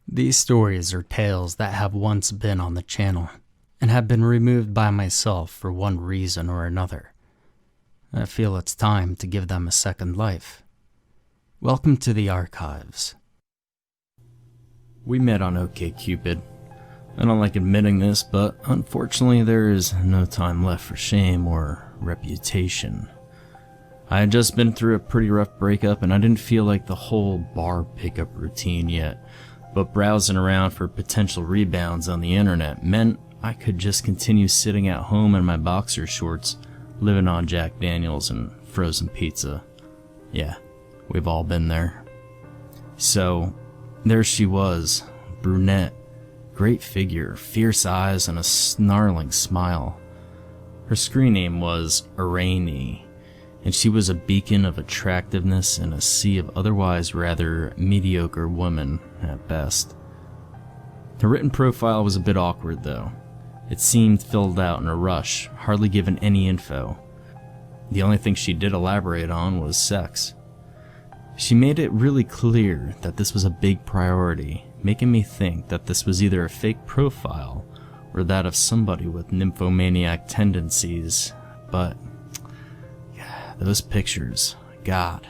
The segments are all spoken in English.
These stories are tales that have once been on the channel, and have been removed by myself for one reason or another. I feel it's time to give them a second life. Welcome to the archives. We met on OkCupid. I don't like admitting this, but unfortunately there is no time left for shame or reputation. I had just been through a pretty rough breakup and I didn't feel like the whole bar pickup routine yet, but browsing around for potential rebounds on the internet meant I could just continue sitting at home in my boxer shorts, living on Jack Daniels and frozen pizza. Yeah, we've all been there. So, there she was, brunette, great figure, fierce eyes, and a snarling smile. Her screen name was Aranea, and she was a beacon of attractiveness in a sea of otherwise rather mediocre women at best. Her written profile was a bit awkward though. It seemed filled out in a rush, hardly given any info. The only thing she did elaborate on was sex. She made it really clear that this was a big priority, making me think that this was either a fake profile or that of somebody with nymphomaniac tendencies, but those pictures, God.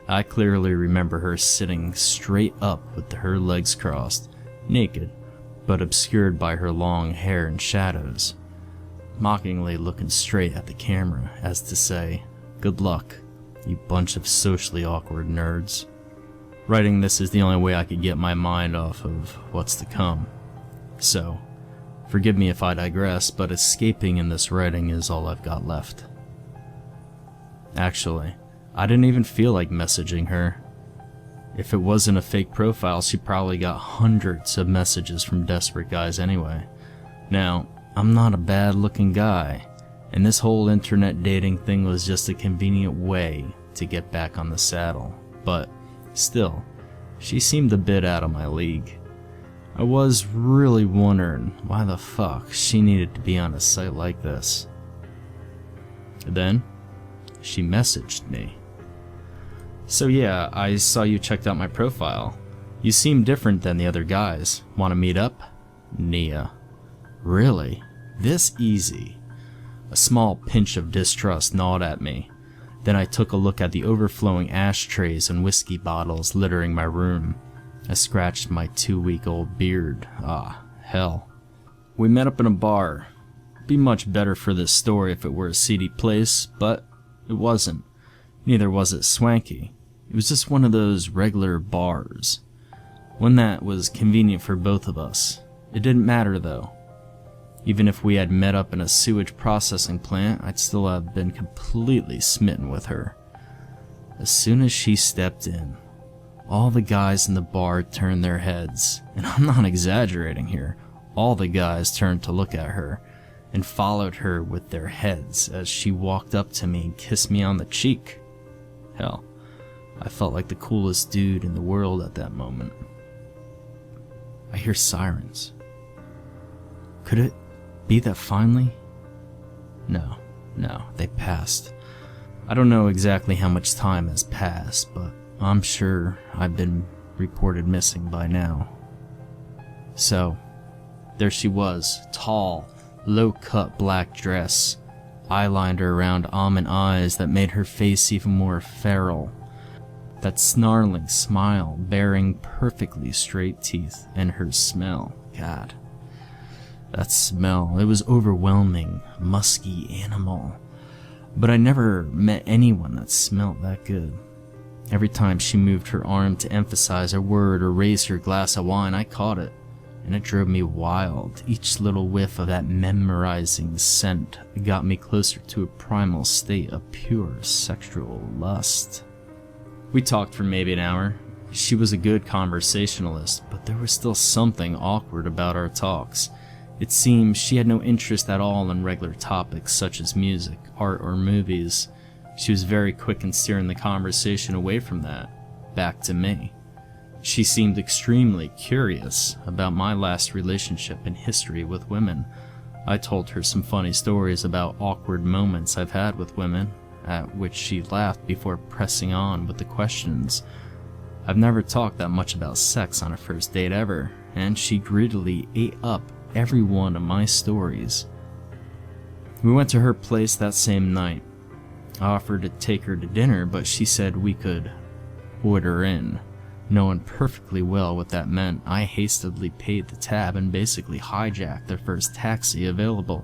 I clearly remember her sitting straight up with her legs crossed, naked, but obscured by her long hair and shadows, mockingly looking straight at the camera as to say, "Good luck, you bunch of socially awkward nerds." Writing this is the only way I could get my mind off of what's to come. So, forgive me if I digress, but escaping in this writing is all I've got left. Actually, I didn't even feel like messaging her. If it wasn't a fake profile, she probably got hundreds of messages from desperate guys anyway. Now, I'm not a bad looking guy, and this whole internet dating thing was just a convenient way to get back on the saddle, but still, she seemed a bit out of my league. I was really wondering why the fuck she needed to be on a site like this. Then, she messaged me. "So yeah, I saw you checked out my profile. You seem different than the other guys. Want to meet up?" Nia. Really? This easy? A small pinch of distrust gnawed at me. Then I took a look at the overflowing ashtrays and whiskey bottles littering my room. I scratched my 2-week-old beard. Ah, hell. We met up in a bar. Be much better for this story if it were a seedy place, but it wasn't. Neither was it swanky. It was just one of those regular bars. One that was convenient for both of us. It didn't matter though. Even if we had met up in a sewage processing plant, I'd still have been completely smitten with her. As soon as she stepped in, all the guys in the bar turned their heads, and I'm not exaggerating here. All the guys turned to look at her, and followed her with their heads as she walked up to me and kissed me on the cheek. Hell, I felt like the coolest dude in the world at that moment. I hear sirens. Could it be that finally? No, they passed. I don't know exactly how much time has passed, but I'm sure I've been reported missing by now. So, there she was, tall, low-cut black dress, eyeliner around almond eyes that made her face even more feral, that snarling smile bearing perfectly straight teeth, and her smell, God. That smell, it was overwhelming, musky animal. But I never met anyone that smelled that good. Every time she moved her arm to emphasize a word or raise her glass of wine, I caught it, and it drove me wild. Each little whiff of that memorizing scent got me closer to a primal state of pure sexual lust. We talked for maybe an hour. She was a good conversationalist, but there was still something awkward about our talks. It seemed she had no interest at all in regular topics such as music, art, or movies. She was very quick in steering the conversation away from that, back to me. She seemed extremely curious about my last relationship and history with women. I told her some funny stories about awkward moments I've had with women, at which she laughed before pressing on with the questions. I've never talked that much about sex on a first date ever, and she greedily ate up every one of my stories. We went to her place that same night. I offered to take her to dinner, but she said we could order in. Knowing perfectly well what that meant, I hastily paid the tab and basically hijacked the first taxi available.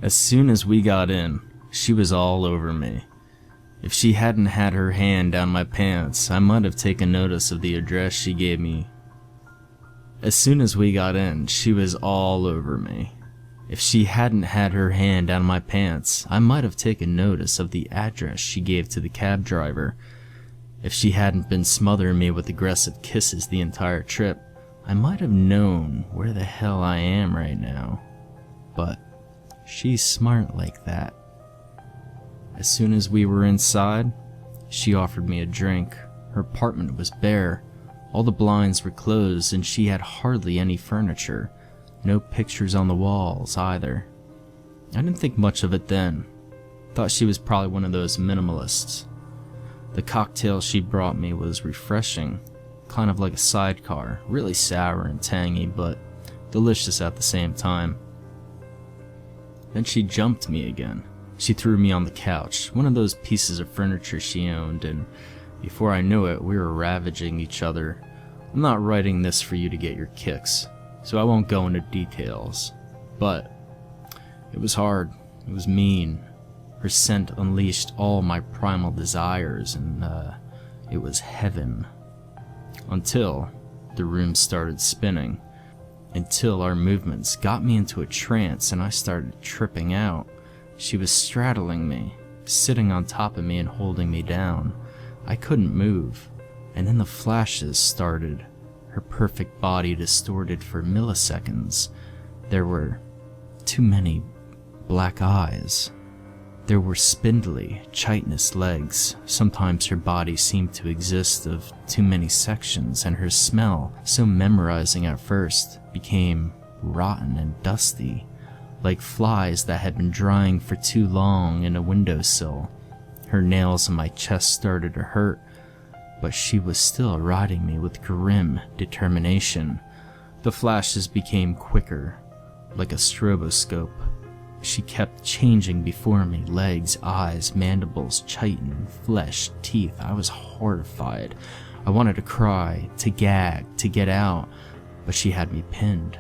As soon as we got in, she was all over me. If she hadn't had her hand down my pants, I might have taken notice of the address she gave me. As soon as we got in, she was all over me. If she hadn't had her hand down my pants, I might have taken notice of the address she gave to the cab driver. If she hadn't been smothering me with aggressive kisses the entire trip, I might have known where the hell I am right now. But she's smart like that. As soon as we were inside, she offered me a drink. Her apartment was bare. All the blinds were closed and she had hardly any furniture. No pictures on the walls either. I didn't think much of it then. Thought she was probably one of those minimalists. The cocktail she brought me was refreshing, kind of like a sidecar, really sour and tangy, but delicious at the same time. Then she jumped me again. She threw me on the couch, one of those pieces of furniture she owned, and before I knew it, we were ravaging each other. I'm not writing this for you to get your kicks, so I won't go into details, but it was hard, it was mean. Her scent unleashed all my primal desires, and it was heaven. Until the room started spinning. Until our movements got me into a trance and I started tripping out. She was straddling me, sitting on top of me and holding me down. I couldn't move, and then the flashes started. Her perfect body distorted for milliseconds. There were too many black eyes. There were spindly, chitinous legs. Sometimes her body seemed to exist of too many sections, and her smell, so memorizing at first, became rotten and dusty, like flies that had been drying for too long in a windowsill. Her nails in my chest started to hurt, but she was still riding me with grim determination. The flashes became quicker, like a stroboscope. She kept changing before me, legs, eyes, mandibles, chitin, flesh, teeth. I was horrified. I wanted to cry, to gag, to get out, but she had me pinned.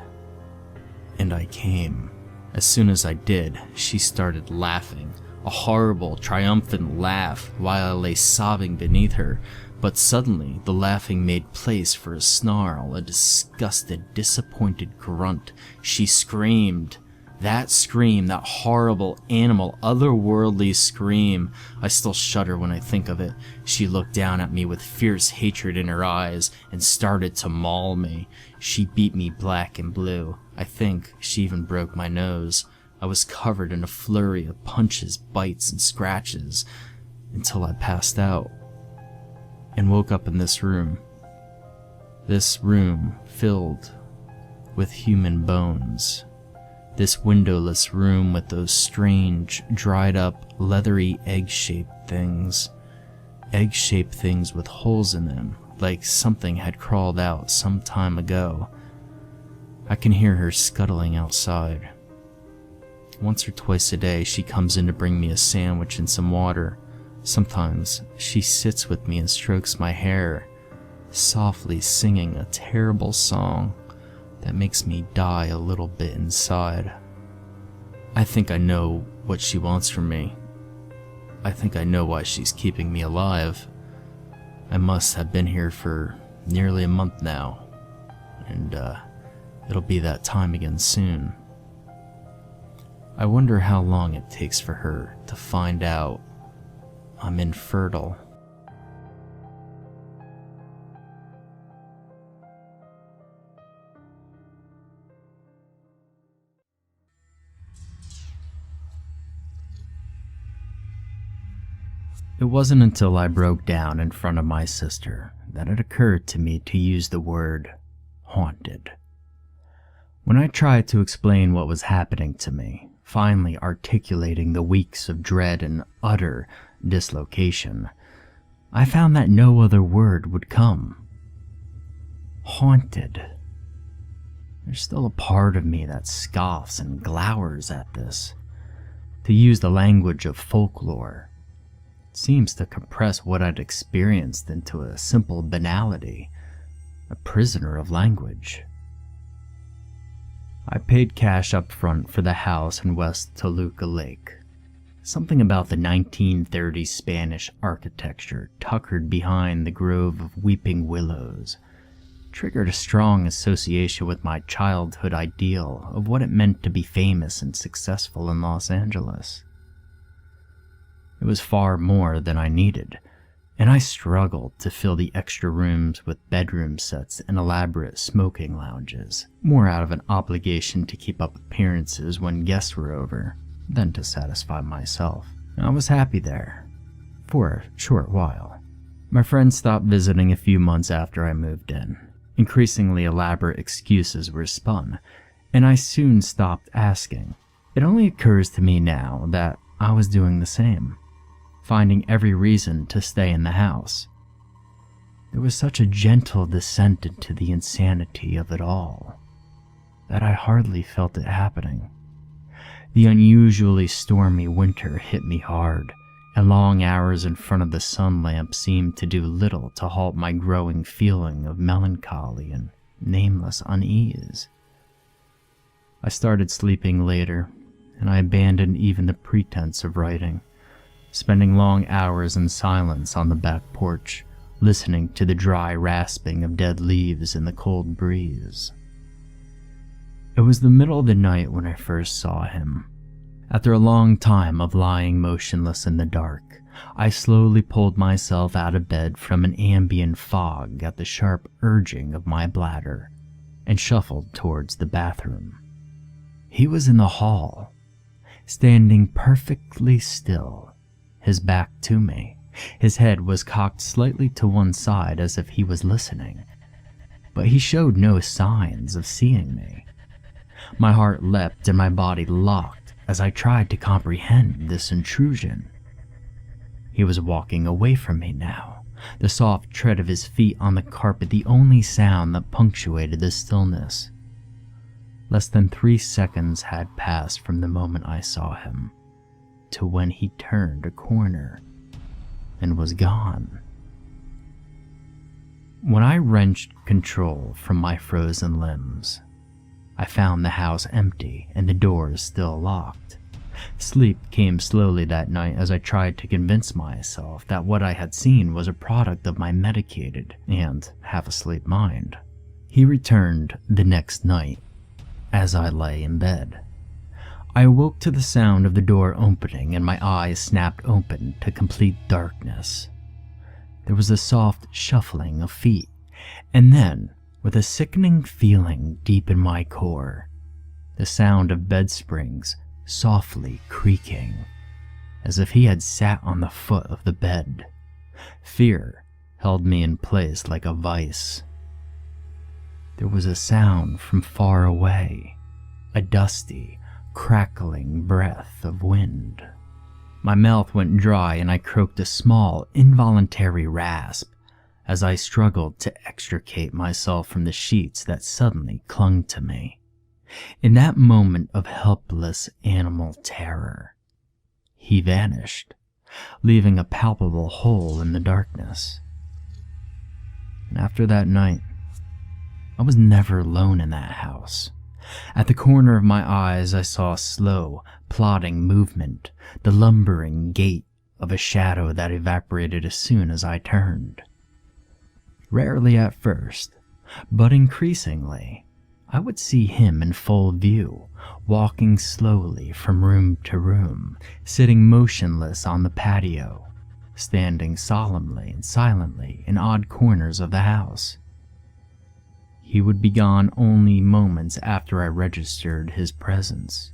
And I came. As soon as I did, she started laughing, a horrible, triumphant laugh while I lay sobbing beneath her. But suddenly, the laughing made place for a snarl, a disgusted, disappointed grunt. She screamed. That scream, that horrible, animal, otherworldly scream. I still shudder when I think of it. She looked down at me with fierce hatred in her eyes and started to maul me. She beat me black and blue. I think she even broke my nose. I was covered in a flurry of punches, bites, and scratches until I passed out and woke up in this room. This room filled with human bones. This windowless room with those strange, dried-up, leathery, egg-shaped things. Egg-shaped things with holes in them, like something had crawled out some time ago. I can hear her scuttling outside. Once or twice a day, she comes in to bring me a sandwich and some water. Sometimes, she sits with me and strokes my hair, softly singing a terrible song that makes me die a little bit inside. I think I know what she wants from me. I think I know why she's keeping me alive. I must have been here for nearly a month now, and it'll be that time again soon. I wonder how long it takes for her to find out I'm infertile. It wasn't until I broke down in front of my sister that it occurred to me to use the word haunted. When I tried to explain what was happening to me, finally articulating the weeks of dread and utter dislocation, I found that no other word would come. Haunted. There's still a part of me that scoffs and glowers at this. To use the language of folklore, it seems to compress what I'd experienced into a simple banality, a prisoner of language. I paid cash up front for the house in West Toluca Lake. Something about the 1930s Spanish architecture tuckered behind the grove of weeping willows triggered a strong association with my childhood ideal of what it meant to be famous and successful in Los Angeles. It was far more than I needed, and I struggled to fill the extra rooms with bedroom sets and elaborate smoking lounges, more out of an obligation to keep up appearances when guests were over than to satisfy myself. I was happy there, for a short while. My friends stopped visiting a few months after I moved in. Increasingly elaborate excuses were spun, and I soon stopped asking. It only occurs to me now that I was doing the same, finding every reason to stay in the house. There was such a gentle descent into the insanity of it all that I hardly felt it happening. The unusually stormy winter hit me hard, and long hours in front of the sun lamp seemed to do little to halt my growing feeling of melancholy and nameless unease. I started sleeping later, and I abandoned even the pretense of writing, spending long hours in silence on the back porch, listening to the dry rasping of dead leaves in the cold breeze. It was the middle of the night when I first saw him. After a long time of lying motionless in the dark, I slowly pulled myself out of bed from an ambient fog at the sharp urging of my bladder and shuffled towards the bathroom. He was in the hall, standing perfectly still, his back to me. His head was cocked slightly to one side as if he was listening, but he showed no signs of seeing me. My heart leapt and my body locked as I tried to comprehend this intrusion. He was walking away from me now, the soft tread of his feet on the carpet the only sound that punctuated the stillness. Less than 3 seconds had passed from the moment I saw him to when he turned a corner and was gone. When I wrenched control from my frozen limbs, I found the house empty and the doors still locked. Sleep came slowly that night as I tried to convince myself that what I had seen was a product of my medicated and half-asleep mind. He returned the next night as I lay in bed. I awoke to the sound of the door opening and my eyes snapped open to complete darkness. There was a soft shuffling of feet, and then, with a sickening feeling deep in my core, the sound of bed springs softly creaking, as if he had sat on the foot of the bed. Fear held me in place like a vice. There was a sound from far away, a dusty, crackling breath of wind. My mouth went dry and I croaked a small, involuntary rasp as I struggled to extricate myself from the sheets that suddenly clung to me. In that moment of helpless animal terror, he vanished, leaving a palpable hole in the darkness. And after that night, I was never alone in that house. At the corner of my eyes, I saw slow, plodding movement, the lumbering gait of a shadow that evaporated as soon as I turned. Rarely at first, but increasingly, I would see him in full view, walking slowly from room to room, sitting motionless on the patio, standing solemnly and silently in odd corners of the house. He would be gone only moments after I registered his presence,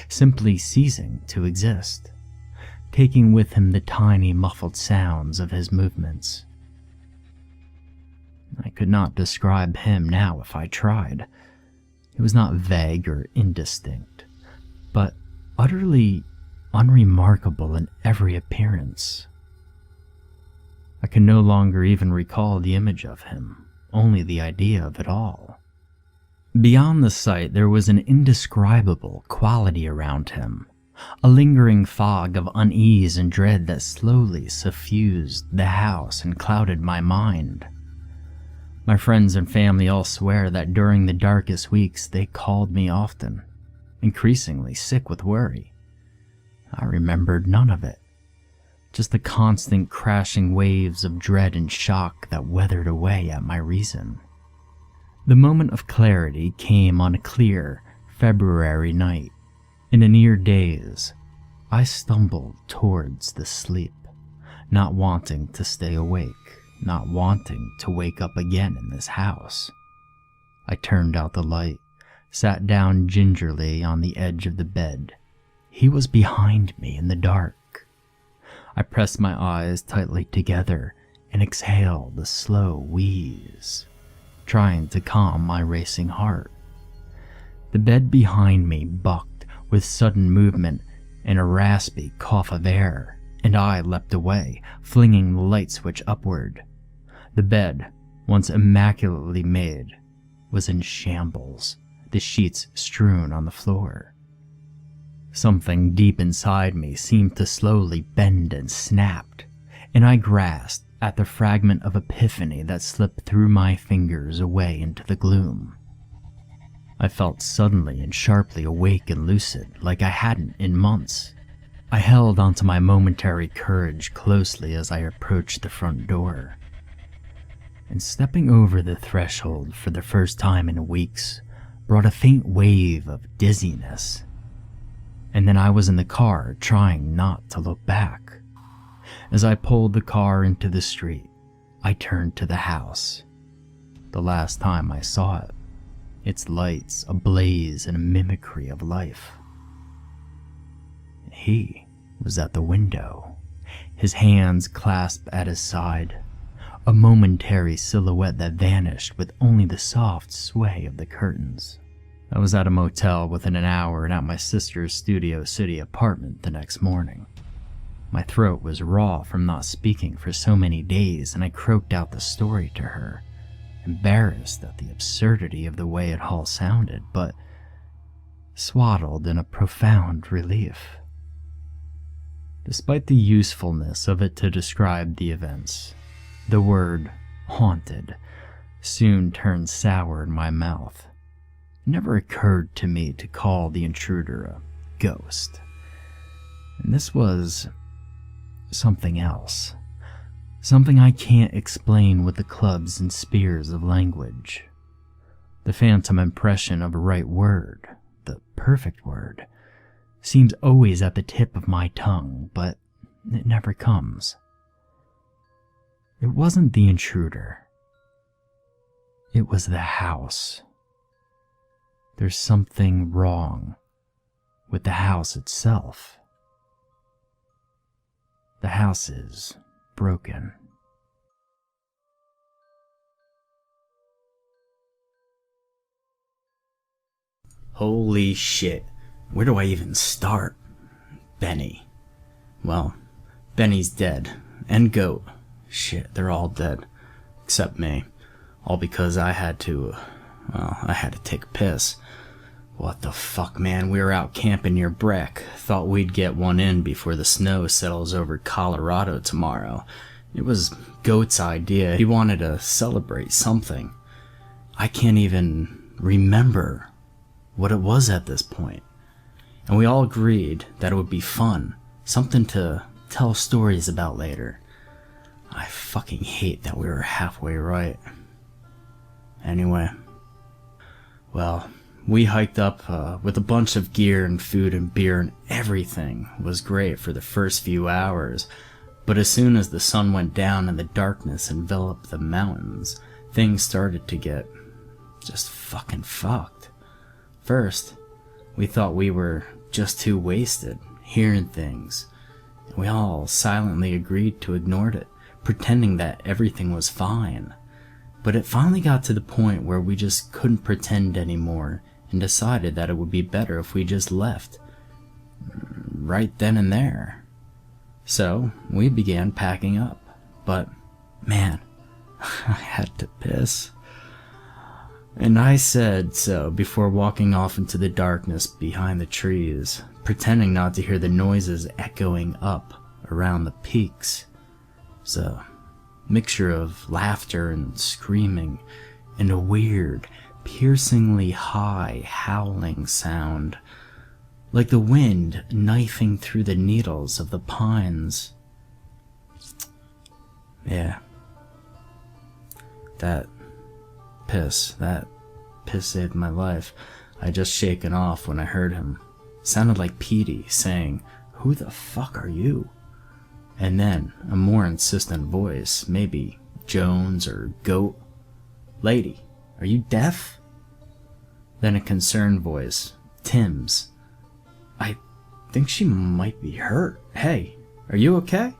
simply ceasing to exist, taking with him the tiny muffled sounds of his movements. I could not describe him now if I tried. It was not vague or indistinct, but utterly unremarkable in every appearance. I could no longer even recall the image of him, only the idea of it all. Beyond the sight, there was an indescribable quality around him, a lingering fog of unease and dread that slowly suffused the house and clouded my mind. My friends and family all swear that during the darkest weeks they called me often, increasingly sick with worry. I remembered none of it, just the constant crashing waves of dread and shock that weathered away at my reason. The moment of clarity came on a clear February night. In a near daze, I stumbled towards the sleep, not wanting to stay awake, not wanting to wake up again in this house. I turned out the light, sat down gingerly on the edge of the bed. He was behind me in the dark. I pressed my eyes tightly together and exhaled a slow wheeze, trying to calm my racing heart. The bed behind me bucked with sudden movement and a raspy cough of air, and I leapt away, flinging the light switch upward. The bed, once immaculately made, was in shambles, the sheets strewn on the floor. Something deep inside me seemed to slowly bend and snapped, and I grasped at the fragment of epiphany that slipped through my fingers away into the gloom. I felt suddenly and sharply awake and lucid like I hadn't in months. I held onto my momentary courage closely as I approached the front door. And stepping over the threshold for the first time in weeks brought a faint wave of dizziness. And then I was in the car trying not to look back. As I pulled the car into the street, I turned to the house. The last time I saw it, its lights ablaze in a mimicry of life. He was at the window, his hands clasped at his side, a momentary silhouette that vanished with only the soft sway of the curtains. I was at a motel within an hour and at my sister's Studio City apartment the next morning. My throat was raw from not speaking for so many days, and I croaked out the story to her, embarrassed at the absurdity of the way it all sounded, but swaddled in a profound relief. Despite the usefulness of it to describe the events, the word haunted soon turned sour in my mouth. It never occurred to me to call the intruder a ghost. And this was something else. Something I can't explain with the clubs and spears of language. The phantom impression of a right word, the perfect word, seems always at the tip of my tongue, but it never comes. It wasn't the intruder. It was the house. There's something wrong with the house itself. The house is broken. Holy shit. Where do I even start? Benny. Well, Benny's dead. And Goat. Shit, they're all dead. Except me. All because I had to take a piss. What the fuck, man? We were out camping near Brevik. Thought we'd get one in before the snow settles over Colorado tomorrow. It was Goat's idea. He wanted to celebrate something. I can't even remember what it was at this point. And we all agreed that it would be fun. Something to tell stories about later. I fucking hate that we were halfway right. Anyway. Well, we hiked up with a bunch of gear and food and beer, and everything was great for the first few hours. But as soon as the sun went down and the darkness enveloped the mountains, things started to get just fucking fucked. First, we thought we were just too wasted, hearing things. And we all silently agreed to ignore it, pretending that everything was fine. But it finally got to the point where we just couldn't pretend anymore and decided that it would be better if we just left. Right then and there. So, we began packing up. But Man, I had to piss. And I said so before walking off into the darkness behind the trees, pretending not to hear the noises echoing up around the peaks. It was a mixture of laughter and screaming and a weird, piercingly high howling sound, like the wind knifing through the needles of the pines. Yeah. That piss saved my life. I just shaken off when I heard him. Sounded like Petey saying, "Who the fuck are you?" And then a more insistent voice, maybe Jones or Goat. "Lady, are you deaf?" Then a concerned voice, Tim's. "I think she might be hurt. Hey, are you okay?"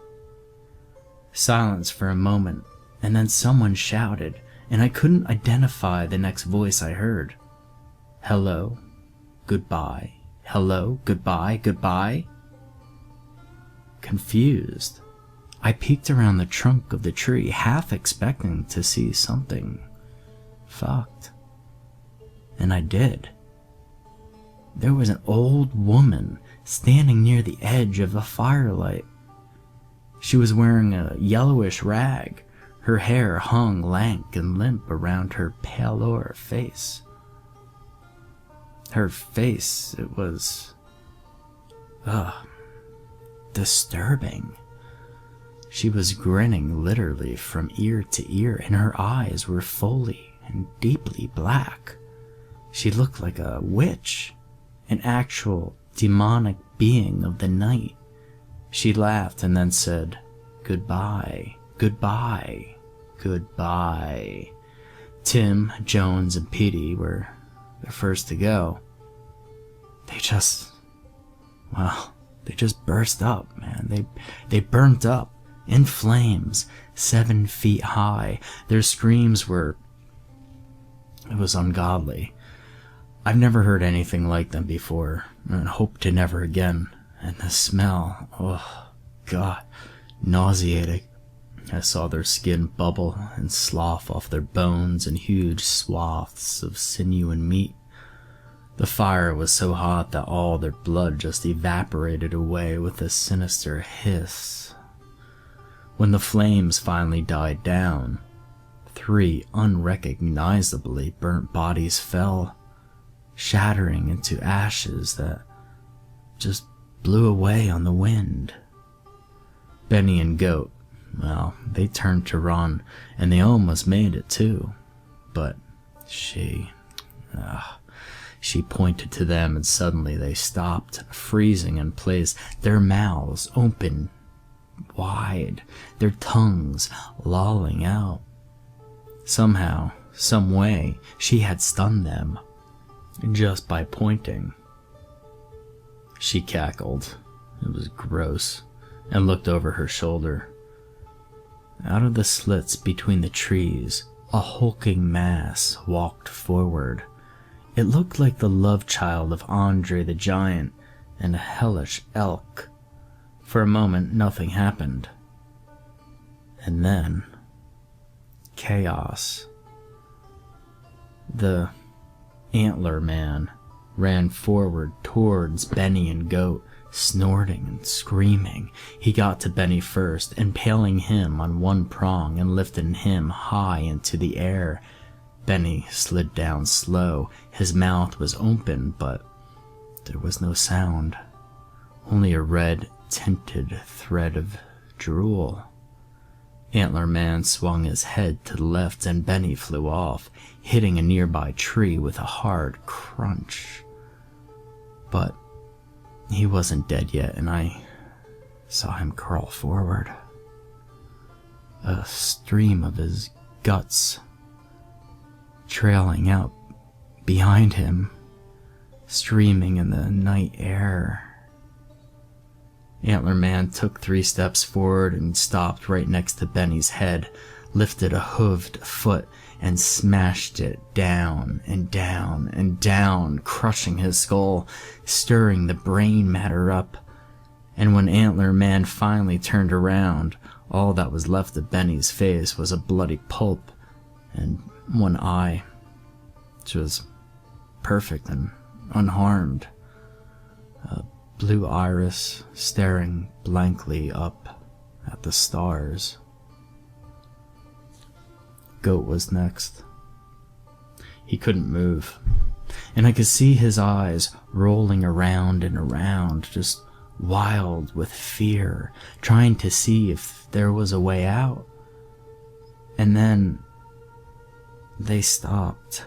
Silence for a moment, and then someone shouted, and I couldn't identify the next voice I heard. "Hello, goodbye. Hello, goodbye, goodbye." Confused, I peeked around the trunk of the tree, half expecting to see something fucked. And I did. There was an old woman standing near the edge of the firelight. She was wearing a yellowish rag. Her hair hung lank and limp around her pallor face. Her face, it was... disturbing. She was grinning literally from ear to ear, and her eyes were fully and deeply black. She looked like a witch, an actual demonic being of the night. She laughed and then said, "Goodbye, goodbye, goodbye." Tim, Jones, and Petey were the first to go. They just burst up, man. They burnt up in flames, 7 feet high. Their screams were... it was ungodly. I've never heard anything like them before, and hope to never again. And the smell, oh God, nauseating. I saw their skin bubble and slough off their bones in huge swaths of sinew and meat. The fire was so hot that all their blood just evaporated away with a sinister hiss. When the flames finally died down, 3 unrecognizably burnt bodies fell, shattering into ashes that just blew away on the wind. Benny and Goat, well, they turned to run, and they almost made it too. But she pointed to them, and suddenly they stopped, freezing in place, their mouths open wide, their tongues lolling out. Somehow, some way, she had stunned them, just by pointing. She cackled. It was gross, and looked over her shoulder. Out of the slits between the trees, a hulking mass walked forward. It looked like the love child of Andre the Giant and a hellish elk. For a moment, nothing happened. And then... chaos. The antler man ran forward towards Benny and Goat, snorting and screaming. He got to Benny first, impaling him on one prong and lifting him high into the air. Benny slid down slow. His mouth was open, but there was no sound. Only a red-tinted thread of drool. Antler Man swung his head to the left and Benny flew off, hitting a nearby tree with a hard crunch. But he wasn't dead yet, and I saw him crawl forward. A stream of his guts trailing out behind him, streaming in the night air. Antler Man took 3 steps forward and stopped right next to Benny's head, lifted a hooved foot and smashed it down and down and down, crushing his skull, stirring the brain matter up. and when Antler Man finally turned around, all that was left of Benny's face was a bloody pulp and one eye, which was perfect and unharmed. A blue iris staring blankly up at the stars. Goat was next. He couldn't move, and I could see his eyes rolling around and around, just wild with fear, trying to see if there was a way out. And then they stopped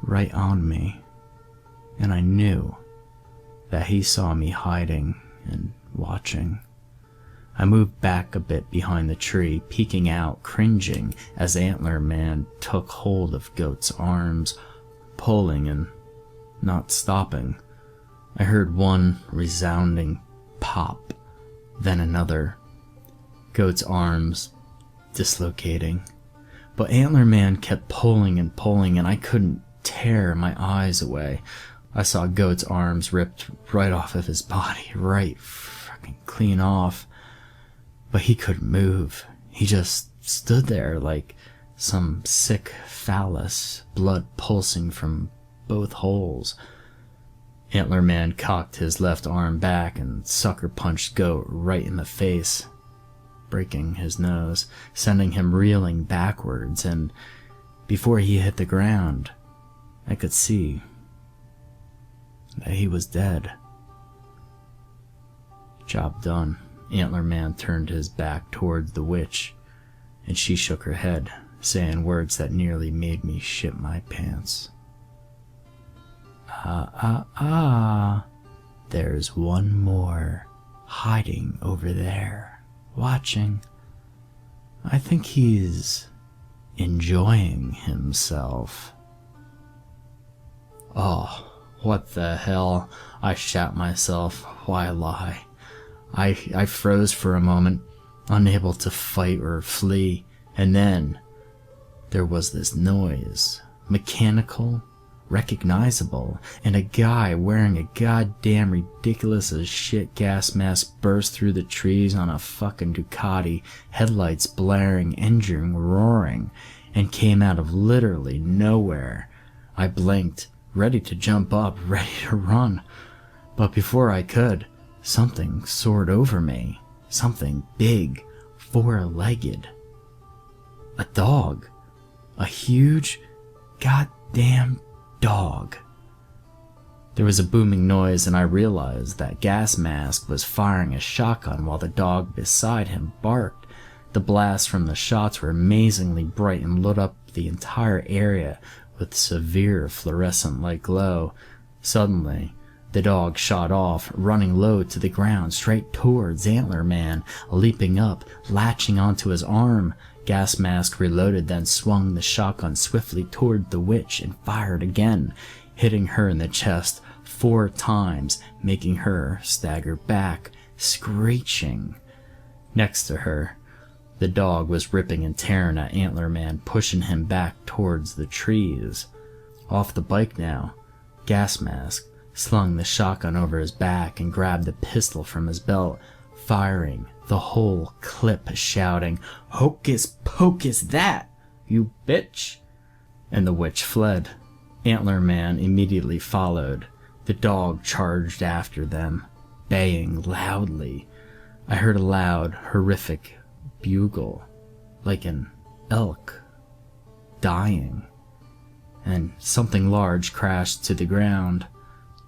right on me, and I knew that he saw me hiding and watching. I moved back a bit behind the tree, peeking out, cringing, as Antler Man took hold of Goat's arms, pulling and not stopping. I heard one resounding pop, then another. Goat's arms dislocating. But Antler Man kept pulling and pulling, and I couldn't tear my eyes away. I saw Goat's arms ripped right off of his body, right fucking clean off. But he couldn't move. He just stood there like some sick phallus, blood pulsing from both holes. Antler Man cocked his left arm back and sucker punched Goat right in the face, breaking his nose, sending him reeling backwards, and before he hit the ground, I could see that he was dead. Job done. Antler Man turned his back towards the witch, and she shook her head, saying words that nearly made me shit my pants. There's one more hiding over there, watching. I think he's enjoying himself. Oh, what the hell? I shat myself. Why lie? I froze for a moment, unable to fight or flee, and then there was this noise, mechanical, recognizable, and a guy wearing a goddamn ridiculous as shit gas mask burst through the trees on a fucking Ducati, headlights blaring, engine roaring, and came out of literally nowhere. I blinked, ready to jump up, ready to run, but before I could, something soared over me. Something big, four-legged. A dog. A huge, goddamn dog. There was a booming noise, and I realized that Gas Mask was firing a shotgun while the dog beside him barked. The blasts from the shots were amazingly bright and lit up the entire area with severe fluorescent-like glow. Suddenly, the dog shot off, running low to the ground, straight towards Antler Man, leaping up, latching onto his arm. Gas Mask reloaded, then swung the shotgun swiftly toward the witch and fired again, hitting her in the chest 4 times, making her stagger back, screeching. Next to her, the dog was ripping and tearing at Antler Man, pushing him back towards the trees. Off the bike now, Gas Mask slung the shotgun over his back and grabbed the pistol from his belt, firing the whole clip, shouting, "Hocus pocus that, you bitch!" And the witch fled. Antler Man immediately followed. The dog charged after them, baying loudly. I heard a loud, horrific bugle, like an elk dying, and something large crashed to the ground.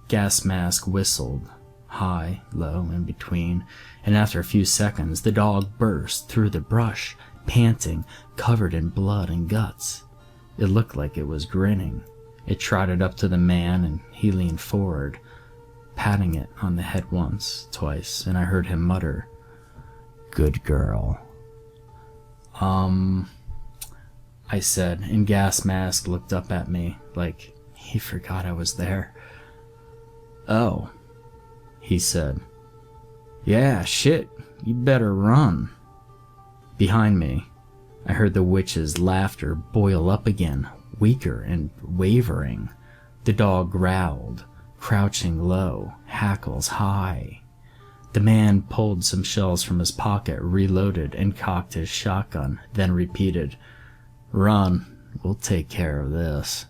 Gas Mask whistled, high, low, in between, and after a few seconds, the dog burst through the brush, panting, covered in blood and guts. It looked like it was grinning. It trotted up to the man, and he leaned forward, patting it on the head once, twice, and I heard him mutter, "Good girl." I said, and Gas Mask looked up at me like he forgot I was there. "Oh," he said. "Yeah, shit, you better run." Behind me, I heard the witch's laughter boil up again, weaker and wavering. The dog growled, crouching low, hackles high. The man pulled some shells from his pocket, reloaded, and cocked his shotgun, then repeated, "Run, we'll take care of this."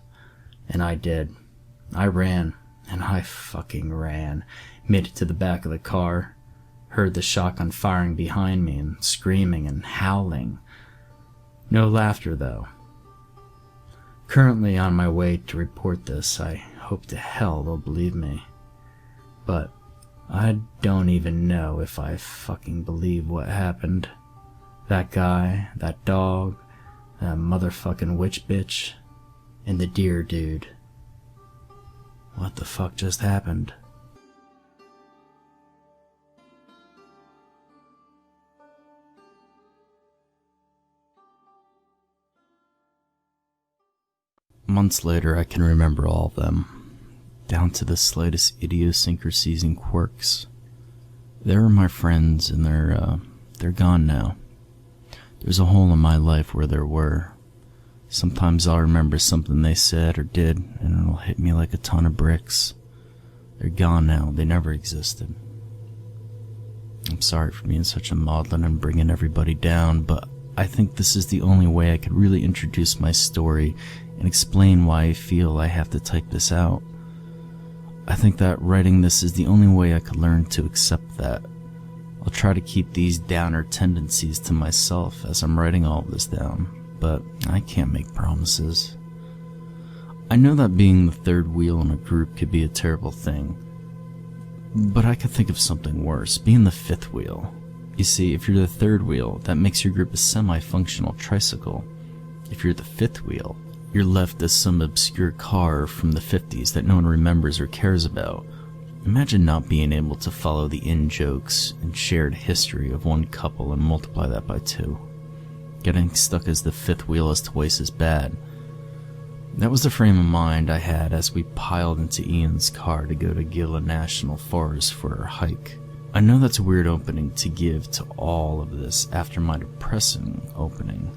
And I did. I ran, and I fucking ran. Made it to the back of the car. Heard the shotgun firing behind me and screaming and howling. No laughter, though. Currently on my way to report this. I hope to hell they'll believe me. But I don't even know if I fucking believe what happened. That guy, that dog, that motherfucking witch bitch, and the deer dude. What the fuck just happened? Months later, I can remember all of them, down to the slightest idiosyncrasies and quirks. They were my friends, and they're gone now. There's a hole in my life where there were. Sometimes I'll remember something they said or did, and it'll hit me like a ton of bricks. They're gone now. They never existed. I'm sorry for being such a maudlin and bringing everybody down, but I think this is the only way I could really introduce my story and explain why I feel I have to type this out. I think that writing this is the only way I could learn to accept that. I'll try to keep these downer tendencies to myself as I'm writing all of this down, but I can't make promises. I know that being the third wheel in a group could be a terrible thing, but I could think of something worse, being the fifth wheel. You see, if you're the third wheel, that makes your group a semi-functional tricycle. If you're the fifth wheel, you're left as some obscure car from the 50s that no one remembers or cares about. Imagine not being able to follow the in-jokes and shared history of one couple and multiply that by 2. Getting stuck as the fifth wheel is twice as bad. That was the frame of mind I had as we piled into Ian's car to go to Gila National Forest for our hike. I know that's a weird opening to give to all of this after my depressing opening,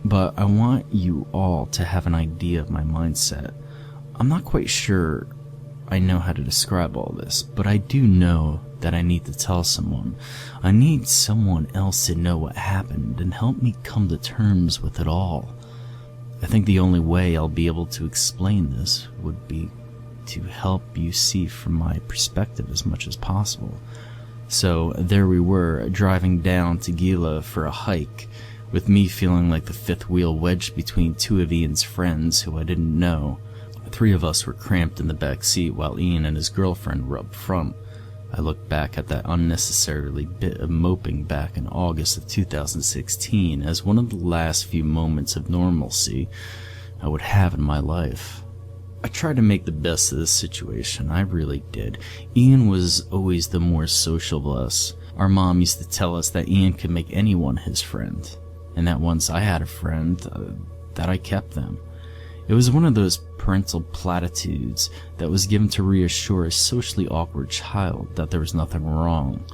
but I want you all to have an idea of my mindset. I'm not quite sure I know how to describe all this, but I do know that I need to tell someone. I need someone else to know what happened and help me come to terms with it all. I think the only way I'll be able to explain this would be to help you see from my perspective as much as possible. So there we were, driving down to Gila for a hike, with me feeling like the fifth wheel wedged between 2 of Ian's friends who I didn't know. 3 of us were cramped in the back seat while Ian and his girlfriend were up front. I looked back at that unnecessarily bit of moping back in August of 2016 as one of the last few moments of normalcy I would have in my life. I tried to make the best of this situation, I really did. Ian was always the more social of us. Our mom used to tell us that Ian could make anyone his friend, and that once I had a friend, that I kept them. It was one of those parental platitudes that was given to reassure a socially awkward child that there was nothing wrong.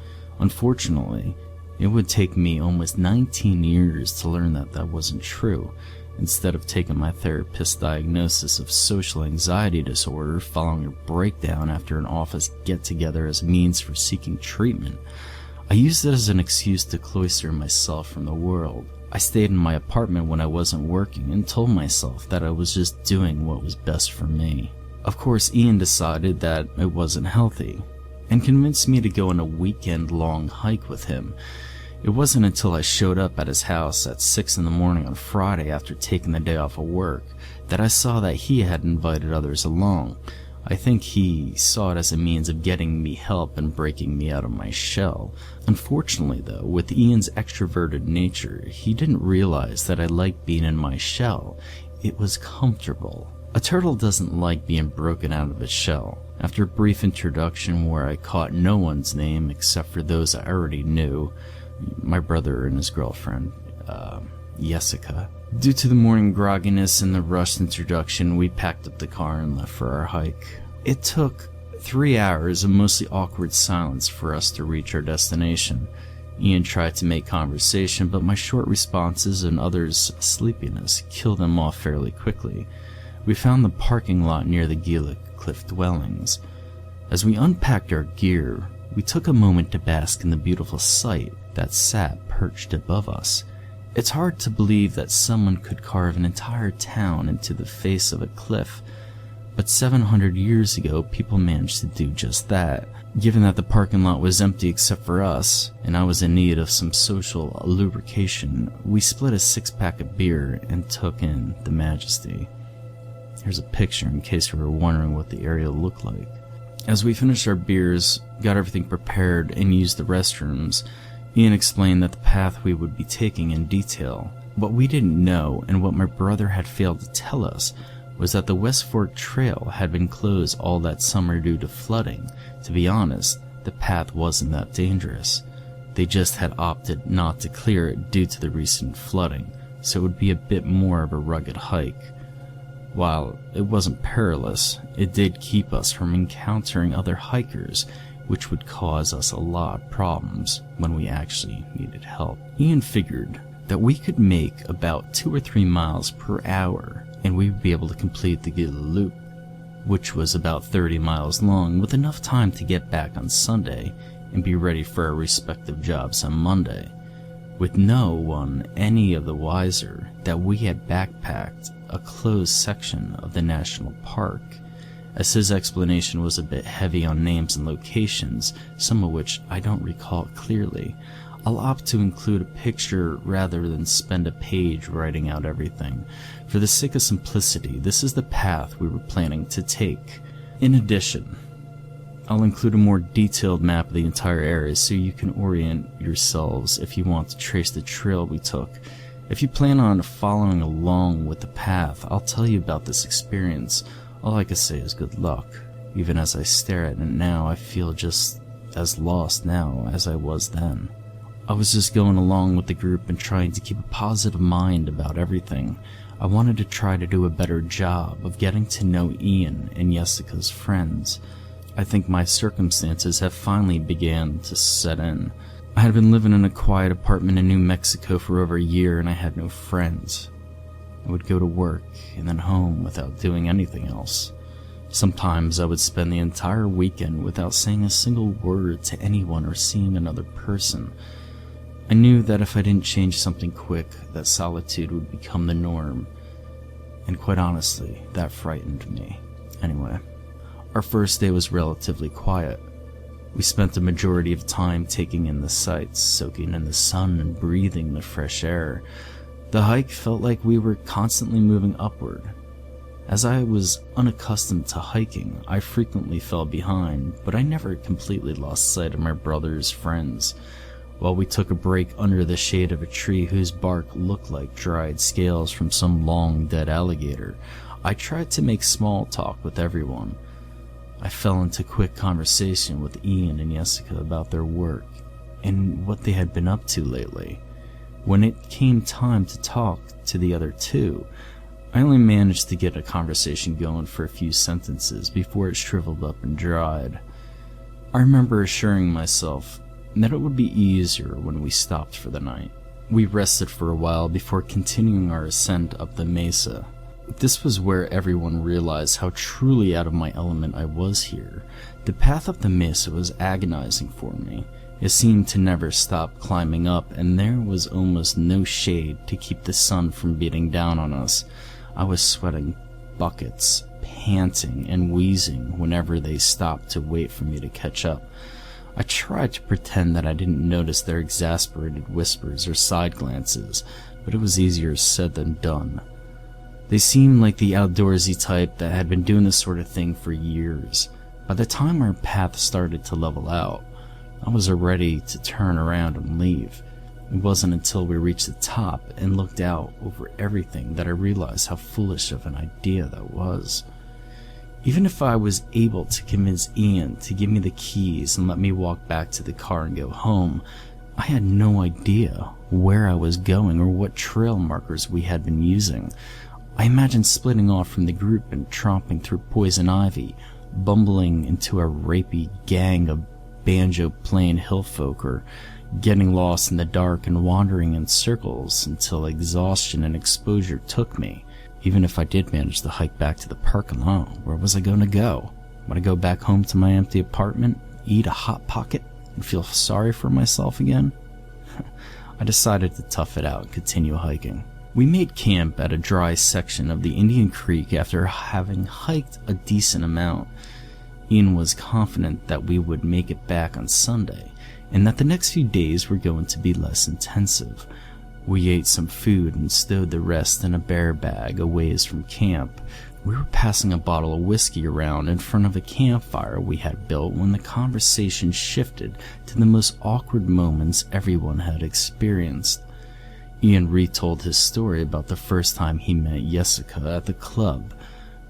Unfortunately, it would take me almost 19 years to learn that that wasn't true. Instead of taking my therapist's diagnosis of social anxiety disorder following a breakdown after an office get-together as a means for seeking treatment, I used it as an excuse to cloister myself from the world. I stayed in my apartment when I wasn't working and told myself that I was just doing what was best for me. Of course, Ian decided that it wasn't healthy and convinced me to go on a weekend-long hike with him. It wasn't until I showed up at his house at 6 in the morning on Friday after taking the day off of work that I saw that he had invited others along. I think he saw it as a means of getting me help and breaking me out of my shell. Unfortunately, though, with Ian's extroverted nature, he didn't realize that I liked being in my shell. It was comfortable. A turtle doesn't like being broken out of its shell. After a brief introduction where I caught no one's name except for those I already knew, my brother and his girlfriend, Jessica. Due to the morning grogginess and the rushed introduction, we packed up the car and left for our hike. It took 3 hours of mostly awkward silence for us to reach our destination. Ian tried to make conversation, but my short responses and others' sleepiness killed them off fairly quickly. We found the parking lot near the Gila Cliff dwellings. As we unpacked our gear, we took a moment to bask in the beautiful sight that sat perched above us. It's hard to believe that someone could carve an entire town into the face of a cliff, but 700 years ago people managed to do just that. Given that the parking lot was empty except for us, and I was in need of some social lubrication, we split a 6-pack of beer and took in the majesty. Here's a picture in case you were wondering what the area looked like. As we finished our beers, got everything prepared, and used the restrooms, Ian explained that the path we would be taking in detail. What we didn't know, and what my brother had failed to tell us, was that the West Fork Trail had been closed all that summer due to flooding. To be honest, the path wasn't that dangerous. They just had opted not to clear it due to the recent flooding, so it would be a bit more of a rugged hike. While it wasn't perilous, it did keep us from encountering other hikers, which would cause us a lot of problems when we actually needed help. Ian figured that we could make about 2 or 3 miles per hour, and we would be able to complete the Gila Loop, which was about 30 miles long, with enough time to get back on Sunday and be ready for our respective jobs on Monday, with no one any of the wiser that we had backpacked a closed section of the national park. As his explanation was a bit heavy on names and locations, some of which I don't recall clearly, I'll opt to include a picture rather than spend a page writing out everything. For the sake of simplicity, this is the path we were planning to take. In addition, I'll include a more detailed map of the entire area so you can orient yourselves if you want to trace the trail we took. If you plan on following along with the path, I'll tell you about this experience. All I can say is good luck. Even as I stare at it now, I feel just as lost now as I was then. I was just going along with the group and trying to keep a positive mind about everything. I wanted to try to do a better job of getting to know Ian and Jessica's friends. I think my circumstances have finally began to set in. I had been living in a quiet apartment in New Mexico for over a year and I had no friends. I would go to work and then home without doing anything else. Sometimes I would spend the entire weekend without saying a single word to anyone or seeing another person. I knew that if I didn't change something quick, that solitude would become the norm. And quite honestly, that frightened me. Anyway, our first day was relatively quiet. We spent the majority of time taking in the sights, soaking in the sun and breathing the fresh air. The hike felt like we were constantly moving upward. As I was unaccustomed to hiking, I frequently fell behind, but I never completely lost sight of my brother's friends. While we took a break under the shade of a tree whose bark looked like dried scales from some long dead alligator, I tried to make small talk with everyone. I fell into quick conversation with Ian and Jessica about their work and what they had been up to lately. When it came time to talk to the other two, I only managed to get a conversation going for a few sentences before it shriveled up and dried. I remember assuring myself that it would be easier when we stopped for the night. We rested for a while before continuing our ascent up the mesa. This was where everyone realized how truly out of my element I was here. The path up the mesa was agonizing for me. It seemed to never stop climbing up, and there was almost no shade to keep the sun from beating down on us. I was sweating buckets, panting and wheezing whenever they stopped to wait for me to catch up. I tried to pretend that I didn't notice their exasperated whispers or side glances, but it was easier said than done. They seemed like the outdoorsy type that had been doing this sort of thing for years. By the time our path started to level out, I was ready to turn around and leave. It wasn't until we reached the top and looked out over everything that I realized how foolish of an idea that was. Even if I was able to convince Ian to give me the keys and let me walk back to the car and go home, I had no idea where I was going or what trail markers we had been using. I imagined splitting off from the group and tromping through poison ivy, bumbling into a rapey gang of banjo-playing hillfolk, or getting lost in the dark and wandering in circles until exhaustion and exposure took me. Even if I did manage to hike back to the park alone, where was I going to go? Would I go back home to my empty apartment? eat a Hot Pocket and feel sorry for myself again? I decided to tough it out and continue hiking. We made camp at a dry section of the Indian Creek after having hiked a decent amount. Ian was confident that we would make it back on Sunday, and that the next few days were going to be less intensive. We ate some food and stowed the rest in a bear bag a ways from camp. We were passing a bottle of whiskey around in front of a campfire we had built when the conversation shifted to the most awkward moments everyone had experienced. Ian retold his story about the first time he met Jessica at the club,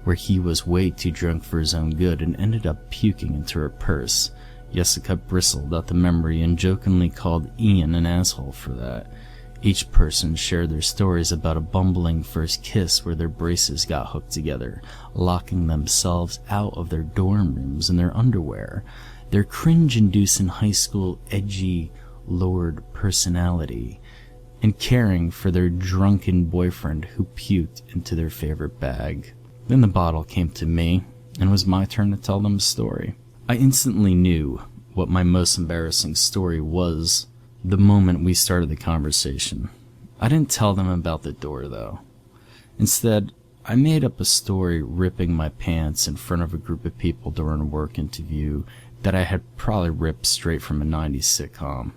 where he was way too drunk for his own good and ended up puking into her purse. Jessica bristled at the memory and jokingly called Ian an asshole for that. Each person shared their stories about a bumbling first kiss where their braces got hooked together, locking themselves out of their dorm rooms in their underwear, their cringe-inducing high school edgy lord personality, and caring for their drunken boyfriend who puked into their favorite bag. Then the bottle came to me, and it was my turn to tell them a story. I instantly knew what my most embarrassing story was the moment we started the conversation. I didn't tell them about the door, though. Instead, I made up a story ripping my pants in front of a group of people during a work interview that I had probably ripped straight from a 90s sitcom.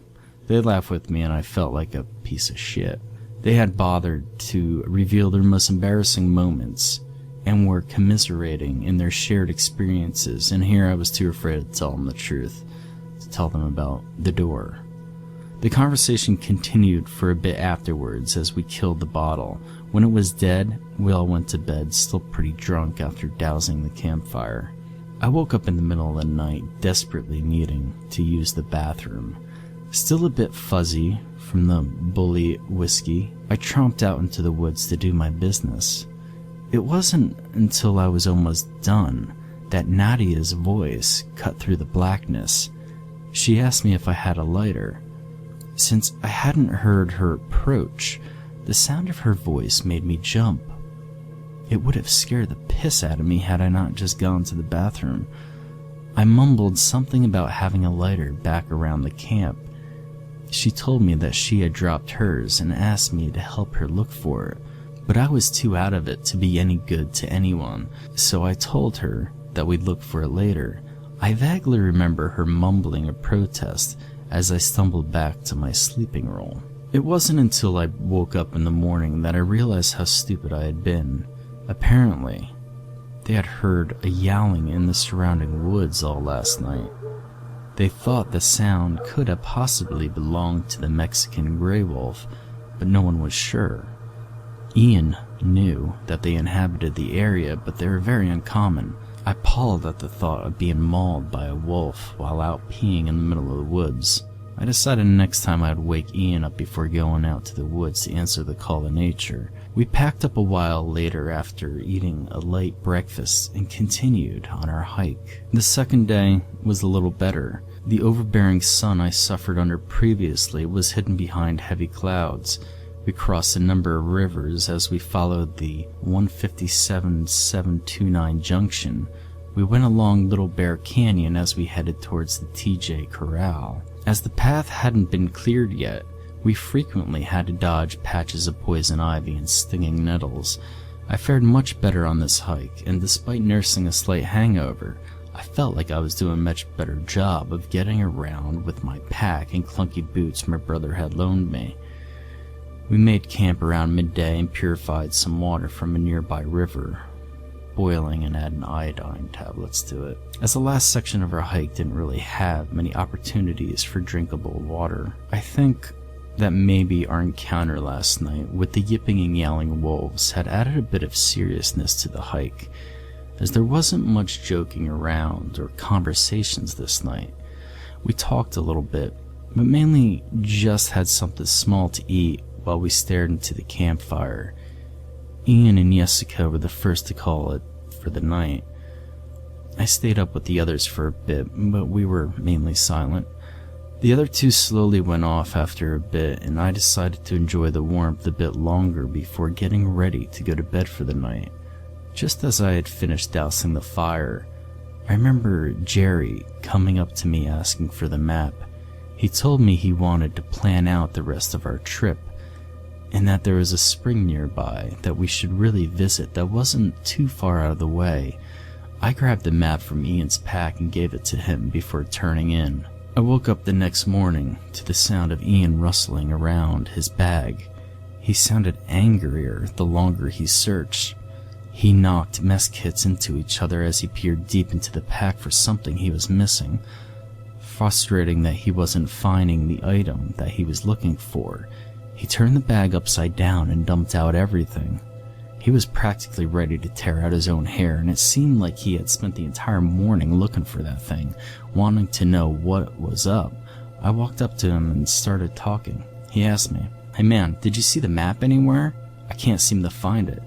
They laughed with me and I felt like a piece of shit. They had bothered to reveal their most embarrassing moments and were commiserating in their shared experiences, and here I was too afraid to tell them the truth, to tell them about the door. The conversation continued for a bit afterwards as we killed the bottle. When it was dead, we all went to bed, still pretty drunk after dousing the campfire. I woke up in the middle of the night, desperately needing to use the bathroom. Still a bit fuzzy from the bully whiskey, I tromped out into the woods to do my business. It wasn't until I was almost done that Nadia's voice cut through the blackness. She asked me if I had a lighter. Since I hadn't heard her approach, the sound of her voice made me jump. It would have scared the piss out of me had I not just gone to the bathroom. I mumbled something about having a lighter back around the camp. She told me that she had dropped hers and asked me to help her look for it, but I was too out of it to be any good to anyone, so I told her that we'd look for it later. I vaguely remember her mumbling a protest as I stumbled back to my sleeping roll. It wasn't until I woke up in the morning that I realized how stupid I had been. Apparently, they had heard a yowling in the surrounding woods all last night. They thought the sound could have possibly belonged to the Mexican gray wolf, but no one was sure. Ian knew that they inhabited the area, but they were very uncommon. I palled at the thought of being mauled by a wolf while out peeing in the middle of the woods. I decided next time I'd wake Ian up before going out to the woods to answer the call of nature. We packed up a while later after eating a light breakfast and continued on our hike. The second day was a little better. The overbearing sun I suffered under previously was hidden behind heavy clouds. We crossed a number of rivers as we followed the 157-729 junction. We went along Little Bear Canyon as we headed towards the TJ Corral. As the path hadn't been cleared yet, we frequently had to dodge patches of poison ivy and stinging nettles. I fared much better on this hike, and despite nursing a slight hangover, I felt like I was doing a much better job of getting around with my pack and clunky boots my brother had loaned me. We made camp around midday and purified some water from a nearby river, boiling and adding iodine tablets to it. As the last section of our hike didn't really have many opportunities for drinkable water, I think that maybe our encounter last night with the yipping and yowling wolves had added a bit of seriousness to the hike, as there wasn't much joking around or conversations this night. We talked a little bit, but mainly just had something small to eat while we stared into the campfire. Ian and Jessica were the first to call it for the night. I stayed up with the others for a bit, but we were mainly silent. The other two slowly went off after a bit, and I decided to enjoy the warmth a bit longer before getting ready to go to bed for the night. Just as I had finished dousing the fire, I remember Jerry coming up to me asking for the map. He told me he wanted to plan out the rest of our trip, and that there was a spring nearby that we should really visit that wasn't too far out of the way. I grabbed the map from Ian's pack and gave it to him before turning in. I woke up the next morning to the sound of Ian rustling around his bag. He sounded angrier the longer he searched. He knocked mess kits into each other as he peered deep into the pack for something he was missing. Frustrating that he wasn't finding the item that he was looking for, he turned the bag upside down and dumped out everything. He was practically ready to tear out his own hair, and it seemed like he had spent the entire morning looking for that thing, wanting to know what was up. I walked up to him and started talking. He asked me, "Hey man, did you see the map anywhere? I can't seem to find it."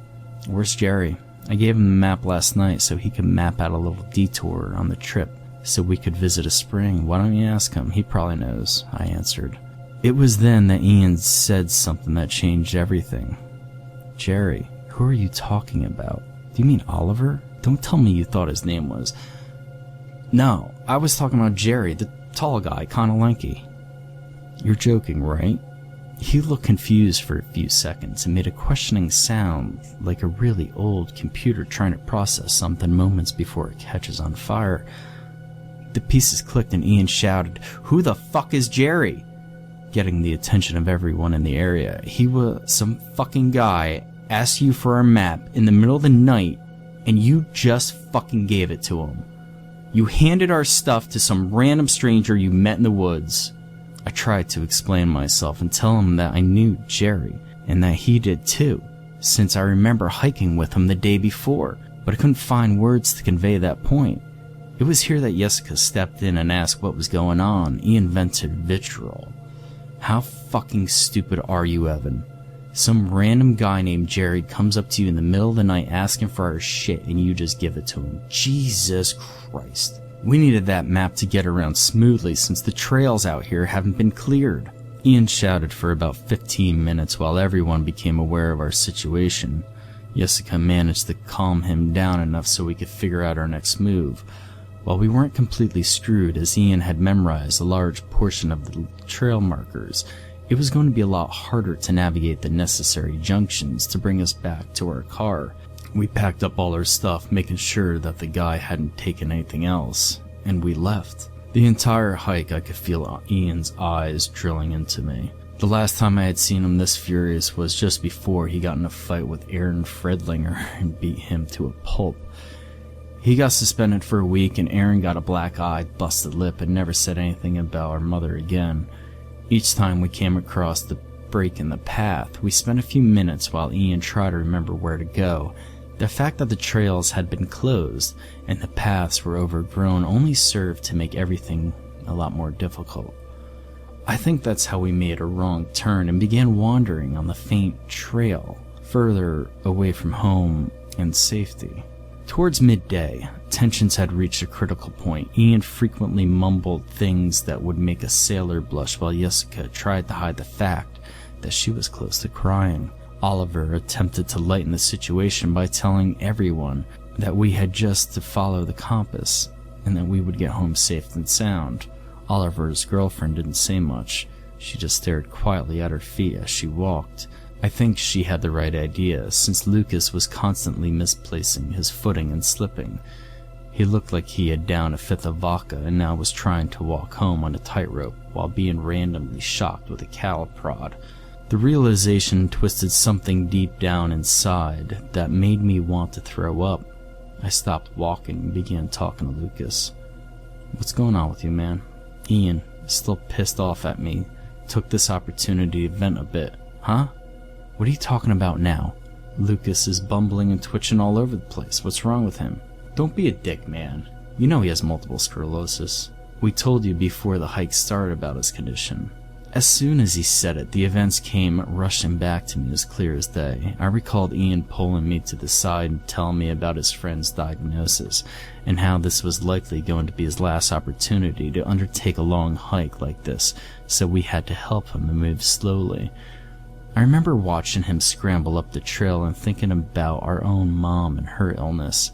"Where's Jerry?" I gave him the map last night so he could map out a little detour on the trip so we could visit a spring. "Why don't you ask him? He probably knows," I answered. It was then that Ian said something that changed everything. "Jerry, who are you talking about? Do you mean Oliver? Don't tell me you thought his name was..." "No, I was talking about Jerry, the tall guy, kinda lanky." "You're joking, right?" He looked confused for a few seconds and made a questioning sound like a really old computer trying to process something moments before it catches on fire. The pieces clicked and Ian shouted, "Who the fuck is Jerry?" Getting the attention of everyone in the area. "He was some fucking guy asked you for our map in the middle of the night and you just fucking gave it to him. You handed our stuff to some random stranger you met in the woods." I tried to explain myself and tell him that I knew Jerry and that he did too, since I remember hiking with him the day before, but I couldn't find words to convey that point. It was here that Jessica stepped in and asked what was going on. Ian vented vitriol. "How fucking stupid are you, Evan? Some random guy named Jerry comes up to you in the middle of the night asking for our shit and you just give it to him. Jesus Christ. We needed that map to get around smoothly since the trails out here haven't been cleared." Ian shouted for about 15 minutes while everyone became aware of our situation. Jessica managed to calm him down enough so we could figure out our next move. While we weren't completely screwed, as Ian had memorized a large portion of the trail markers, it was going to be a lot harder to navigate the necessary junctions to bring us back to our car. We packed up all our stuff, making sure that the guy hadn't taken anything else, and we left. The entire hike I could feel Ian's eyes drilling into me. The last time I had seen him this furious was just before he got in a fight with Aaron Fredlinger and beat him to a pulp. He got suspended for a week and Aaron got a black eye, busted lip, and never said anything about our mother again. Each time we came across the break in the path, we spent a few minutes while Ian tried to remember where to go. The fact that the trails had been closed and the paths were overgrown only served to make everything a lot more difficult. I think that's how we made a wrong turn and began wandering on the faint trail, further away from home and safety. Towards midday, tensions had reached a critical point. Ian frequently mumbled things that would make a sailor blush while Jessica tried to hide the fact that she was close to crying. Oliver attempted to lighten the situation by telling everyone that we had just to follow the compass and that we would get home safe and sound. Oliver's girlfriend didn't say much. She just stared quietly at her feet as she walked. I think she had the right idea, since Lucas was constantly misplacing his footing and slipping. He looked like he had downed a fifth of vodka and now was trying to walk home on a tightrope while being randomly shocked with a cattle prod. The realization twisted something deep down inside that made me want to throw up. I stopped walking and began talking to Lucas. "What's going on with you, man?" Ian, still pissed off at me, took this opportunity to vent a bit. "Huh? What are you talking about now?" "Lucas is bumbling and twitching all over the place. What's wrong with him?" "Don't be a dick, man. You know he has multiple sclerosis. We told you before the hike started about his condition." As soon as he said it, the events came rushing back to me as clear as day. I recalled Ian pulling me to the side and telling me about his friend's diagnosis, and how this was likely going to be his last opportunity to undertake a long hike like this, so we had to help him and move slowly. I remember watching him scramble up the trail and thinking about our own mom and her illness.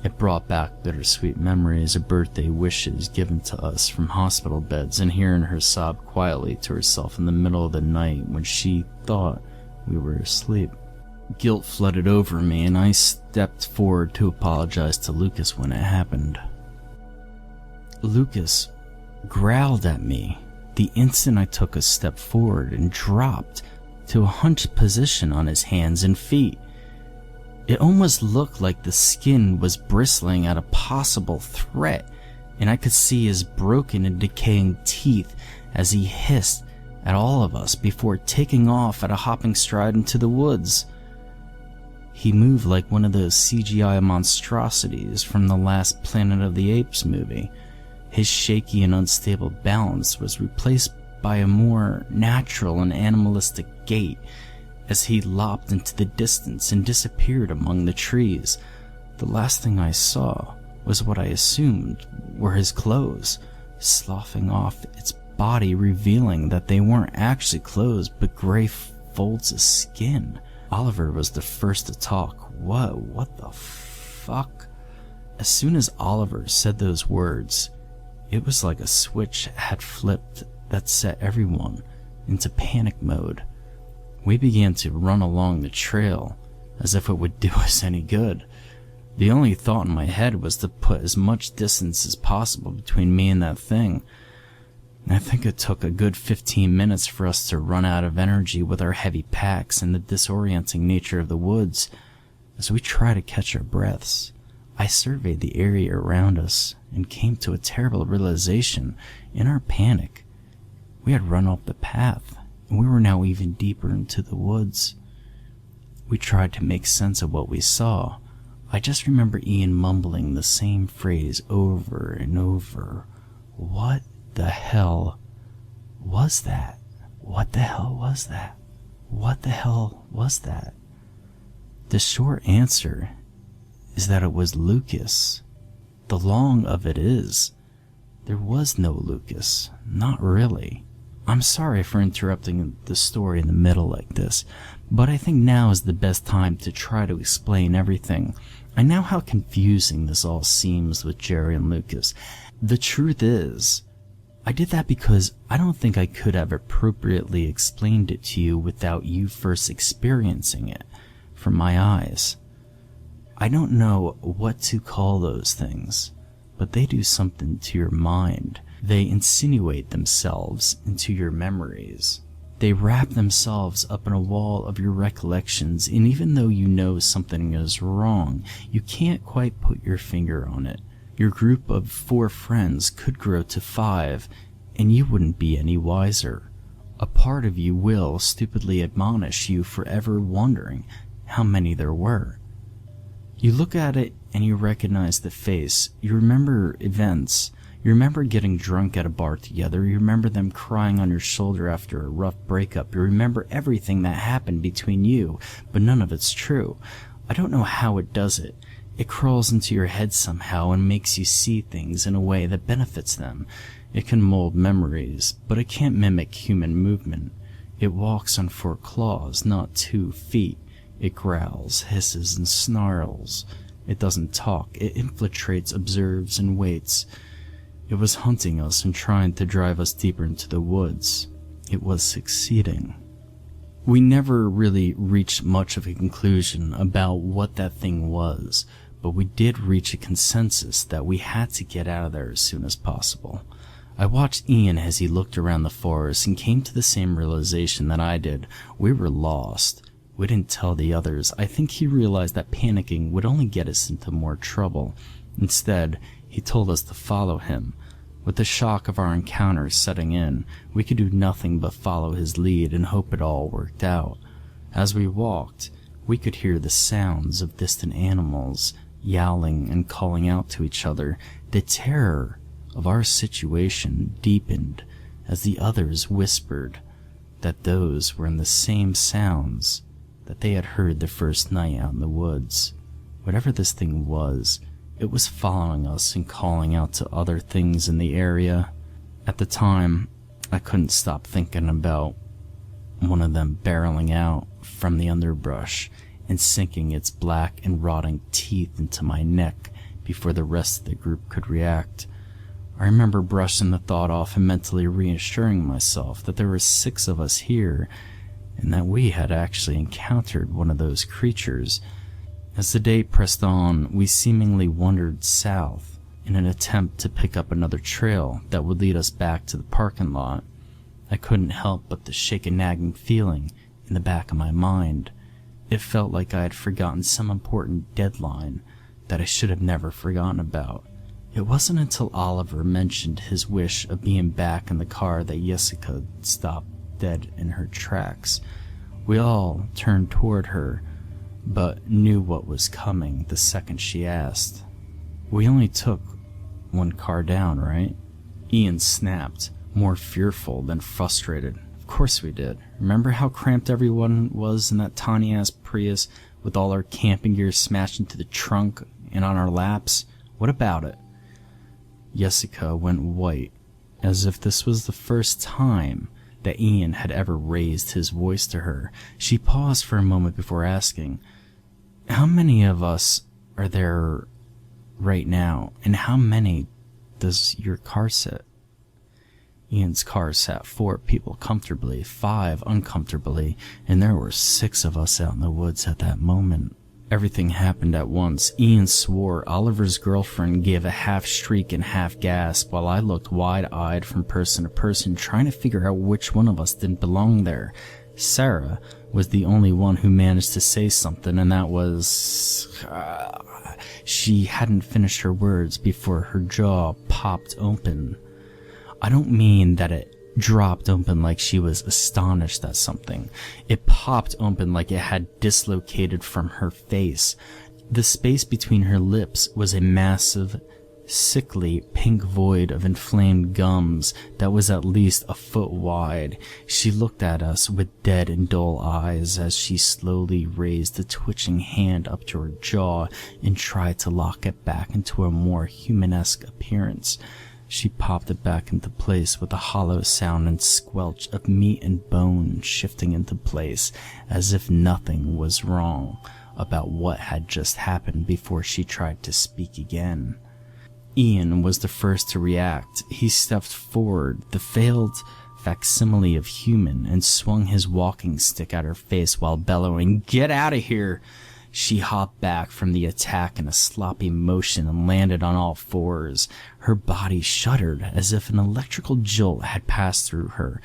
It brought back bittersweet memories of birthday wishes given to us from hospital beds and hearing her sob quietly to herself in the middle of the night when she thought we were asleep. Guilt flooded over me, and I stepped forward to apologize to Lucas when it happened. Lucas growled at me the instant I took a step forward and dropped to a hunched position on his hands and feet. It almost looked like the skin was bristling at a possible threat, and I could see his broken and decaying teeth as he hissed at all of us before taking off at a hopping stride into the woods. He moved like one of those CGI monstrosities from the last Planet of the Apes movie. His shaky and unstable balance was replaced by a more natural and animalistic gait as he lopped into the distance and disappeared among the trees. The last thing I saw was what I assumed were his clothes, sloughing off its body, revealing that they weren't actually clothes but gray folds of skin. Oliver was the first to talk. What the fuck? As soon as Oliver said those words, it was like a switch had flipped that set everyone into panic mode. We began to run along the trail as if it would do us any good. The only thought in my head was to put as much distance as possible between me and that thing. I think it took a good 15 minutes for us to run out of energy with our heavy packs and the disorienting nature of the woods. As we tried to catch our breaths, I surveyed the area around us and came to a terrible realization. In our panic, we had run off the path, and we were now even deeper into the woods. We tried to make sense of what we saw. I just remember Ian mumbling the same phrase over and over. What the hell was that? What the hell was that? What the hell was that? The short answer is that it was Lucas. The long of it is, there was no Lucas. Not really. I'm sorry for interrupting the story in the middle like this, but I think now is the best time to try to explain everything. I know how confusing this all seems with Jerry and Lucas. The truth is, I did that because I don't think I could have appropriately explained it to you without you first experiencing it from my eyes. I don't know what to call those things, but they do something to your mind. They insinuate themselves into your memories. They wrap themselves up in a wall of your recollections, and even though you know something is wrong, you can't quite put your finger on it. Your group of 4 friends could grow to 5, and you wouldn't be any wiser. A part of you will stupidly admonish you for ever wondering how many there were. You look at it and you recognize the face. You remember events. You remember getting drunk at a bar together. You remember them crying on your shoulder after a rough breakup. You remember everything that happened between you, but none of it's true. I don't know how it does it. It crawls into your head somehow and makes you see things in a way that benefits them. It can mold memories, but it can't mimic human movement. It walks on 4 claws, not 2 feet. It growls, hisses, and snarls. It doesn't talk. It infiltrates, observes, and waits. It was hunting us and trying to drive us deeper into the woods. It was succeeding. We never really reached much of a conclusion about what that thing was, but we did reach a consensus that we had to get out of there as soon as possible. I watched Ian as he looked around the forest and came to the same realization that I did. We were lost. We didn't tell the others. I think he realized that panicking would only get us into more trouble. Instead, he told us to follow him. With the shock of our encounter setting in, we could do nothing but follow his lead and hope it all worked out. As we walked, we could hear the sounds of distant animals yowling and calling out to each other. The terror of our situation deepened as the others whispered that those were in the same sounds that they had heard the first night out in the woods. Whatever this thing was, it was following us and calling out to other things in the area. At the time, I couldn't stop thinking about one of them barreling out from the underbrush and sinking its black and rotting teeth into my neck before the rest of the group could react. I remember brushing the thought off and mentally reassuring myself that there were 6 of us here, and that we had actually encountered one of those creatures. As the day pressed on, we seemingly wandered south in an attempt to pick up another trail that would lead us back to the parking lot. I couldn't help but to shake a nagging feeling in the back of my mind. It felt like I had forgotten some important deadline that I should have never forgotten about. It wasn't until Oliver mentioned his wish of being back in the car that Jessica stopped dead in her tracks. We all turned toward her, but knew what was coming the second she asked. "We only took one car down, right?" Ian snapped, more fearful than frustrated. "Of course we did. Remember how cramped everyone was in that tiny-ass Prius with all our camping gear smashed into the trunk and on our laps? What about it?" Jessica went white, as if this was the first time that Ian had ever raised his voice to her. She paused for a moment before asking, "How many of us are there right now, and how many does your car sit?" Ian's car sat 4 people comfortably, 5 uncomfortably, and there were 6 of us out in the woods at that moment. Everything happened at once. Ian swore. Oliver's girlfriend gave a half shriek and half gasp, while I looked wide-eyed from person to person, trying to figure out which one of us didn't belong there. Sarah was the only one who managed to say something, and that was... She hadn't finished her words before her jaw popped open. I don't mean that it dropped open like she was astonished at something. It popped open like it had dislocated from her face. The space between her lips was a massive, sickly pink void of inflamed gums that was at least a foot wide. She looked at us with dead and dull eyes as she slowly raised a twitching hand up to her jaw and tried to lock it back into a more humanesque appearance. She popped it back into place with a hollow sound and squelch of meat and bone shifting into place as if nothing was wrong about what had just happened before she tried to speak again. Ian was the first to react. He stepped forward, the failed facsimile of human, and swung his walking stick at her face while bellowing, "Get out of here!" She hopped back from the attack in a sloppy motion and landed on all 4s. Her body shuddered as if an electrical jolt had passed through her,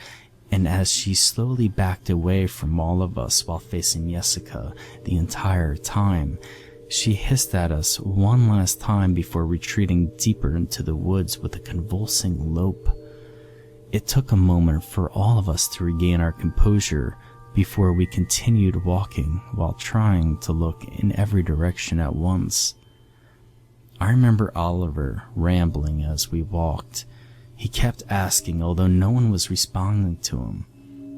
and as she slowly backed away from all of us while facing Jessica the entire time, she hissed at us one last time before retreating deeper into the woods with a convulsing lope. It took a moment for all of us to regain our composure before we continued walking while trying to look in every direction at once. I remember Oliver rambling as we walked. He kept asking, although no one was responding to him,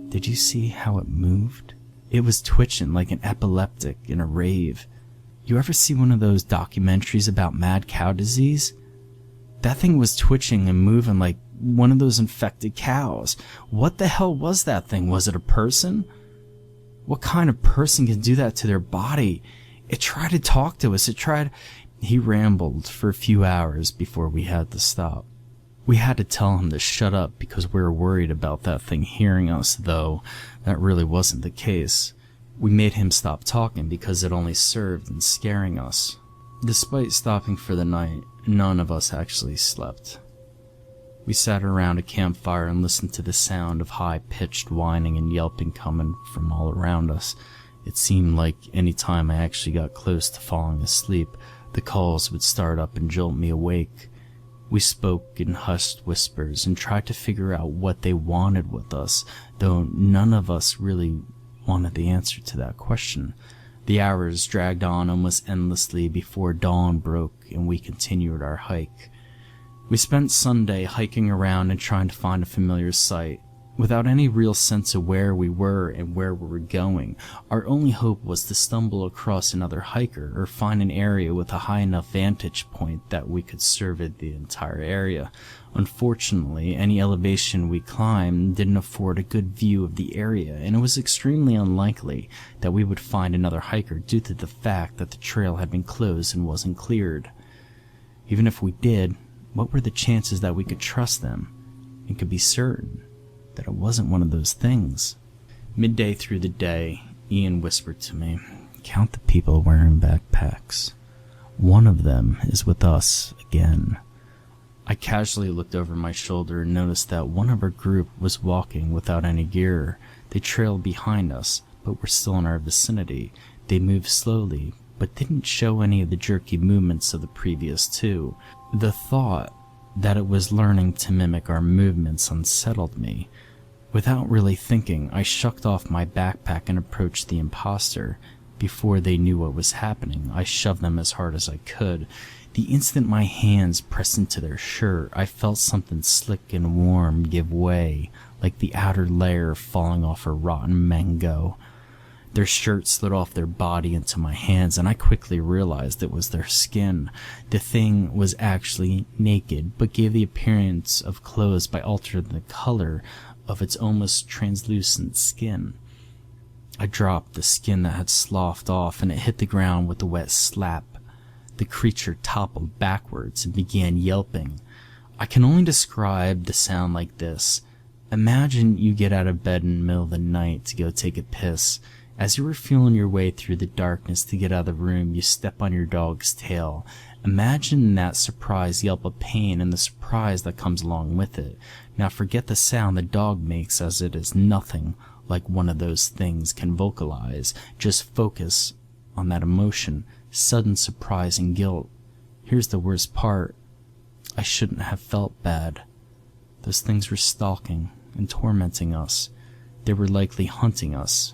"Did you see how it moved? It was twitching like an epileptic in a rave. You ever see one of those documentaries about mad cow disease? That thing was twitching and moving like one of those infected cows. What the hell was that thing? Was it a person? What kind of person can do that to their body? It tried to talk to us. He rambled for a few hours before we had to stop. We had to tell him to shut up because we were worried about that thing hearing us, though that really wasn't the case. We made him stop talking because it only served in scaring us. Despite stopping for the night, none of us actually slept. We sat around a campfire and listened to the sound of high-pitched whining and yelping coming from all around us. It seemed like any time I actually got close to falling asleep, the calls would start up and jolt me awake. We spoke in hushed whispers and tried to figure out what they wanted with us, though none of us really wanted the answer to that question. The hours dragged on almost endlessly before dawn broke and we continued our hike. We spent Sunday hiking around and trying to find a familiar sight. Without any real sense of where we were and where we were going, our only hope was to stumble across another hiker or find an area with a high enough vantage point that we could survey the entire area. Unfortunately, any elevation we climbed didn't afford a good view of the area, and it was extremely unlikely that we would find another hiker due to the fact that the trail had been closed and wasn't cleared. Even if we did, what were the chances that we could trust them and could be certain that it wasn't one of those things? Midday through the day, Ian whispered to me, "Count the people wearing backpacks. One of them is with us again." I casually looked over my shoulder and noticed that one of our group was walking without any gear. They trailed behind us, but were still in our vicinity. They moved slowly, but didn't show any of the jerky movements of the previous two. The thought that it was learning to mimic our movements unsettled me. Without really thinking, I shucked off my backpack and approached the imposter. Before they knew what was happening, I shoved them as hard as I could. The instant my hands pressed into their shirt, I felt something slick and warm give way, like the outer layer falling off a rotten mango. Their shirt slid off their body into my hands, and I quickly realized it was their skin. The thing was actually naked, but gave the appearance of clothes by altering the color of its almost translucent skin. I dropped the skin that had sloughed off, and it hit the ground with a wet slap. The creature toppled backwards and began yelping. I can only describe the sound like this. Imagine you get out of bed in the middle of the night to go take a piss. As you were feeling your way through the darkness to get out of the room, you step on your dog's tail. Imagine that surprise yelp of pain and the surprise that comes along with it. Now forget the sound the dog makes, as it is nothing like one of those things can vocalize. Just focus on that emotion, sudden surprise and guilt. Here's the worst part. I shouldn't have felt bad. Those things were stalking and tormenting us. They were likely hunting us,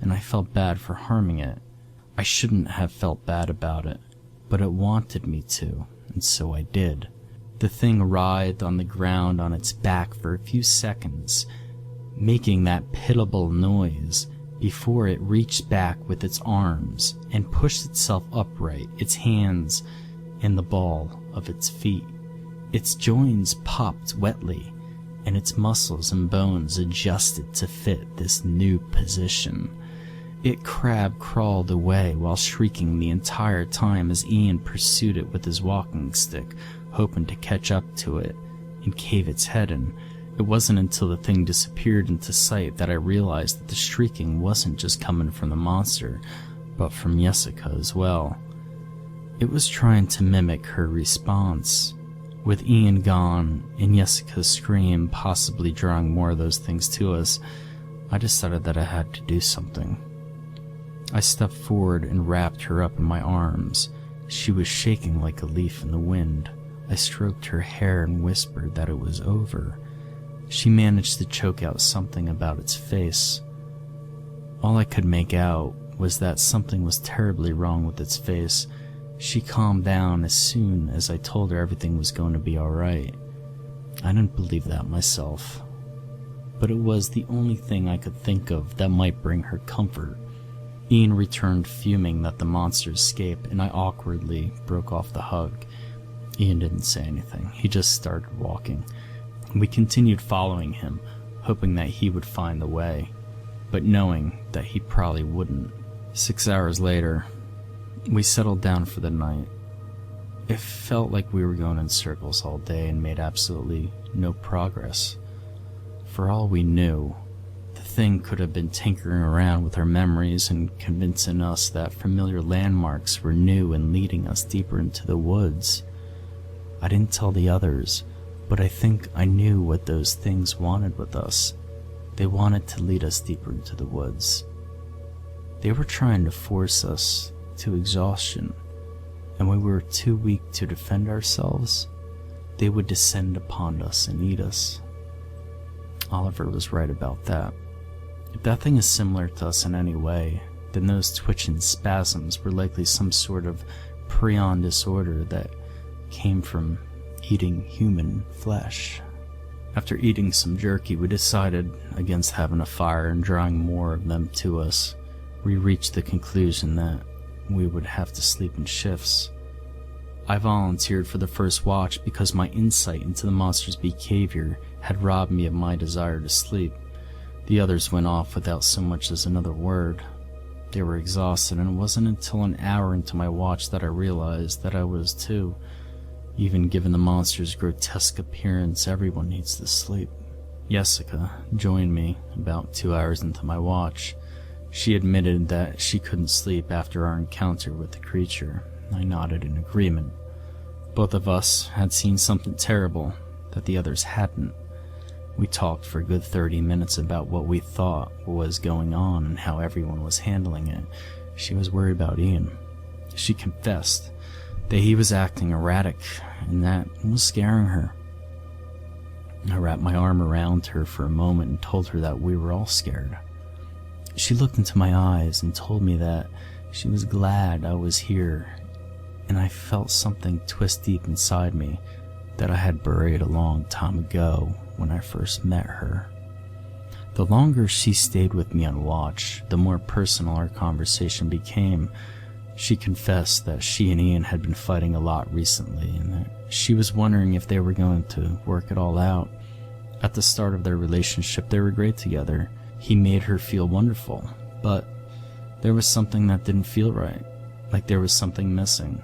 and I felt bad for harming it. I shouldn't have felt bad about it, but it wanted me to, and so I did. The thing writhed on the ground on its back for a few seconds, making that pitiable noise, before it reached back with its arms and pushed itself upright, its hands in the ball of its feet. Its joints popped wetly, and its muscles and bones adjusted to fit this new position. It crab-crawled away while shrieking the entire time as Ian pursued it with his walking stick, hoping to catch up to it and cave its head in. It wasn't until the thing disappeared into sight that I realized that the shrieking wasn't just coming from the monster, but from Jessica as well. It was trying to mimic her response. With Ian gone and Jessica's scream possibly drawing more of those things to us, I decided that I had to do something. I stepped forward and wrapped her up in my arms. She was shaking like a leaf in the wind. I stroked her hair and whispered that it was over. She managed to choke out something about its face. All I could make out was that something was terribly wrong with its face. She calmed down as soon as I told her everything was going to be alright. I didn't believe that myself, but it was the only thing I could think of that might bring her comfort. Ian returned fuming that the monster escaped, and I awkwardly broke off the hug. Ian didn't say anything. He just started walking. We continued following him, hoping that he would find the way, but knowing that he probably wouldn't. 6 hours later, we settled down for the night. It felt like we were going in circles all day and made absolutely no progress. For all we knew, the thing could have been tinkering around with our memories and convincing us that familiar landmarks were new and leading us deeper into the woods. I didn't tell the others, but I think I knew what those things wanted with us. They wanted to lead us deeper into the woods. They were trying to force us to exhaustion, and when we were too weak to defend ourselves, they would descend upon us and eat us. Oliver was right about that. If that thing is similar to us in any way, then those twitching spasms were likely some sort of prion disorder that came from eating human flesh. After eating some jerky, we decided against having a fire and drawing more of them to us. We reached the conclusion that we would have to sleep in shifts. I volunteered for the first watch because my insight into the monster's behavior had robbed me of my desire to sleep. The others went off without so much as another word. They were exhausted, and it wasn't until an hour into my watch that I realized that I was too. Even given the monster's grotesque appearance, everyone needs to sleep. Jessica joined me about 2 hours into my watch. She admitted that she couldn't sleep after our encounter with the creature. I nodded in agreement. Both of us had seen something terrible that the others hadn't. We talked for a good 30 minutes about what we thought was going on and how everyone was handling it. She was worried about Ian. She confessed that he was acting erratic, and that was scaring her. I wrapped my arm around her for a moment and told her that we were all scared. She looked into my eyes and told me that she was glad I was here, and I felt something twist deep inside me that I had buried a long time ago when I first met her. The longer she stayed with me on watch, the more personal our conversation became. She confessed that she and Ian had been fighting a lot recently, and that she was wondering if they were going to work it all out. At the start of their relationship, they were great together. He made her feel wonderful, but there was something that didn't feel right, like there was something missing.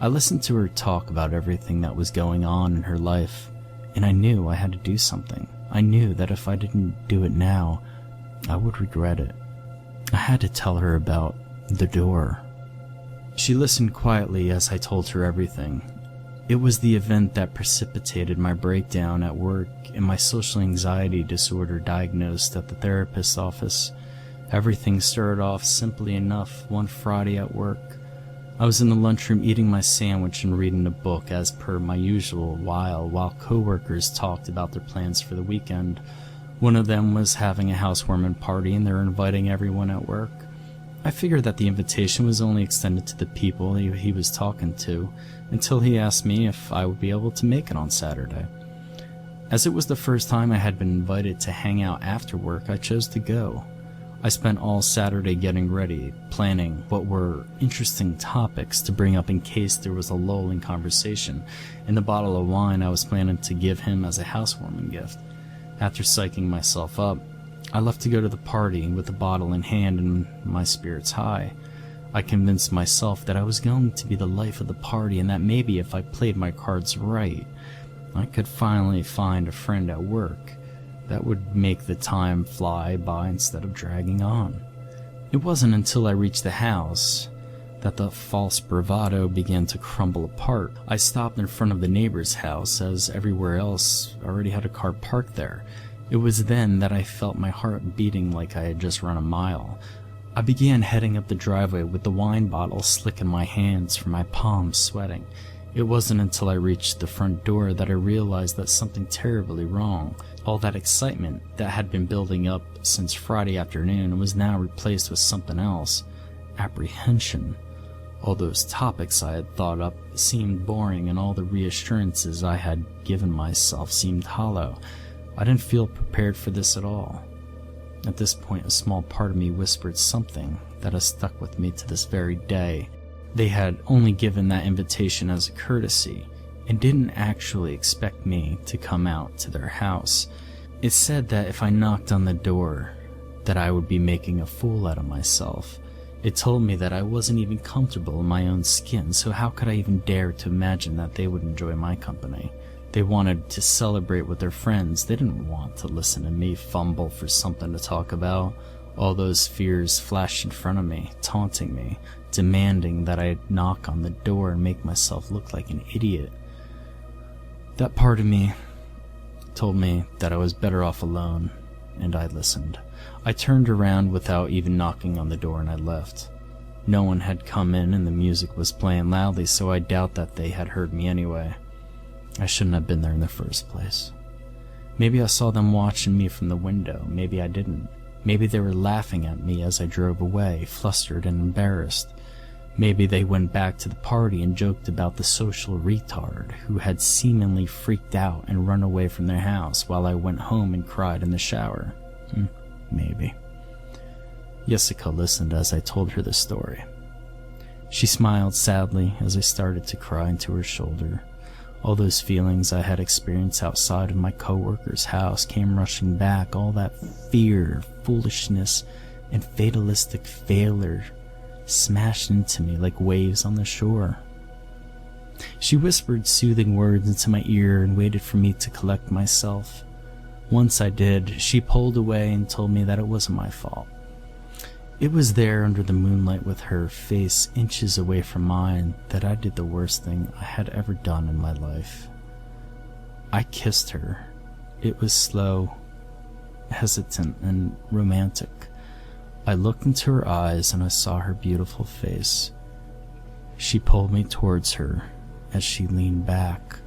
I listened to her talk about everything that was going on in her life, and I knew I had to do something. I knew that if I didn't do it now, I would regret it. I had to tell her about the door. She listened quietly as I told her everything. It was the event that precipitated my breakdown at work and my social anxiety disorder diagnosed at the therapist's office. Everything started off simply enough one Friday at work. I was in the lunchroom eating my sandwich and reading a book as per my usual while coworkers talked about their plans for the weekend. One of them was having a housewarming party and they were inviting everyone at work. I figured that the invitation was only extended to the people he was talking to, until he asked me if I would be able to make it on Saturday. As it was the first time I had been invited to hang out after work, I chose to go. I spent all Saturday getting ready, planning what were interesting topics to bring up in case there was a lull in conversation, and the bottle of wine I was planning to give him as a housewarming gift. After psyching myself up, I left to go to the party with the bottle in hand and my spirits high. I convinced myself that I was going to be the life of the party and that maybe if I played my cards right, I could finally find a friend at work that would make the time fly by instead of dragging on. It wasn't until I reached the house that the false bravado began to crumble apart. I stopped in front of the neighbor's house as everywhere else already had a car parked there. It was then that I felt my heart beating like I had just run a mile. I began heading up the driveway with the wine bottle slick in my hands from my palms sweating. It wasn't until I reached the front door that I realized that something terribly wrong. All that excitement that had been building up since Friday afternoon was now replaced with something else. Apprehension. All those topics I had thought up seemed boring and all the reassurances I had given myself seemed hollow. I didn't feel prepared for this at all. At this point, a small part of me whispered something that has stuck with me to this very day. They had only given that invitation as a courtesy and didn't actually expect me to come out to their house. It said that if I knocked on the door, that I would be making a fool out of myself. It told me that I wasn't even comfortable in my own skin, so how could I even dare to imagine that they would enjoy my company? They wanted to celebrate with their friends. They didn't want to listen to me fumble for something to talk about. All those fears flashed in front of me, taunting me, demanding that I knock on the door and make myself look like an idiot. That part of me told me that I was better off alone, and I listened. I turned around without even knocking on the door and I left. No one had come in and the music was playing loudly, so I doubt that they had heard me anyway. I shouldn't have been there in the first place. Maybe I saw them watching me from the window. Maybe I didn't. Maybe they were laughing at me as I drove away, flustered and embarrassed. Maybe they went back to the party and joked about the social retard who had seemingly freaked out and run away from their house while I went home and cried in the shower. Maybe. Jessica listened as I told her the story. She smiled sadly as I started to cry into her shoulder. All those feelings I had experienced outside of my coworker's house came rushing back. All that fear, foolishness, and fatalistic failure smashed into me like waves on the shore. She whispered soothing words into my ear and waited for me to collect myself. Once I did, she pulled away and told me that it wasn't my fault. It was there under the moonlight with her face inches away from mine that I did the worst thing I had ever done in my life. I kissed her. It was slow, hesitant, and romantic. I looked into her eyes and I saw her beautiful face. She pulled me towards her as she leaned back.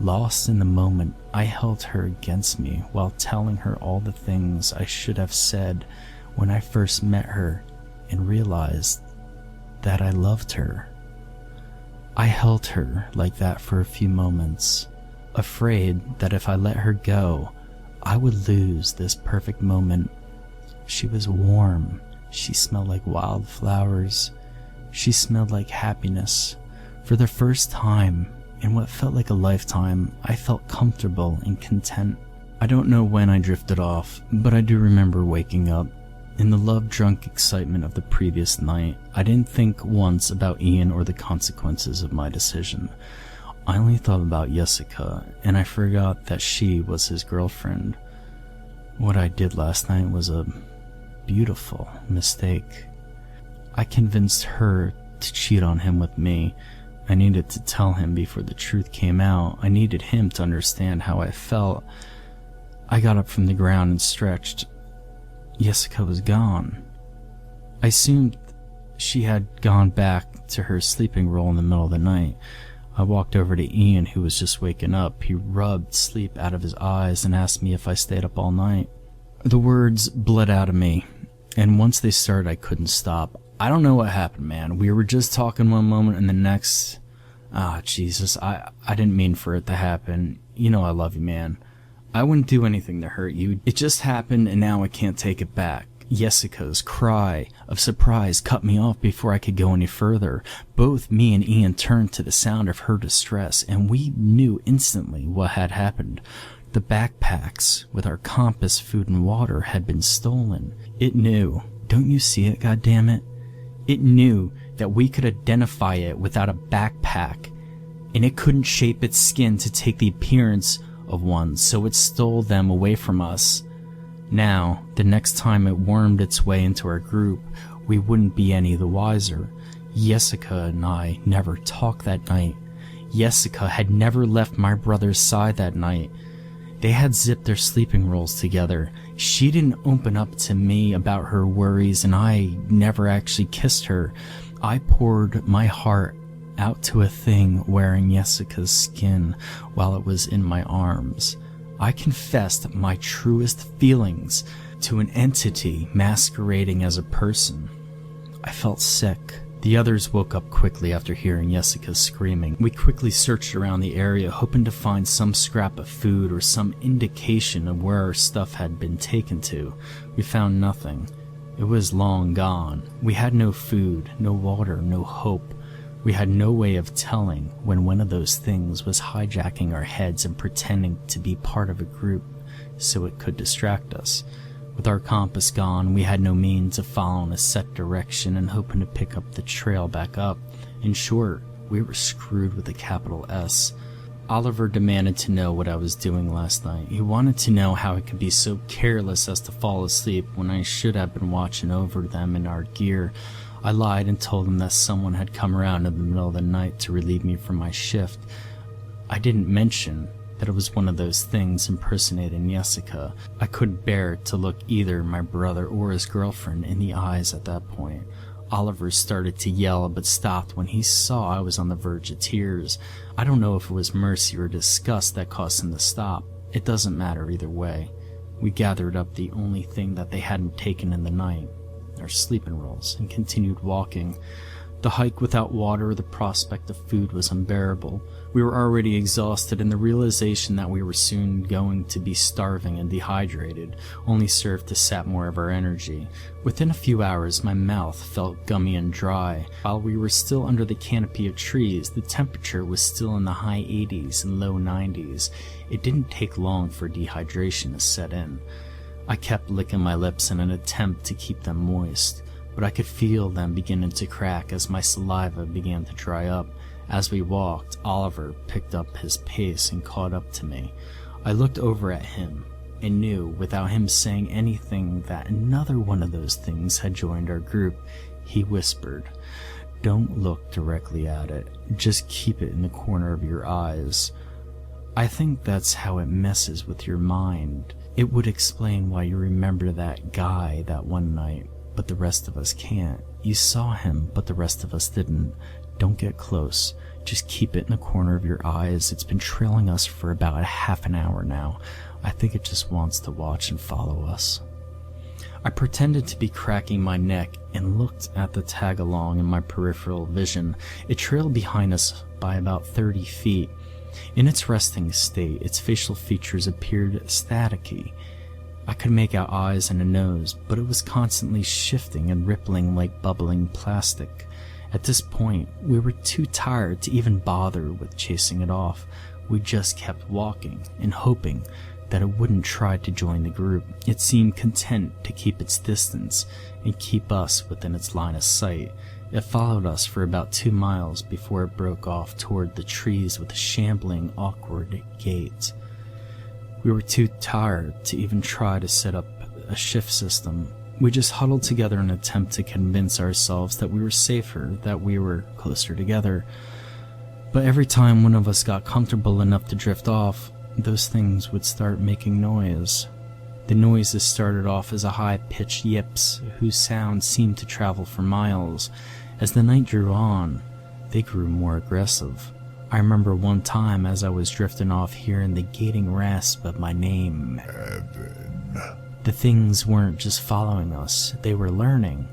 Lost in the moment, I held her against me while telling her all the things I should have said when I first met her and realized that I loved her. I held her like that for a few moments, afraid that if I let her go, I would lose this perfect moment. She was warm. She smelled like wildflowers. She smelled like happiness. For the first time, in what felt like a lifetime, I felt comfortable and content. I don't know when I drifted off, but I do remember waking up. In the love-drunk excitement of the previous night, I didn't think once about Ian or the consequences of my decision. I only thought about Jessica, and I forgot that she was his girlfriend. What I did last night was a beautiful mistake. I convinced her to cheat on him with me. I needed to tell him before the truth came out. I needed him to understand how I felt. I got up from the ground and stretched. Jessica was gone. I assumed she had gone back to her sleeping role in the middle of the night. I walked over to Ian, who was just waking up. He rubbed sleep out of his eyes and asked me if I stayed up all night. The words bled out of me, and once they started, I couldn't stop. I don't know what happened, man. We were just talking one moment, and the next... Jesus, I didn't mean for it to happen. You know I love you, man. I wouldn't do anything to hurt you. It just happened, and now I can't take it back. Jessica's cry of surprise cut me off before I could go any further. Both me and Ian turned to the sound of her distress, and we knew instantly what had happened. The backpacks with our compass, food, and water had been stolen. It knew. Don't you see it, goddammit? It knew that we could identify it without a backpack, and it couldn't shape its skin to take the appearance of one, so it stole them away from us. Now, the next time it wormed its way into our group, we wouldn't be any the wiser. Jessica and I never talked that night. Jessica had never left my brother's side that night. They had zipped their sleeping rolls together. She didn't open up to me about her worries, and I never actually kissed her. I poured my heart out to a thing wearing Jessica's skin while it was in my arms. I confessed my truest feelings to an entity masquerading as a person. I felt sick. The others woke up quickly after hearing Jessica screaming. We quickly searched around the area, hoping to find some scrap of food or some indication of where our stuff had been taken to. We found nothing. It was long gone. We had no food, no water, no hope. We had no way of telling when one of those things was hijacking our heads and pretending to be part of a group so it could distract us. With our compass gone, we had no means of following a set direction and hoping to pick up the trail back up. In short, we were screwed with a capital S. Oliver demanded to know what I was doing last night. He wanted to know how I could be so careless as to fall asleep when I should have been watching over them and our gear. I lied and told him that someone had come around in the middle of the night to relieve me from my shift. I didn't mention that it was one of those things impersonating Jessica. I couldn't bear to look either my brother or his girlfriend in the eyes at that point. Oliver started to yell but stopped when he saw I was on the verge of tears. I don't know if it was mercy or disgust that caused him to stop. It doesn't matter either way. We gathered up the only thing that they hadn't taken in the night, our sleeping rolls, and continued walking. The hike without water or the prospect of food was unbearable. We were already exhausted, and the realization that we were soon going to be starving and dehydrated only served to sap more of our energy. Within a few hours, my mouth felt gummy and dry. While we were still under the canopy of trees, the temperature was still in the high 80s and low 90s. It didn't take long for dehydration to set in. I kept licking my lips in an attempt to keep them moist, but I could feel them beginning to crack as my saliva began to dry up. As we walked, Oliver picked up his pace and caught up to me. I looked over at him and knew, without him saying anything, that another one of those things had joined our group. He whispered, "Don't look directly at it, just keep it in the corner of your eyes." I think that's how it messes with your mind. It would explain why you remember that guy that one night, but the rest of us can't. You saw him, but the rest of us didn't. Don't get close. Just keep it in the corner of your eyes. It's been trailing us for about a half an hour now. I think it just wants to watch and follow us. I pretended to be cracking my neck and looked at the tag-along in my peripheral vision. It trailed behind us by about 30 feet. In its resting state, its facial features appeared staticky. I could make out eyes and a nose, but it was constantly shifting and rippling like bubbling plastic. At this point, we were too tired to even bother with chasing it off. We just kept walking and hoping that it wouldn't try to join the group. It seemed content to keep its distance and keep us within its line of sight. It followed us for about 2 miles before it broke off toward the trees with a shambling, awkward gait. We were too tired to even try to set up a shift system. We just huddled together in an attempt to convince ourselves that we were safer, that we were closer together. But every time one of us got comfortable enough to drift off, those things would start making noise. The noises started off as a high-pitched yips, whose sound seemed to travel for miles. As the night drew on, they grew more aggressive. I remember one time as I was drifting off hearing the gating rasp of my name. Evan. The things weren't just following us, they were learning.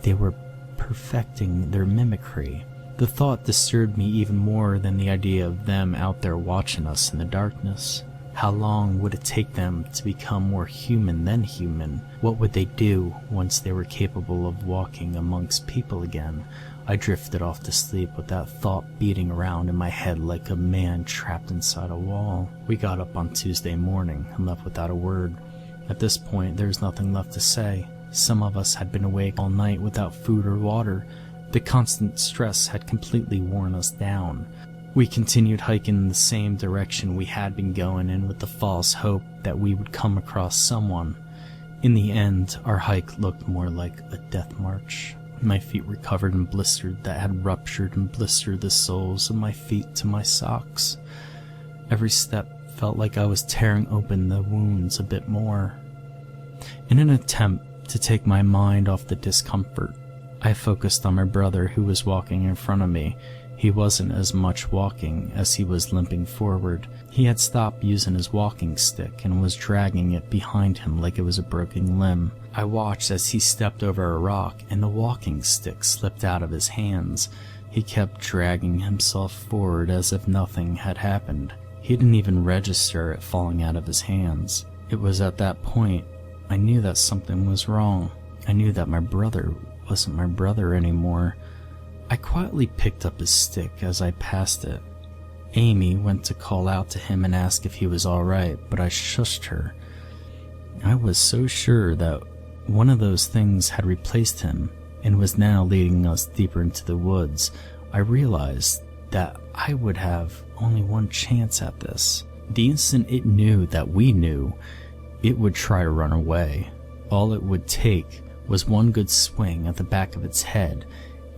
They were perfecting their mimicry. The thought disturbed me even more than the idea of them out there watching us in the darkness. How long would it take them to become more human than human? What would they do once they were capable of walking amongst people again? I drifted off to sleep with that thought beating around in my head like a man trapped inside a wall. We got up on Tuesday morning and left without a word. At this point, there was nothing left to say. Some of us had been awake all night without food or water. The constant stress had completely worn us down. We continued hiking in the same direction we had been going in with the false hope that we would come across someone. In the end, our hike looked more like a death march. My feet were covered in blisters that had ruptured and blistered the soles of my feet to my socks. Every step felt like I was tearing open the wounds a bit more. In an attempt to take my mind off the discomfort, I focused on my brother who was walking in front of me. He wasn't as much walking as he was limping forward. He had stopped using his walking stick and was dragging it behind him like it was a broken limb. I watched as he stepped over a rock and the walking stick slipped out of his hands. He kept dragging himself forward as if nothing had happened. He didn't even register it falling out of his hands. It was at that point I knew that something was wrong. I knew that my brother wasn't my brother anymore. I quietly picked up his stick as I passed it. Amy went to call out to him and ask if he was alright, but I shushed her. I was so sure that one of those things had replaced him and was now leading us deeper into the woods. I realized that I would have only one chance at this. The instant it knew that we knew, it would try to run away. All it would take was one good swing at the back of its head,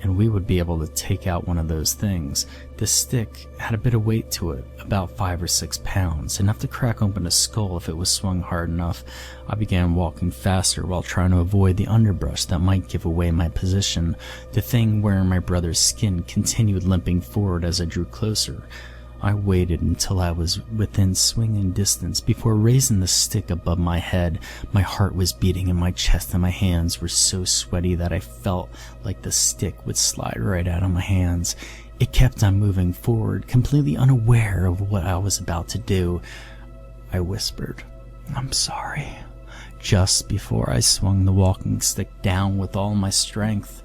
and we would be able to take out one of those things. The stick had a bit of weight to it, about 5 or 6 pounds, enough to crack open a skull if it was swung hard enough. I began walking faster while trying to avoid the underbrush that might give away my position. The thing wearing my brother's skin continued limping forward as I drew closer. I waited until I was within swinging distance before raising the stick above my head. My heart was beating in my chest and my hands were so sweaty that I felt like the stick would slide right out of my hands. It kept on moving forward, completely unaware of what I was about to do. I whispered, "I'm sorry," just before I swung the walking stick down with all my strength.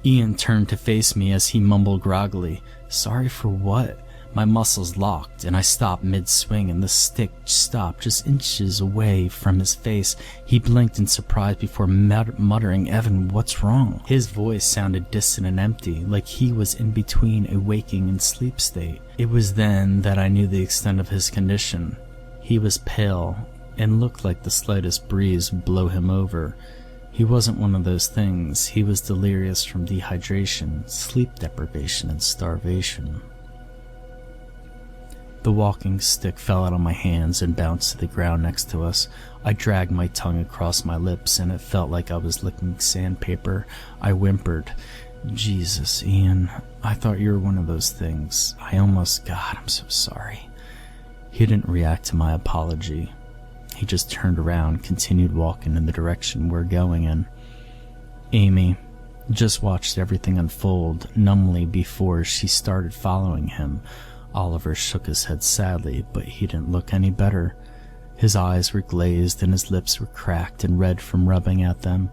Ian turned to face me as he mumbled groggily, "Sorry for what?" My muscles locked, and I stopped mid-swing, and the stick stopped just inches away from his face. He blinked in surprise before muttering, "Evan, what's wrong?" His voice sounded distant and empty, like he was in between a waking and sleep state. It was then that I knew the extent of his condition. He was pale, and looked like the slightest breeze would blow him over. He wasn't one of those things. He was delirious from dehydration, sleep deprivation, and starvation. The walking stick fell out of my hands and bounced to the ground next to us. I dragged my tongue across my lips, and it felt like I was licking sandpaper. I whimpered, "Jesus, Ian, I thought you were one of those things. God, I'm so sorry." He didn't react to my apology. He just turned around, continued walking in the direction we're going in. Amy just watched everything unfold numbly before she started following him. Oliver shook his head sadly, but he didn't look any better. His eyes were glazed and his lips were cracked and red from rubbing at them.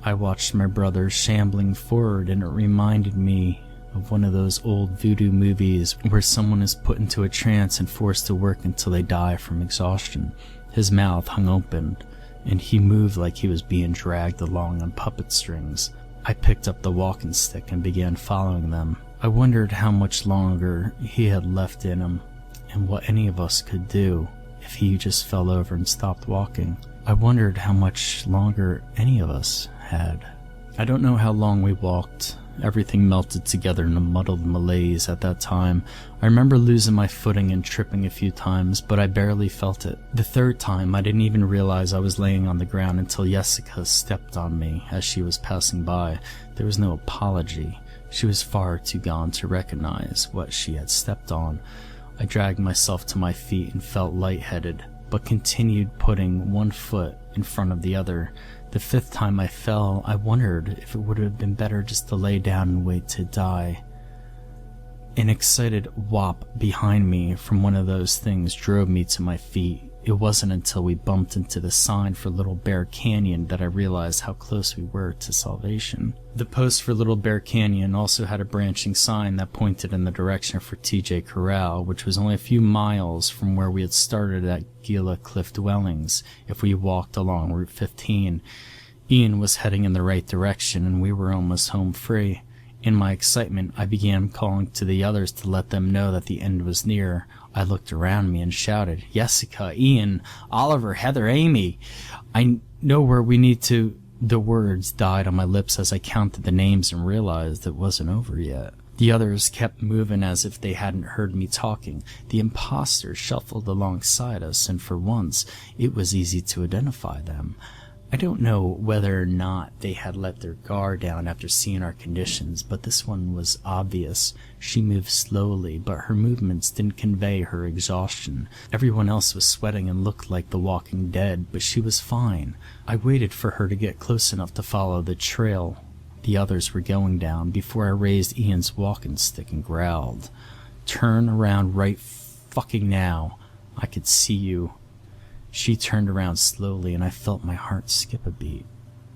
I watched my brother shambling forward, and it reminded me of one of those old voodoo movies where someone is put into a trance and forced to work until they die from exhaustion. His mouth hung open, and he moved like he was being dragged along on puppet strings. I picked up the walking stick and began following them. I wondered how much longer he had left in him, and what any of us could do if he just fell over and stopped walking. I wondered how much longer any of us had. I don't know how long we walked. Everything melted together in a muddled malaise at that time. I remember losing my footing and tripping a few times, but I barely felt it. The third time, I didn't even realize I was laying on the ground until Jessica stepped on me as she was passing by. There was no apology. She was far too gone to recognize what she had stepped on. I dragged myself to my feet and felt lightheaded, but continued putting one foot in front of the other. The fifth time I fell, I wondered if it would have been better just to lay down and wait to die. An excited whop behind me from one of those things drove me to my feet. It wasn't until we bumped into the sign for Little Bear Canyon that I realized how close we were to salvation. The post for Little Bear Canyon also had a branching sign that pointed in the direction for TJ Corral, which was only a few miles from where we had started at Gila Cliff Dwellings if we walked along Route 15. Ian was heading in the right direction, and we were almost home free. In my excitement, I began calling to the others to let them know that the end was near. I looked around me and shouted, "Jessica, Ian, Oliver, Heather, Amy, I know where we need to..." The words died on my lips as I counted the names and realized it wasn't over yet. The others kept moving as if they hadn't heard me talking. The imposters shuffled alongside us, and for once, it was easy to identify them. I don't know whether or not they had let their guard down after seeing our conditions, but this one was obvious. She moved slowly, but her movements didn't convey her exhaustion. Everyone else was sweating and looked like the walking dead, but she was fine. I waited for her to get close enough to follow the trail the others were going down before I raised Ian's walking stick and growled, "Turn around right fucking now. I could see you." She turned around slowly, and I felt my heart skip a beat.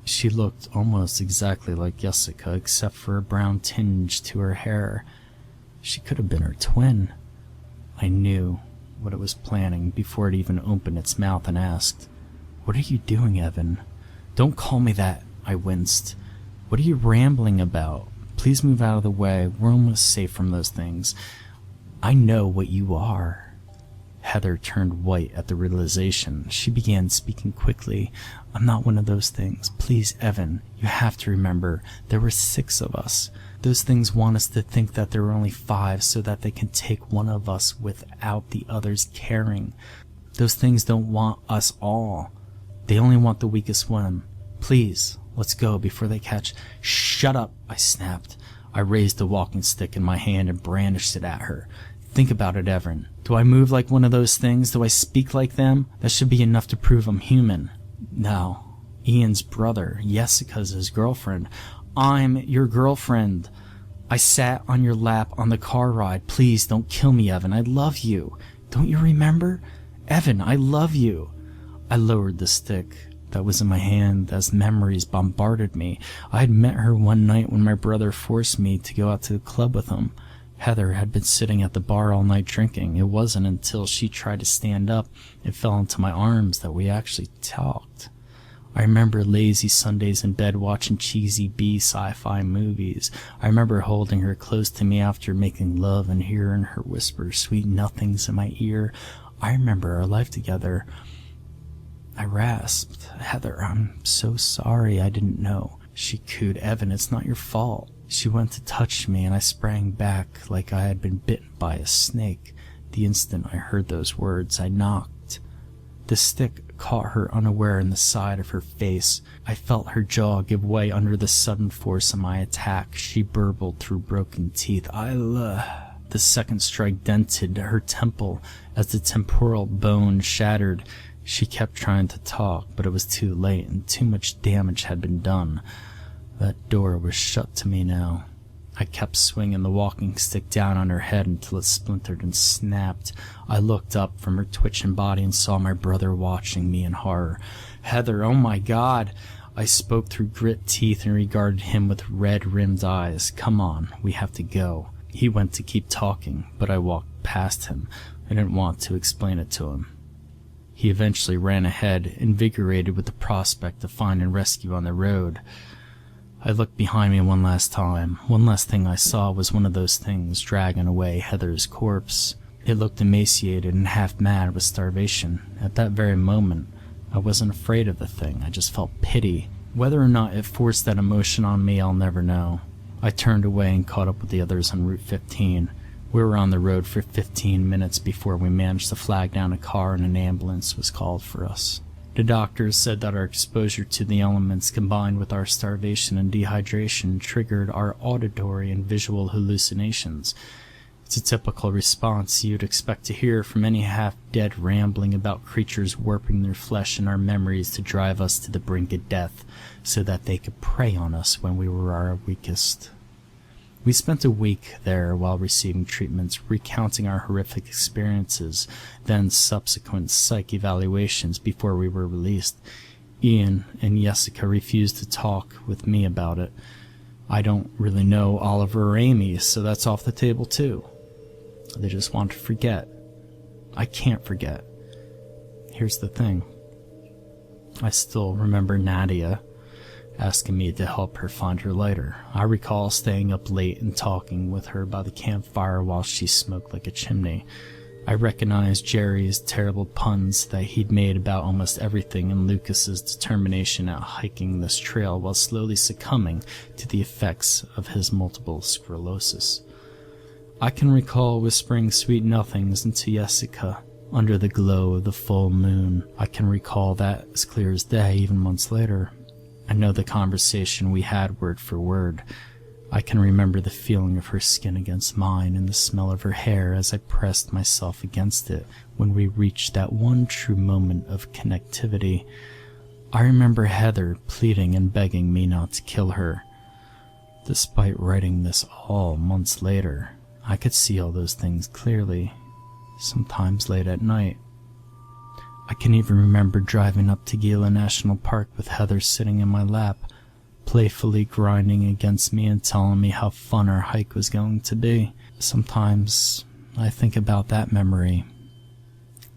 She looked almost exactly like Jessica, except for a brown tinge to her hair. She could have been her twin. I knew what it was planning before it even opened its mouth and asked, "What are you doing, Evan?" "Don't call me that," I winced. "What are you rambling about? Please move out of the way. We're almost safe from those things. I know what you are." Heather turned white at the realization. She began speaking quickly. "I'm not one of those things. Please, Evan, you have to remember, there were 6 of us. Those things want us to think that there were only 5 so that they can take one of us without the others caring. Those things don't want us all. They only want the weakest one. Please, let's go before they catch..." "Shut up," I snapped. I raised the walking stick in my hand and brandished it at her. "Think about it, Evan. Do I move like one of those things? Do I speak like them? That should be enough to prove I'm human." "No. Ian's brother. Jessica's his girlfriend. I'm your girlfriend. I sat on your lap on the car ride. Please don't kill me, Evan. I love you. Don't you remember? Evan, I love you." I lowered the stick that was in my hand as memories bombarded me. I had met her one night when my brother forced me to go out to the club with him. Heather had been sitting at the bar all night drinking. It wasn't until she tried to stand up and fell into my arms that we actually talked. I remember lazy Sundays in bed watching cheesy B sci-fi movies. I remember holding her close to me after making love and hearing her whisper sweet nothings in my ear. I remember our life together. I rasped, "Heather, I'm so sorry, I didn't know." She cooed, "Evan, it's not your fault." She went to touch me and I sprang back like I had been bitten by a snake. The instant I heard those words, I knocked. The stick caught her unaware in the side of her face. I felt her jaw give way under the sudden force of my attack. She burbled through broken teeth. The second strike dented her temple as the temporal bone shattered. She kept trying to talk, but it was too late and too much damage had been done. That door was shut to me now. I kept swinging the walking stick down on her head until it splintered and snapped. I looked up from her twitching body and saw my brother watching me in horror. "Heather, oh my God!" I spoke through grit teeth and regarded him with red-rimmed eyes. "Come on, we have to go." He went to keep talking, but I walked past him. I didn't want to explain it to him. He eventually ran ahead, invigorated with the prospect of finding rescue on the road. I looked behind me one last time. One last thing I saw was one of those things dragging away Heather's corpse. It looked emaciated and half mad with starvation. At that very moment, I wasn't afraid of the thing. I just felt pity. Whether or not it forced that emotion on me, I'll never know. I turned away and caught up with the others on Route 15. We were on the road for 15 minutes before we managed to flag down a car and an ambulance was called for us. The doctors said that our exposure to the elements combined with our starvation and dehydration triggered our auditory and visual hallucinations. It's a typical response you'd expect to hear from any half-dead rambling about creatures warping their flesh and our memories to drive us to the brink of death so that they could prey on us when we were our weakest. We spent a week there while receiving treatments, recounting our horrific experiences, then subsequent psych evaluations before we were released. Ian and Jessica refused to talk with me about it. I don't really know Oliver or Amy, so that's off the table too. They just want to forget. I can't forget. Here's the thing. I still remember Nadia asking me to help her find her lighter. I recall staying up late and talking with her by the campfire while she smoked like a chimney. I recognized Jerry's terrible puns that he'd made about almost everything and Lucas's determination at hiking this trail while slowly succumbing to the effects of his multiple sclerosis. I can recall whispering sweet nothings into Jessica under the glow of the full moon. I can recall that as clear as day, even months later. I know the conversation we had word for word. I can remember the feeling of her skin against mine and the smell of her hair as I pressed myself against it when we reached that one true moment of connectivity. I remember Heather pleading and begging me not to kill her. Despite writing this all months later, I could see all those things clearly, sometimes late at night. I can even remember driving up to Gila National Park with Heather sitting in my lap, playfully grinding against me and telling me how fun our hike was going to be. Sometimes I think about that memory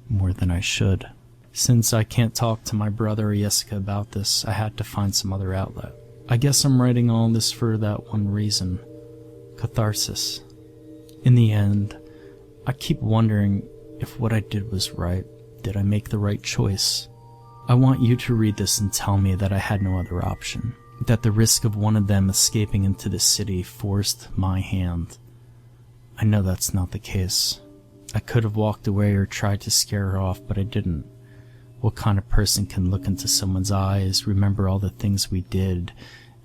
more than I should. Since I can't talk to my brother or Jessica about this, I had to find some other outlet. I guess I'm writing all this for that one reason. Catharsis. In the end, I keep wondering if what I did was right. Did I make the right choice? I want you to read this and tell me that I had no other option. That the risk of one of them escaping into the city forced my hand. I know that's not the case. I could have walked away or tried to scare her off, but I didn't. What kind of person can look into someone's eyes, remember all the things we did,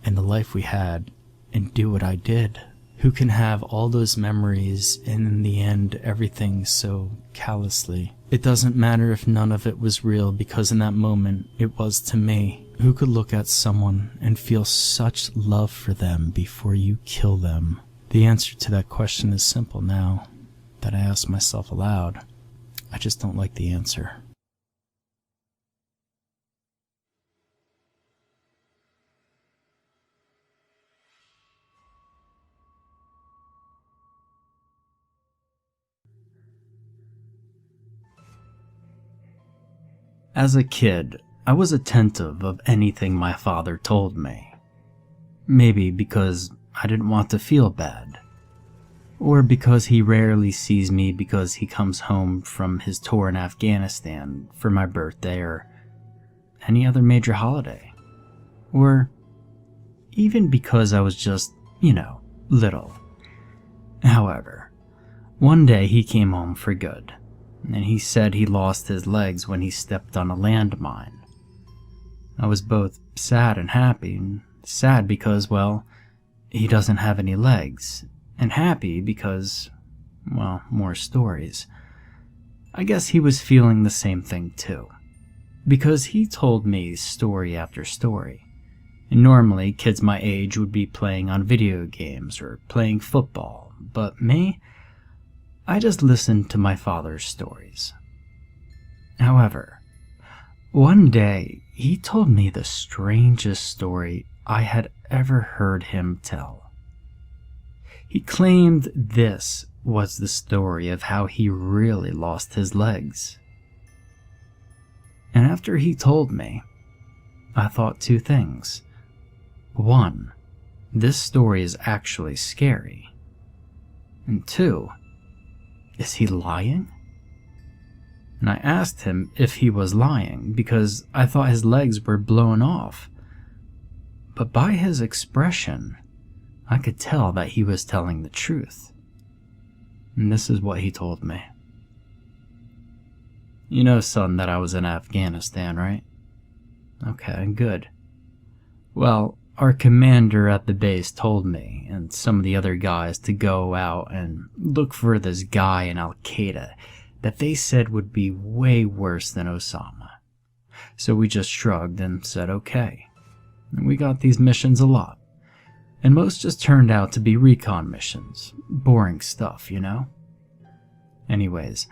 and the life we had, and do what I did? Who can have all those memories, and in the end, everything so callously? It doesn't matter if none of it was real, because in that moment, it was to me. Who could look at someone and feel such love for them before you kill them? The answer to that question is simple now that I ask myself aloud. I just don't like the answer. As a kid, I was attentive of anything my father told me. Maybe because I didn't want to feel bad. Or because he rarely sees me because he comes home from his tour in Afghanistan for my birthday or any other major holiday. Or even because I was just, little. However, one day he came home for good, and he said he lost his legs when he stepped on a landmine. I was both sad and happy, and sad because, well, he doesn't have any legs, and happy because, well, more stories. I guess he was feeling the same thing too, because he told me story after story. And normally, kids my age would be playing on video games or playing football, but me, I just listened to my father's stories. However, one day, he told me the strangest story I had ever heard him tell. He claimed this was the story of how he really lost his legs. And after he told me, I thought two things. One, this story is actually scary. And two, is he lying? And I asked him if he was lying because I thought his legs were blown off. But by his expression, I could tell that he was telling the truth. And this is what he told me. You know, son, that I was in Afghanistan, right? Okay, good. Well, our commander at the base told me and some of the other guys to go out and look for this guy in Al-Qaeda that they said would be way worse than Osama. So we just shrugged and said okay. And we got these missions a lot. And most just turned out to be recon missions. Boring stuff, Anyways,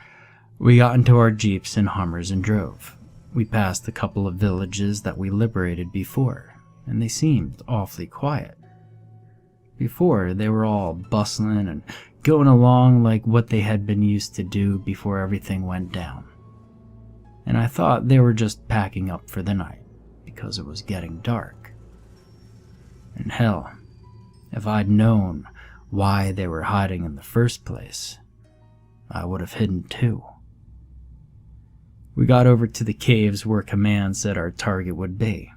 we got into our jeeps and Hummers and drove. We passed a couple of villages that we liberated before, and they seemed awfully quiet. Before, they were all bustling and going along like what they had been used to do before everything went down. And I thought they were just packing up for the night, because it was getting dark. And hell, if I'd known why they were hiding in the first place, I would have hidden too. We got over to the caves where Command said our target would be.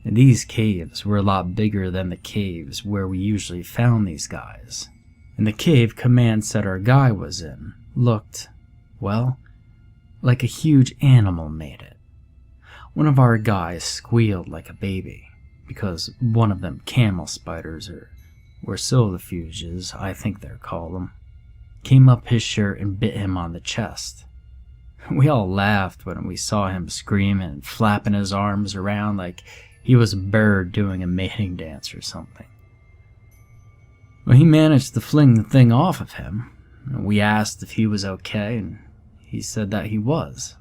And these caves were a lot bigger than the caves where we usually found these guys. And the cave Command said our guy was in looked, well, like a huge animal made it. One of our guys squealed like a baby, because one of them camel spiders, or solifuges, I think they're called them, came up his shirt and bit him on the chest. We all laughed when we saw him screaming and flapping his arms around like he was a bird doing a mating dance or something. Well, he managed to fling the thing off of him, and we asked if he was okay, and he said that he was.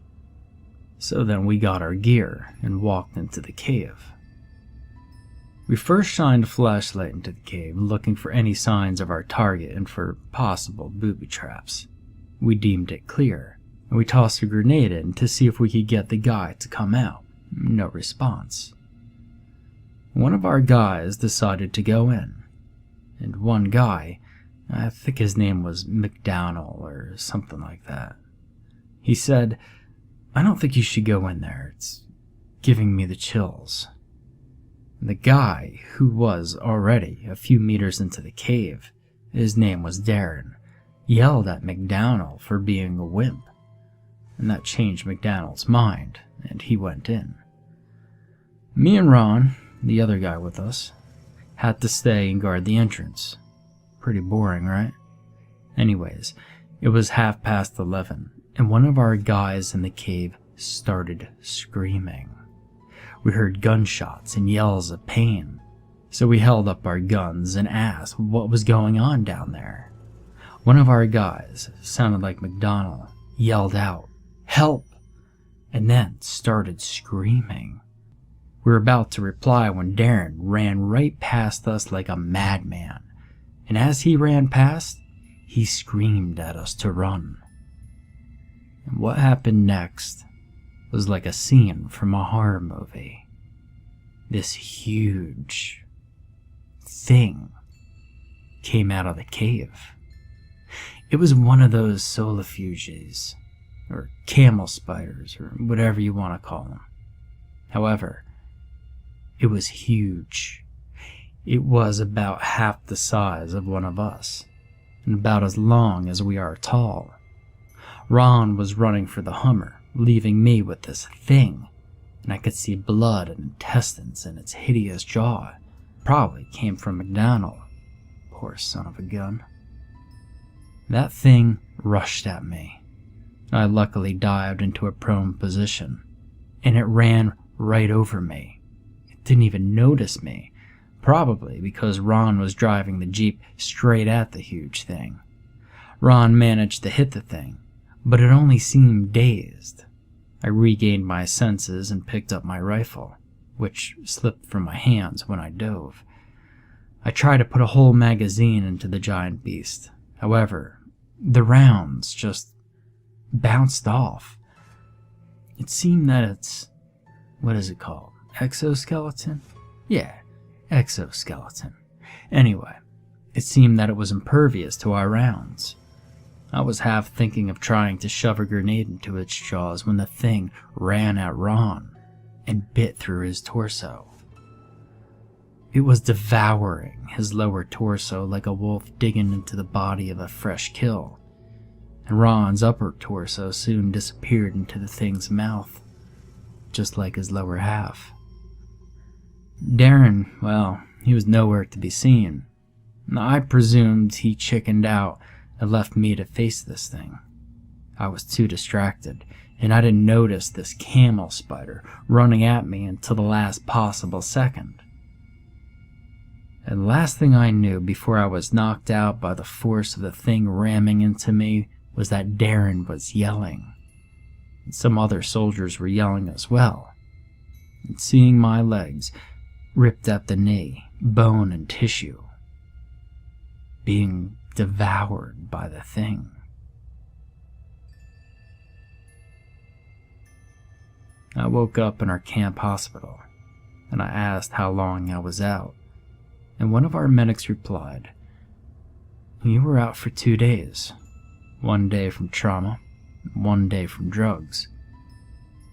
So then we got our gear and walked into the cave. We first shined a flashlight into the cave, looking for any signs of our target and for possible booby traps. We deemed it clear, and we tossed a grenade in to see if we could get the guy to come out. No response. One of our guys decided to go in, and one guy, I think his name was McDowell or something like that, he said, "I don't think you should go in there, it's giving me the chills." The guy, who was already a few meters into the cave, his name was Darren, yelled at McDowell for being a wimp, and that changed McDowell's mind, and he went in. Me and Ron, the other guy with us, had to stay and guard the entrance. Pretty boring, right? Anyways, it was 11:30, and one of our guys in the cave started screaming. We heard gunshots and yells of pain, so we held up our guns and asked what was going on down there. One of our guys, sounded like McDonald, yelled out, "Help!" and then started screaming. We were about to reply when Darren ran right past us like a madman, and as he ran past, he screamed at us to run. And what happened next was like a scene from a horror movie. This huge thing came out of the cave. It was one of those solifuges, or camel spiders, or whatever you want to call them. However, it was huge. It was about half the size of one of us, and about as long as we are tall. Ron was running for the Hummer, leaving me with this thing, and I could see blood and intestines in its hideous jaw. Probably came from McDonald. Poor son of a gun. That thing rushed at me. I luckily dived into a prone position, and it ran right over me. It didn't even notice me, probably because Ron was driving the Jeep straight at the huge thing. Ron managed to hit the thing, but it only seemed dazed. I regained my senses and picked up my rifle, which slipped from my hands when I dove. I tried to put a whole magazine into the giant beast. However, the rounds just bounced off. It seemed that its, what is it called? Exoskeleton? Yeah, exoskeleton. Anyway, it seemed that it was impervious to our rounds. I was half thinking of trying to shove a grenade into its jaws when the thing ran at Ron and bit through his torso. It was devouring his lower torso like a wolf digging into the body of a fresh kill, and Ron's upper torso soon disappeared into the thing's mouth, just like his lower half. Darren, well, he was nowhere to be seen. I presumed he chickened out and left me to face this thing. I was too distracted, and I didn't notice this camel spider running at me until the last possible second. And the last thing I knew before I was knocked out by the force of the thing ramming into me was that Darren was yelling. And some other soldiers were yelling as well. And seeing my legs ripped at the knee, bone and tissue, being devoured by the thing. I woke up in our camp hospital, and I asked how long I was out, and one of our medics replied, "You were out for 2 days, 1 day from trauma, 1 day from drugs."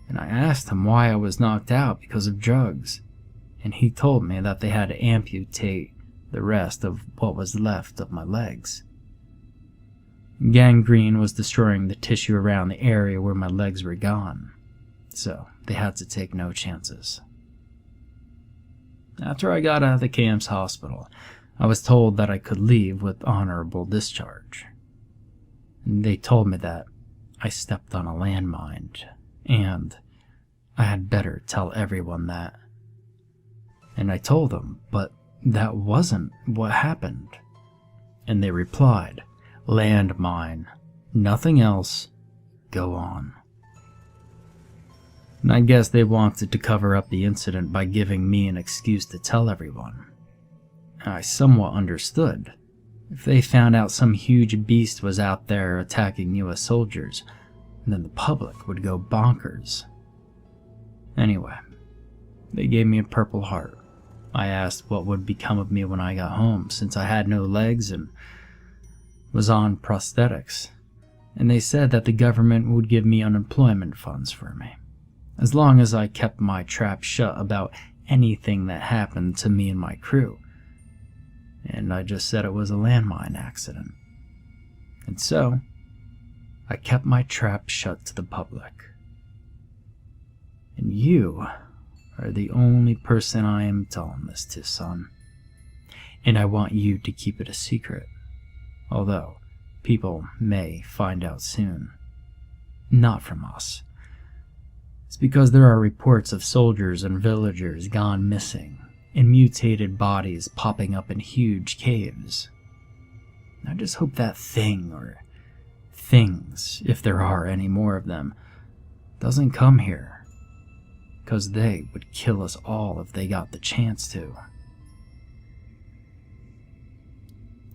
And I asked him why I was knocked out because of drugs, and he told me that they had to amputate the rest of what was left of my legs. Gangrene was destroying the tissue around the area where my legs were gone, so they had to take no chances. After I got out of the camp's hospital, I was told that I could leave with honorable discharge. They told me that I stepped on a landmine, and I had better tell everyone that. And I told them, but that wasn't what happened. And they replied, "Landmine, nothing else, go on." And I guess they wanted to cover up the incident by giving me an excuse to tell everyone. I somewhat understood. If they found out some huge beast was out there attacking US soldiers, then the public would go bonkers. Anyway, they gave me a Purple Heart. I asked what would become of me when I got home, since I had no legs and was on prosthetics, and they said that the government would give me unemployment funds for me, as long as I kept my trap shut about anything that happened to me and my crew. And I just said it was a landmine accident. And so, I kept my trap shut to the public. And you are the only person I am telling this to, son. And I want you to keep it a secret, although people may find out soon. Not from us. It's because there are reports of soldiers and villagers gone missing, and mutated bodies popping up in huge caves. I just hope that thing, or things, if there are any more of them, doesn't come here, because they would kill us all if they got the chance to.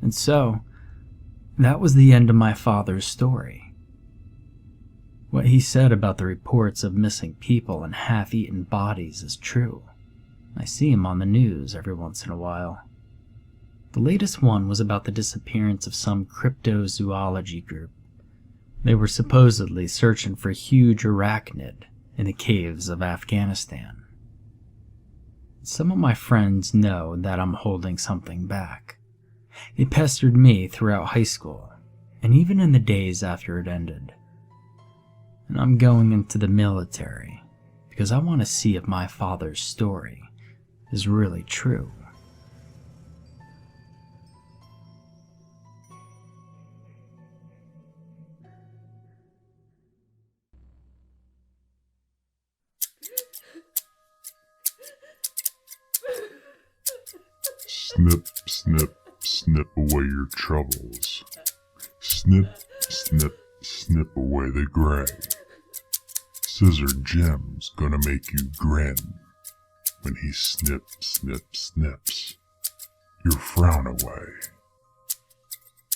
And so, that was the end of my father's story. What he said about the reports of missing people and half-eaten bodies is true. I see him on the news every once in a while. The latest one was about the disappearance of some cryptozoology group. They were supposedly searching for huge arachnid in the caves of Afghanistan. Some of my friends know that I'm holding something back. They pestered me throughout high school, and even in the days after it ended. And I'm going into the military because I want to see if my father's story is really true. Snip, snip, snip away your troubles. Snip, snip, snip away the gray. Scissor Jim's gonna make you grin when he snip, snip, snips your frown away.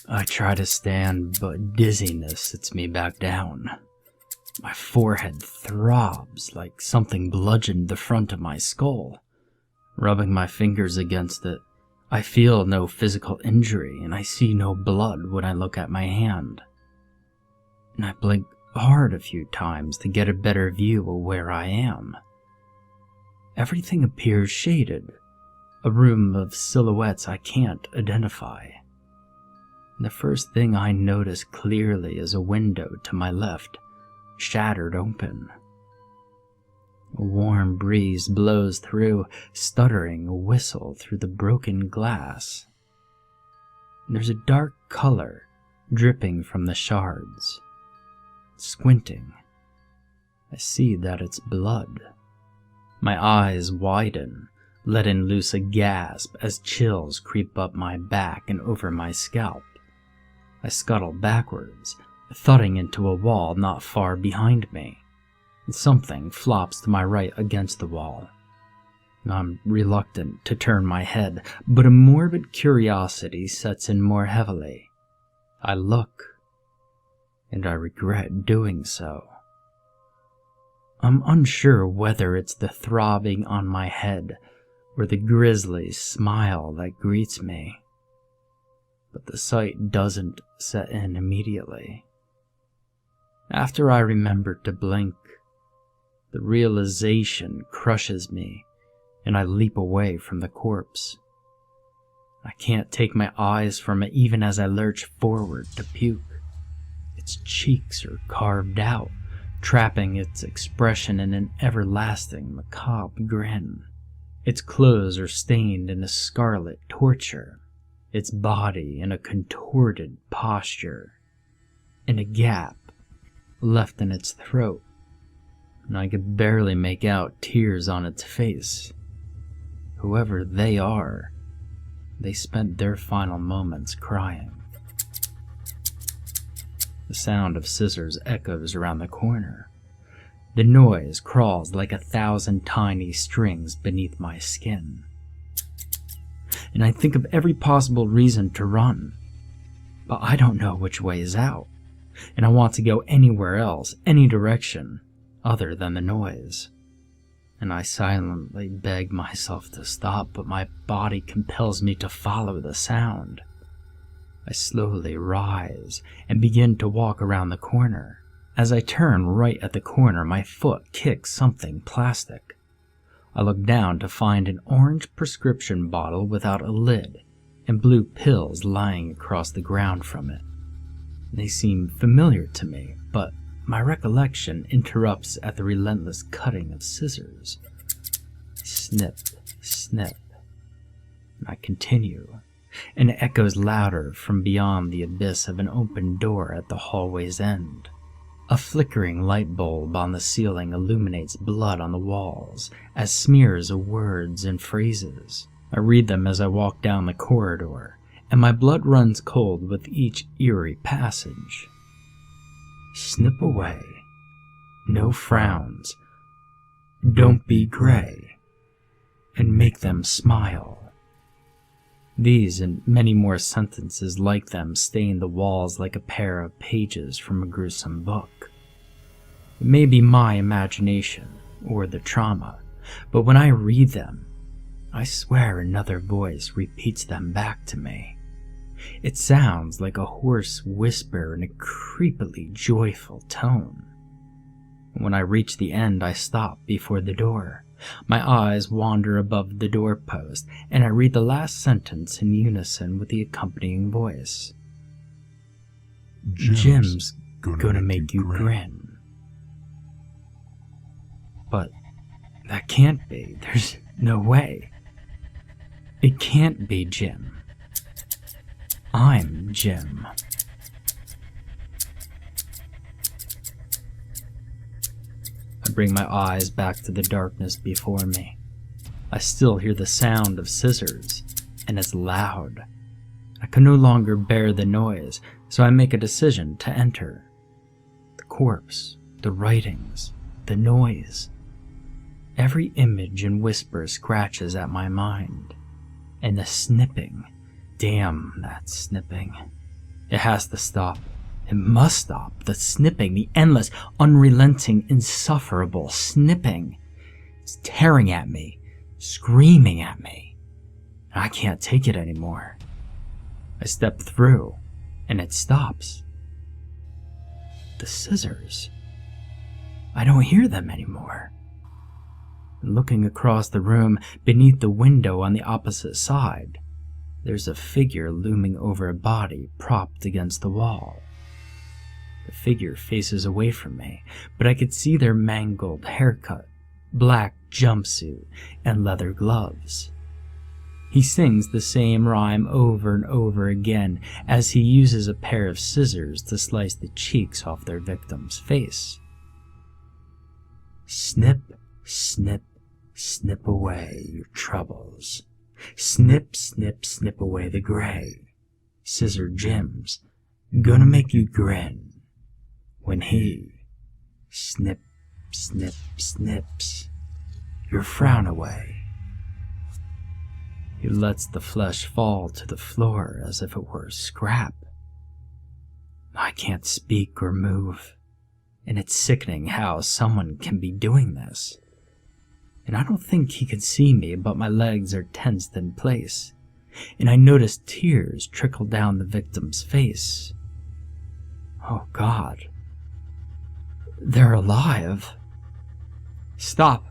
I try to stand, but dizziness sits me back down. My forehead throbs like something bludgeoned the front of my skull. Rubbing my fingers against it, I feel no physical injury, and I see no blood when I look at my hand. And I blink hard a few times to get a better view of where I am. Everything appears shaded, a room of silhouettes I can't identify. And the first thing I notice clearly is a window to my left, shattered open. A warm breeze blows through, stuttering a whistle through the broken glass. There's a dark color dripping from the shards. Squinting, I see that it's blood. My eyes widen, letting loose a gasp as chills creep up my back and over my scalp. I scuttle backwards, thudding into a wall not far behind me. Something flops to my right against the wall. I'm reluctant to turn my head, but a morbid curiosity sets in more heavily. I look, and I regret doing so. I'm unsure whether it's the throbbing on my head or the grisly smile that greets me, but the sight doesn't set in immediately. After I remember to blink, the realization crushes me, and I leap away from the corpse. I can't take my eyes from it even as I lurch forward to puke. Its cheeks are carved out, trapping its expression in an everlasting macabre grin. Its clothes are stained in a scarlet torture, its body in a contorted posture, and a gap left in its throat, and I could barely make out tears on its face. Whoever they are, they spent their final moments crying. The sound of scissors echoes around the corner. The noise crawls like 1,000 tiny strings beneath my skin. And I think of every possible reason to run, but I don't know which way is out, and I want to go anywhere else, any direction, other than the noise. And I silently beg myself to stop, but my body compels me to follow the sound. I slowly rise and begin to walk around the corner. As I turn right at the corner, my foot kicks something plastic. I look down to find an orange prescription bottle without a lid and blue pills lying across the ground from it. They seem familiar to me, but my recollection interrupts at the relentless cutting of scissors. Snip, snip. I continue, and it echoes louder from beyond the abyss of an open door at the hallway's end. A flickering light bulb on the ceiling illuminates blood on the walls as smears of words and phrases. I read them as I walk down the corridor, and my blood runs cold with each eerie passage. Snip away. No frowns. Don't be gray. And make them smile. These and many more sentences like them stain the walls like a pair of pages from a gruesome book. It may be my imagination or the trauma, but when I read them, I swear another voice repeats them back to me. It sounds like a hoarse whisper in a creepily joyful tone. When I reach the end, I stop before the door. My eyes wander above the doorpost, and I read the last sentence in unison with the accompanying voice. Jim's gonna make you grin. But that can't be. There's no way. It can't be Jim. I'm Jim. I bring my eyes back to the darkness before me. I still hear the sound of scissors, and it's loud. I can no longer bear the noise, so I make a decision to enter. The corpse, the writings, the noise. Every image and whisper scratches at my mind. And the snipping. Damn that snipping. It has to stop. It must stop. The snipping, the endless, unrelenting, insufferable snipping. It's tearing at me, screaming at me. I can't take it anymore. I step through, and it stops. The scissors. I don't hear them anymore. Looking across the room, beneath the window on the opposite side, there's a figure looming over a body propped against the wall. The figure faces away from me, but I could see their mangled haircut, black jumpsuit, and leather gloves. He sings the same rhyme over and over again as he uses a pair of scissors to slice the cheeks off their victim's face. Snip, snip, snip away your troubles. Snip, snip, snip away the gray. Scissor Jim's gonna make you grin when he snip, snip, snips your frown away. He lets the flesh fall to the floor as if it were scrap. I can't speak or move, and it's sickening how someone can be doing this. And I don't think he could see me, but my legs are tensed in place, and I notice tears trickle down the victim's face. Oh God. They're alive. Stop.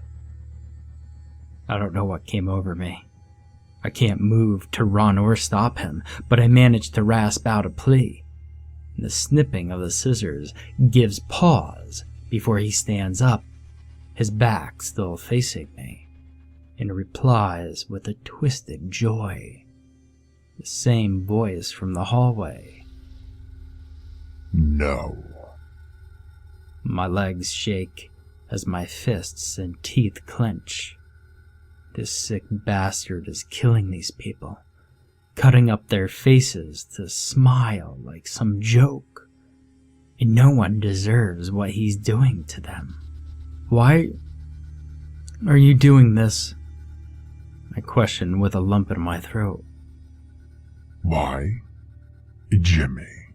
I don't know what came over me. I can't move to run or stop him, but I manage to rasp out a plea. The snipping of the scissors gives pause before he stands up, his back still facing me, and replies with a twisted joy. The same voice from the hallway. No. My legs shake as my fists and teeth clench. This sick bastard is killing these people, cutting up their faces to smile like some joke, and no one deserves what he's doing to them. Why are you doing this? I question with a lump in my throat. Why? Jimmy,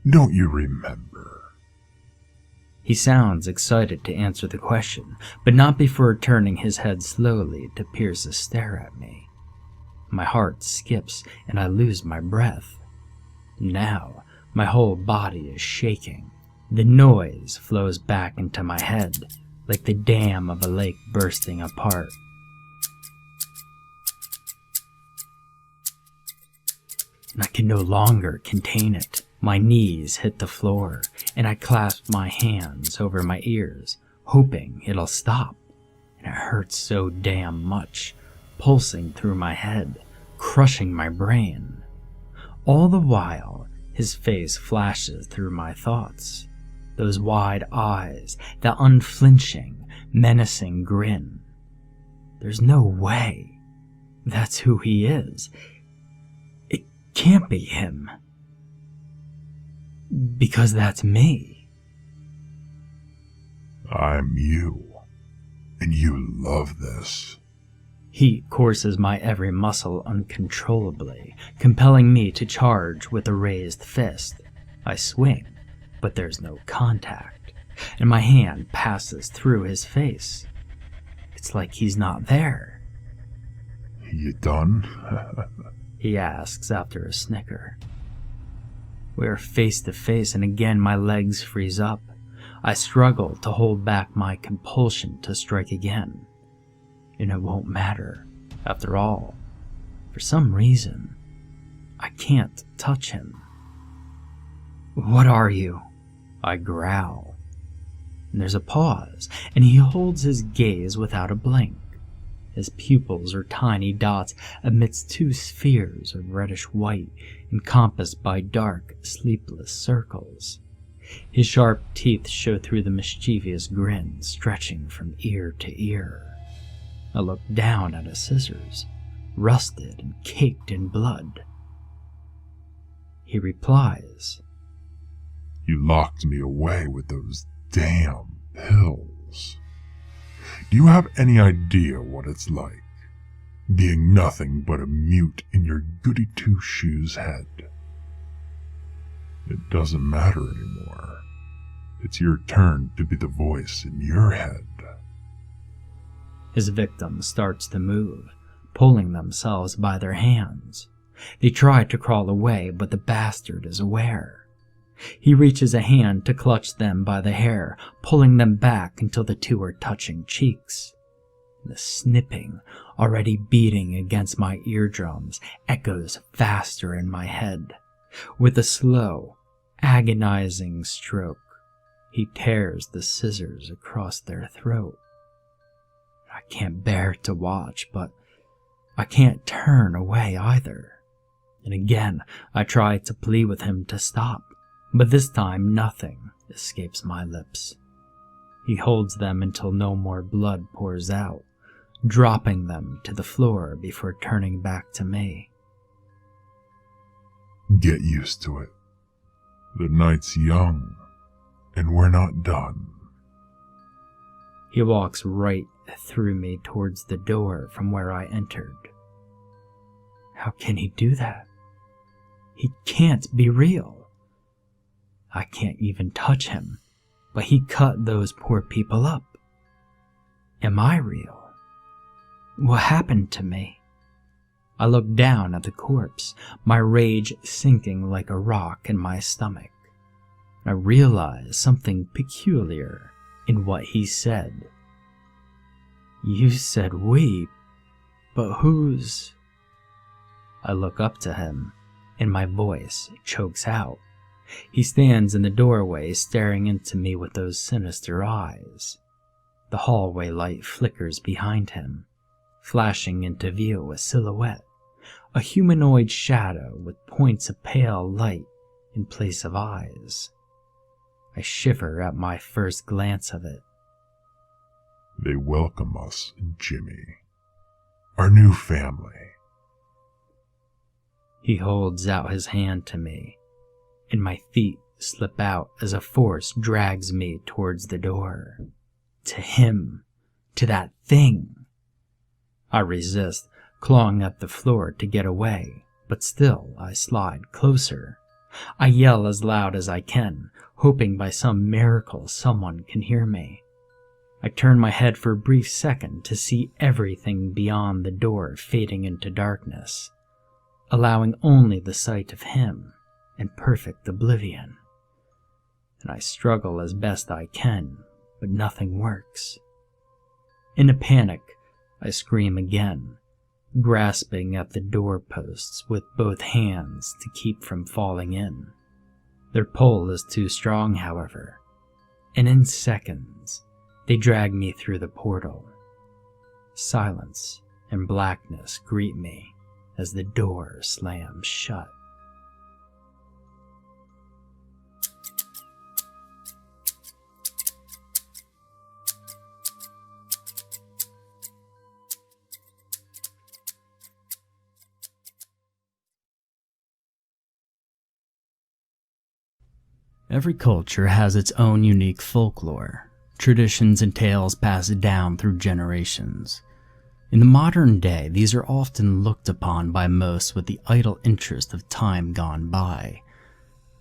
don't you remember? He sounds excited to answer the question, but not before turning his head slowly to pierce a stare at me. My heart skips and I lose my breath. Now, my whole body is shaking. The noise flows back into my head, like the dam of a lake bursting apart. And I can no longer contain it. My knees hit the floor, and I clasp my hands over my ears, hoping it'll stop. And it hurts so damn much, pulsing through my head, crushing my brain. All the while, his face flashes through my thoughts. Those wide eyes, that unflinching, menacing grin. There's no way. That's who he is. It can't be him. Because that's me. I'm you, and you love this. Heat courses my every muscle uncontrollably, compelling me to charge with a raised fist. I swing, but there's no contact. and my hand passes through his face. It's like he's not there. You done? He asks after a snicker. We are face to face, and again my legs freeze up. I struggle to hold back my compulsion to strike again. And it won't matter. After all, for some reason, I can't touch him. What are you? I growl. And there's a pause, and he holds his gaze without a blink. His pupils are tiny dots amidst two spheres of reddish white encompassed by dark, sleepless circles. His sharp teeth show through the mischievous grin stretching from ear to ear. I look down at his scissors, rusted and caked in blood. He replies, You locked me away with those damn pills. Do you have any idea what it's like, being nothing but a mute in your goody-two-shoes head? It doesn't matter anymore. It's your turn to be the voice in your head. His victim starts to move, pulling themselves by their hands. They try to crawl away, but the bastard is aware. He reaches a hand to clutch them by the hair, pulling them back until the two are touching cheeks. The snipping, already beating against my eardrums, echoes faster in my head. With a slow, agonizing stroke, he tears the scissors across their throat. I can't bear to watch, but I can't turn away either. And again, I try to plead with him to stop, but this time nothing escapes my lips. He holds them until no more blood pours out, dropping them to the floor before turning back to me. Get used to it. The night's young, and we're not done. He walks right through me towards the door from where I entered. How can he do that? He can't be real. I can't even touch him, but he cut those poor people up. Am I real? What happened to me? I look down at the corpse, my rage sinking like a rock in my stomach. I realize something peculiar in what he said. You said we, but who's... I look up to him, and my voice chokes out. He stands in the doorway, staring into me with those sinister eyes. The hallway light flickers behind him, flashing into view a silhouette, a humanoid shadow with points of pale light in place of eyes. I shiver at my first glance of it. They welcome us, Jimmy. Our new family. He holds out his hand to me, and my feet slip out as a force drags me towards the door. To him. To that thing. I resist, clawing at the floor to get away, but still I slide closer. I yell as loud as I can, hoping by some miracle someone can hear me. I turn my head for a brief second to see everything beyond the door fading into darkness, allowing only the sight of him in perfect oblivion. And I struggle as best I can, but nothing works. In a panic, I scream again, grasping at the doorposts with both hands to keep from falling in. Their pull is too strong, however, and in seconds, they drag me through the portal. Silence and blackness greet me as the door slams shut. Every culture has its own unique folklore, traditions and tales passed down through generations. In the modern day, these are often looked upon by most with the idle interest of time gone by,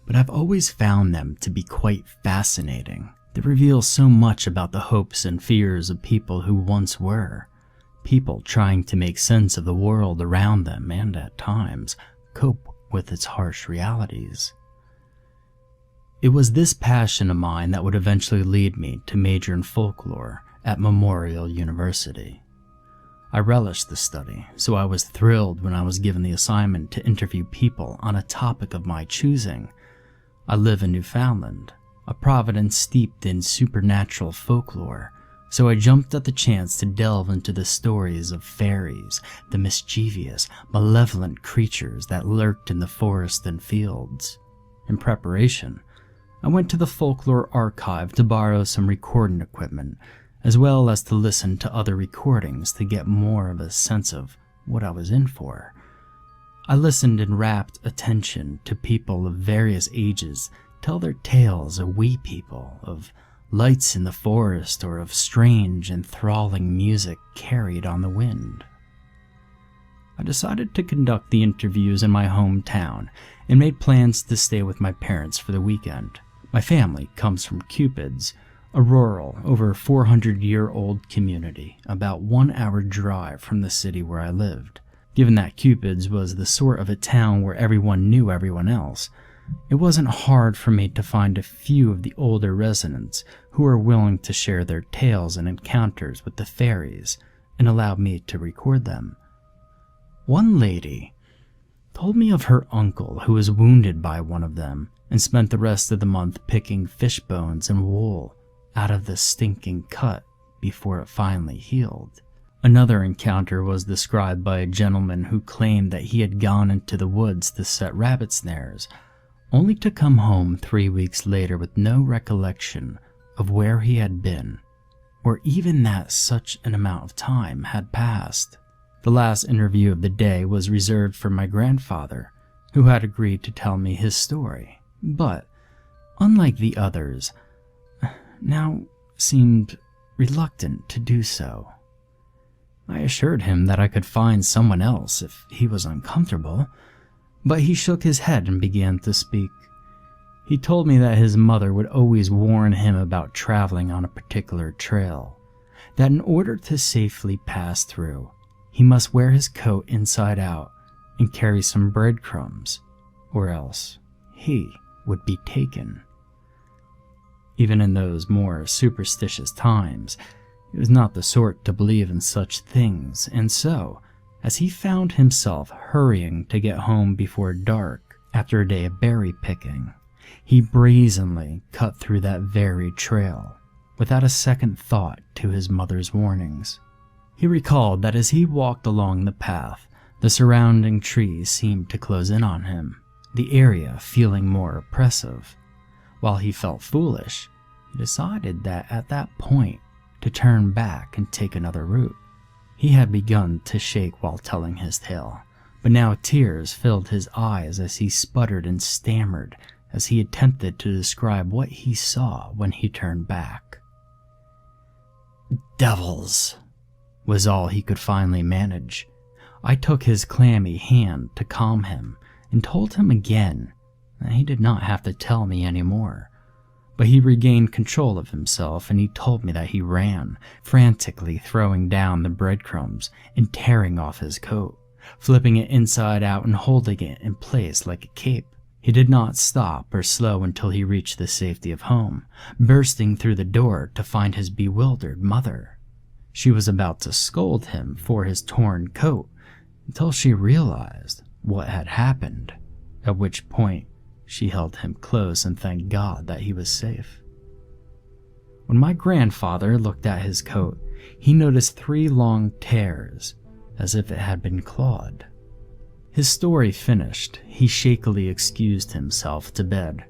but I've always found them to be quite fascinating. They reveal so much about the hopes and fears of people who once were. People trying to make sense of the world around them and, at times, cope with its harsh realities. It was this passion of mine that would eventually lead me to major in folklore at Memorial University. I relished the study, so I was thrilled when I was given the assignment to interview people on a topic of my choosing. I live in Newfoundland, a province steeped in supernatural folklore, so I jumped at the chance to delve into the stories of fairies, the mischievous, malevolent creatures that lurked in the forest and fields. In preparation, I went to the folklore archive to borrow some recording equipment, as well as to listen to other recordings to get more of a sense of what I was in for. I listened in rapt attention to people of various ages tell their tales of wee people, of lights in the forest, or of strange, enthralling music carried on the wind. I decided to conduct the interviews in my hometown and made plans to stay with my parents for the weekend. My family comes from Cupid's, a rural, over 400-year-old community about 1 hour drive from the city where I lived. Given that Cupid's was the sort of a town where everyone knew everyone else, it wasn't hard for me to find a few of the older residents who were willing to share their tales and encounters with the fairies and allow me to record them. One lady told me of her uncle who was wounded by one of them and spent the rest of the month picking fish bones and wool out of the stinking cut before it finally healed. Another encounter was described by a gentleman who claimed that he had gone into the woods to set rabbit snares, only to come home 3 weeks later with no recollection of where he had been, or even that such an amount of time had passed. The last interview of the day was reserved for my grandfather, who had agreed to tell me his story, but, unlike the others, now seemed reluctant to do so. I assured him that I could find someone else if he was uncomfortable, but he shook his head and began to speak. He told me that his mother would always warn him about traveling on a particular trail, that in order to safely pass through, he must wear his coat inside out and carry some breadcrumbs, or else he would be taken. Even in those more superstitious times, he was not the sort to believe in such things, and so, as he found himself hurrying to get home before dark after a day of berry picking, he brazenly cut through that very trail, without a second thought to his mother's warnings. He recalled that as he walked along the path, the surrounding trees seemed to close in on him, the area feeling more oppressive. While he felt foolish, he decided that at that point to turn back and take another route. He had begun to shake while telling his tale, but now tears filled his eyes as he sputtered and stammered as he attempted to describe what he saw when he turned back. "Devils," was all he could finally manage. I took his clammy hand to calm him and told him again that he did not have to tell me anymore. But he regained control of himself and he told me that he ran, frantically throwing down the breadcrumbs and tearing off his coat, flipping it inside out and holding it in place like a cape. He did not stop or slow until he reached the safety of home, bursting through the door to find his bewildered mother. She was about to scold him for his torn coat until she realized what had happened, at which point she held him close and thanked God that he was safe. When my grandfather looked at his coat, he noticed 3 long tears, as if it had been clawed. His story finished, he shakily excused himself to bed.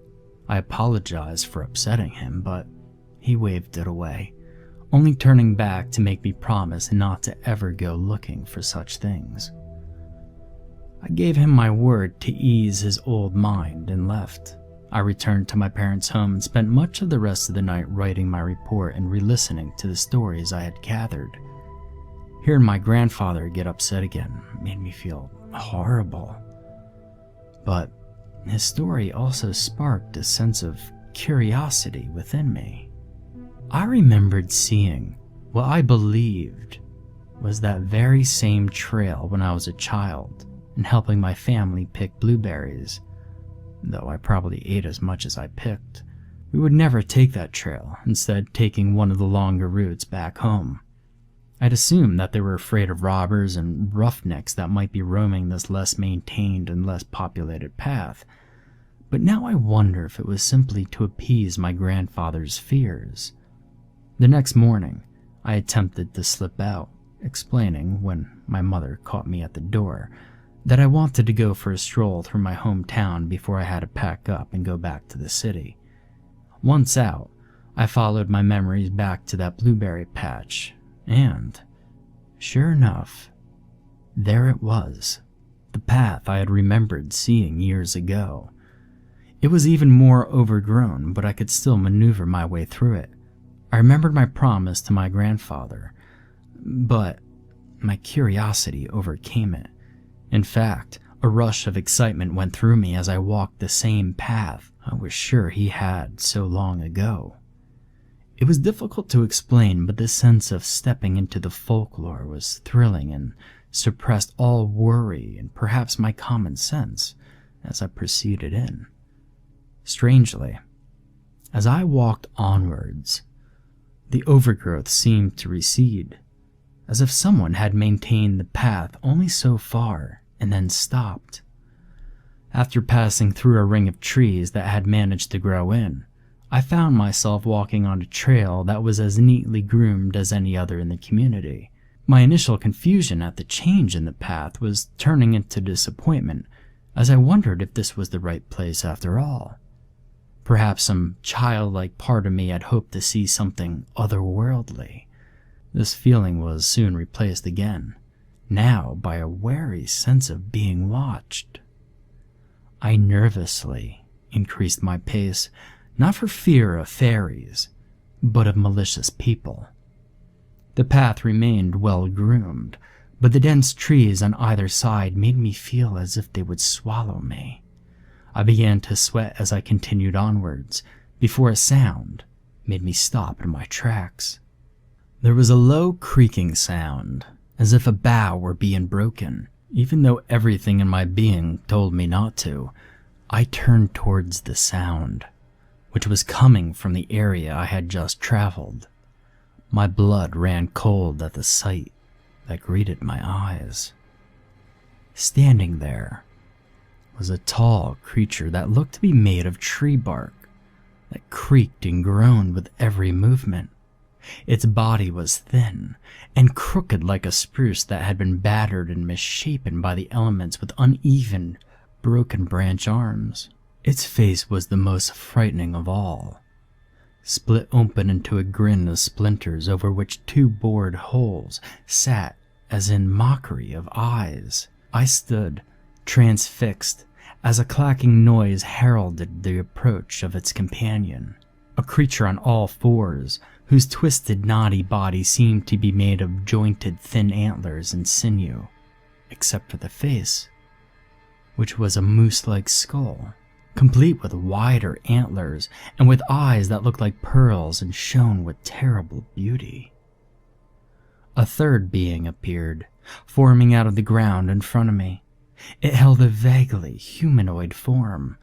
I apologized for upsetting him, but he waved it away, only turning back to make me promise not to ever go looking for such things. I gave him my word to ease his old mind and left. I returned to my parents' home and spent much of the rest of the night writing my report and re-listening to the stories I had gathered. Hearing my grandfather get upset again made me feel horrible. But his story also sparked a sense of curiosity within me. I remembered seeing what I believed was that very same trail when I was a child and helping my family pick blueberries. Though I probably ate as much as I picked, we would never take that trail, instead taking one of the longer routes back home. I'd assumed that they were afraid of robbers and roughnecks that might be roaming this less maintained and less populated path, but now I wonder if it was simply to appease my grandfather's fears. The next morning, I attempted to slip out, explaining, when my mother caught me at the door, that I wanted to go for a stroll through my hometown before I had to pack up and go back to the city. Once out, I followed my memories back to that blueberry patch, and, sure enough, there it was, the path I had remembered seeing years ago. It was even more overgrown, but I could still maneuver my way through it. I remembered my promise to my grandfather, but my curiosity overcame it. In fact, a rush of excitement went through me as I walked the same path I was sure he had so long ago. It was difficult to explain, but the sense of stepping into the folklore was thrilling and suppressed all worry and perhaps my common sense as I proceeded in. Strangely, as I walked onwards, the overgrowth seemed to recede, as if someone had maintained the path only so far and then stopped. After passing through a ring of trees that had managed to grow in, I found myself walking on a trail that was as neatly groomed as any other in the community. My initial confusion at the change in the path was turning into disappointment, as I wondered if this was the right place after all. Perhaps some childlike part of me had hoped to see something otherworldly. This feeling was soon replaced again, now by a wary sense of being watched. I nervously increased my pace, not for fear of fairies, but of malicious people. The path remained well groomed, but the dense trees on either side made me feel as if they would swallow me. I began to sweat as I continued onwards, before a sound made me stop in my tracks. There was a low creaking sound, as if a bough were being broken. Even though everything in my being told me not to, I turned towards the sound, which was coming from the area I had just traveled. My blood ran cold at the sight that greeted my eyes. Standing there was a tall creature that looked to be made of tree bark, that creaked and groaned with every movement. Its body was thin and crooked like a spruce that had been battered and misshapen by the elements with uneven, broken branch arms. Its face was the most frightening of all, split open into a grin of splinters over which two bored holes sat as in mockery of eyes. I stood, transfixed, as a clacking noise heralded the approach of its companion, a creature on all fours, whose twisted, knotty body seemed to be made of jointed thin antlers and sinew, except for the face, which was a moose-like skull, complete with wider antlers and with eyes that looked like pearls and shone with terrible beauty. A third being appeared, forming out of the ground in front of me. It held a vaguely humanoid form,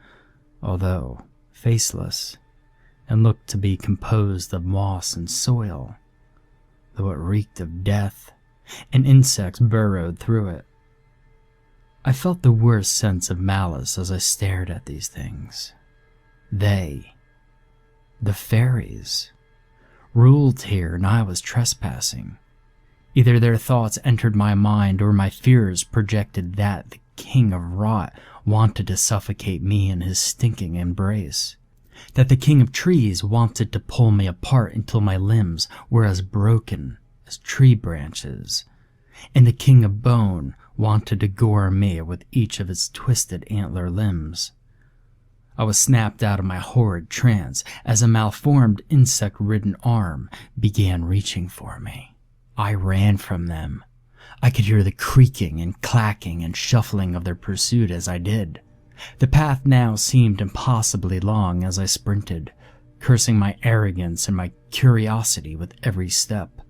although faceless, and looked to be composed of moss and soil, though it reeked of death, and insects burrowed through it. I felt the worst sense of malice as I stared at these things. They, the fairies, ruled here and I was trespassing. Either their thoughts entered my mind or my fears projected that the king of rot wanted to suffocate me in his stinking embrace, that the king of trees wanted to pull me apart until my limbs were as broken as tree branches, and the king of bone wanted to gore me with each of its twisted antler limbs. I was snapped out of my horrid trance as a malformed insect-ridden arm began reaching for me. I ran from them. I could hear the creaking and clacking and shuffling of their pursuit as I did. The path now seemed impossibly long as I sprinted, cursing my arrogance and my curiosity with every step.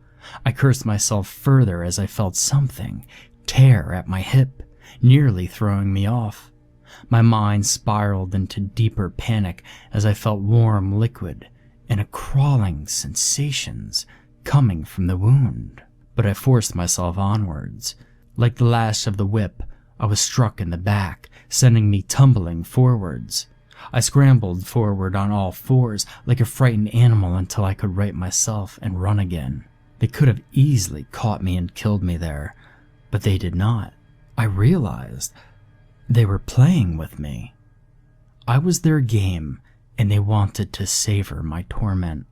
I cursed myself further as I felt something tear at my hip, nearly throwing me off. My mind spiraled into deeper panic as I felt warm liquid and a crawling sensations coming from the wound. But I forced myself onwards. Like the lash of the whip, I was struck in the back, sending me tumbling forwards. I scrambled forward on all fours like a frightened animal until I could right myself and run again. They could have easily caught me and killed me there, but they did not. I realized they were playing with me. I was their game, and they wanted to savor my torment.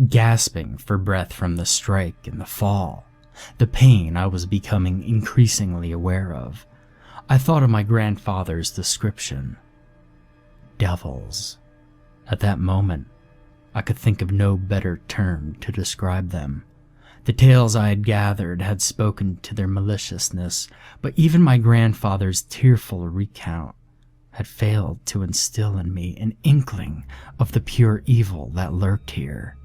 Gasping for breath from the strike and the fall, the pain I was becoming increasingly aware of, I thought of my grandfather's description. Devils. At that moment, I could think of no better term to describe them. The tales I had gathered had spoken to their maliciousness, but even my grandfather's tearful recount had failed to instill in me an inkling of the pure evil that lurked here,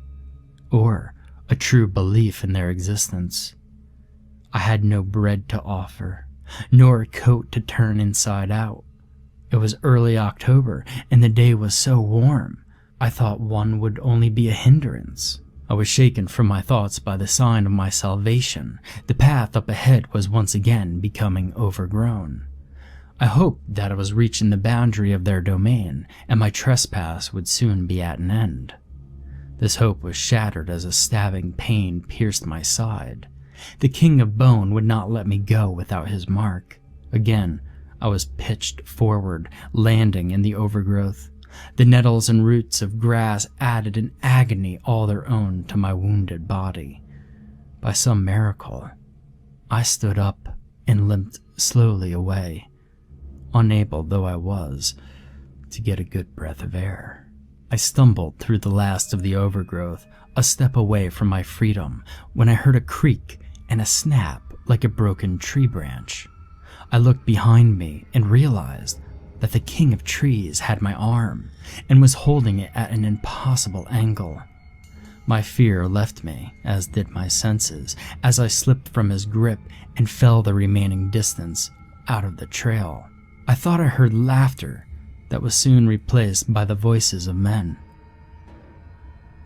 or a true belief in their existence. I had no bread to offer, nor a coat to turn inside out. It was early October, and the day was so warm, I thought one would only be a hindrance. I was shaken from my thoughts by the sign of my salvation. The path up ahead was once again becoming overgrown. I hoped that I was reaching the boundary of their domain, and my trespass would soon be at an end. This hope was shattered as a stabbing pain pierced my side. The King of Bone would not let me go without his mark. Again, I was pitched forward, landing in the overgrowth. The nettles and roots of grass added an agony all their own to my wounded body. By some miracle, I stood up and limped slowly away, unable though I was to get a good breath of air. I stumbled through the last of the overgrowth, a step away from my freedom, when I heard a creak and a snap like a broken tree branch. I looked behind me and realized that the King of Trees had my arm and was holding it at an impossible angle. My fear left me, as did my senses, as I slipped from his grip and fell the remaining distance out of the trail. I thought I heard laughter that was soon replaced by the voices of men.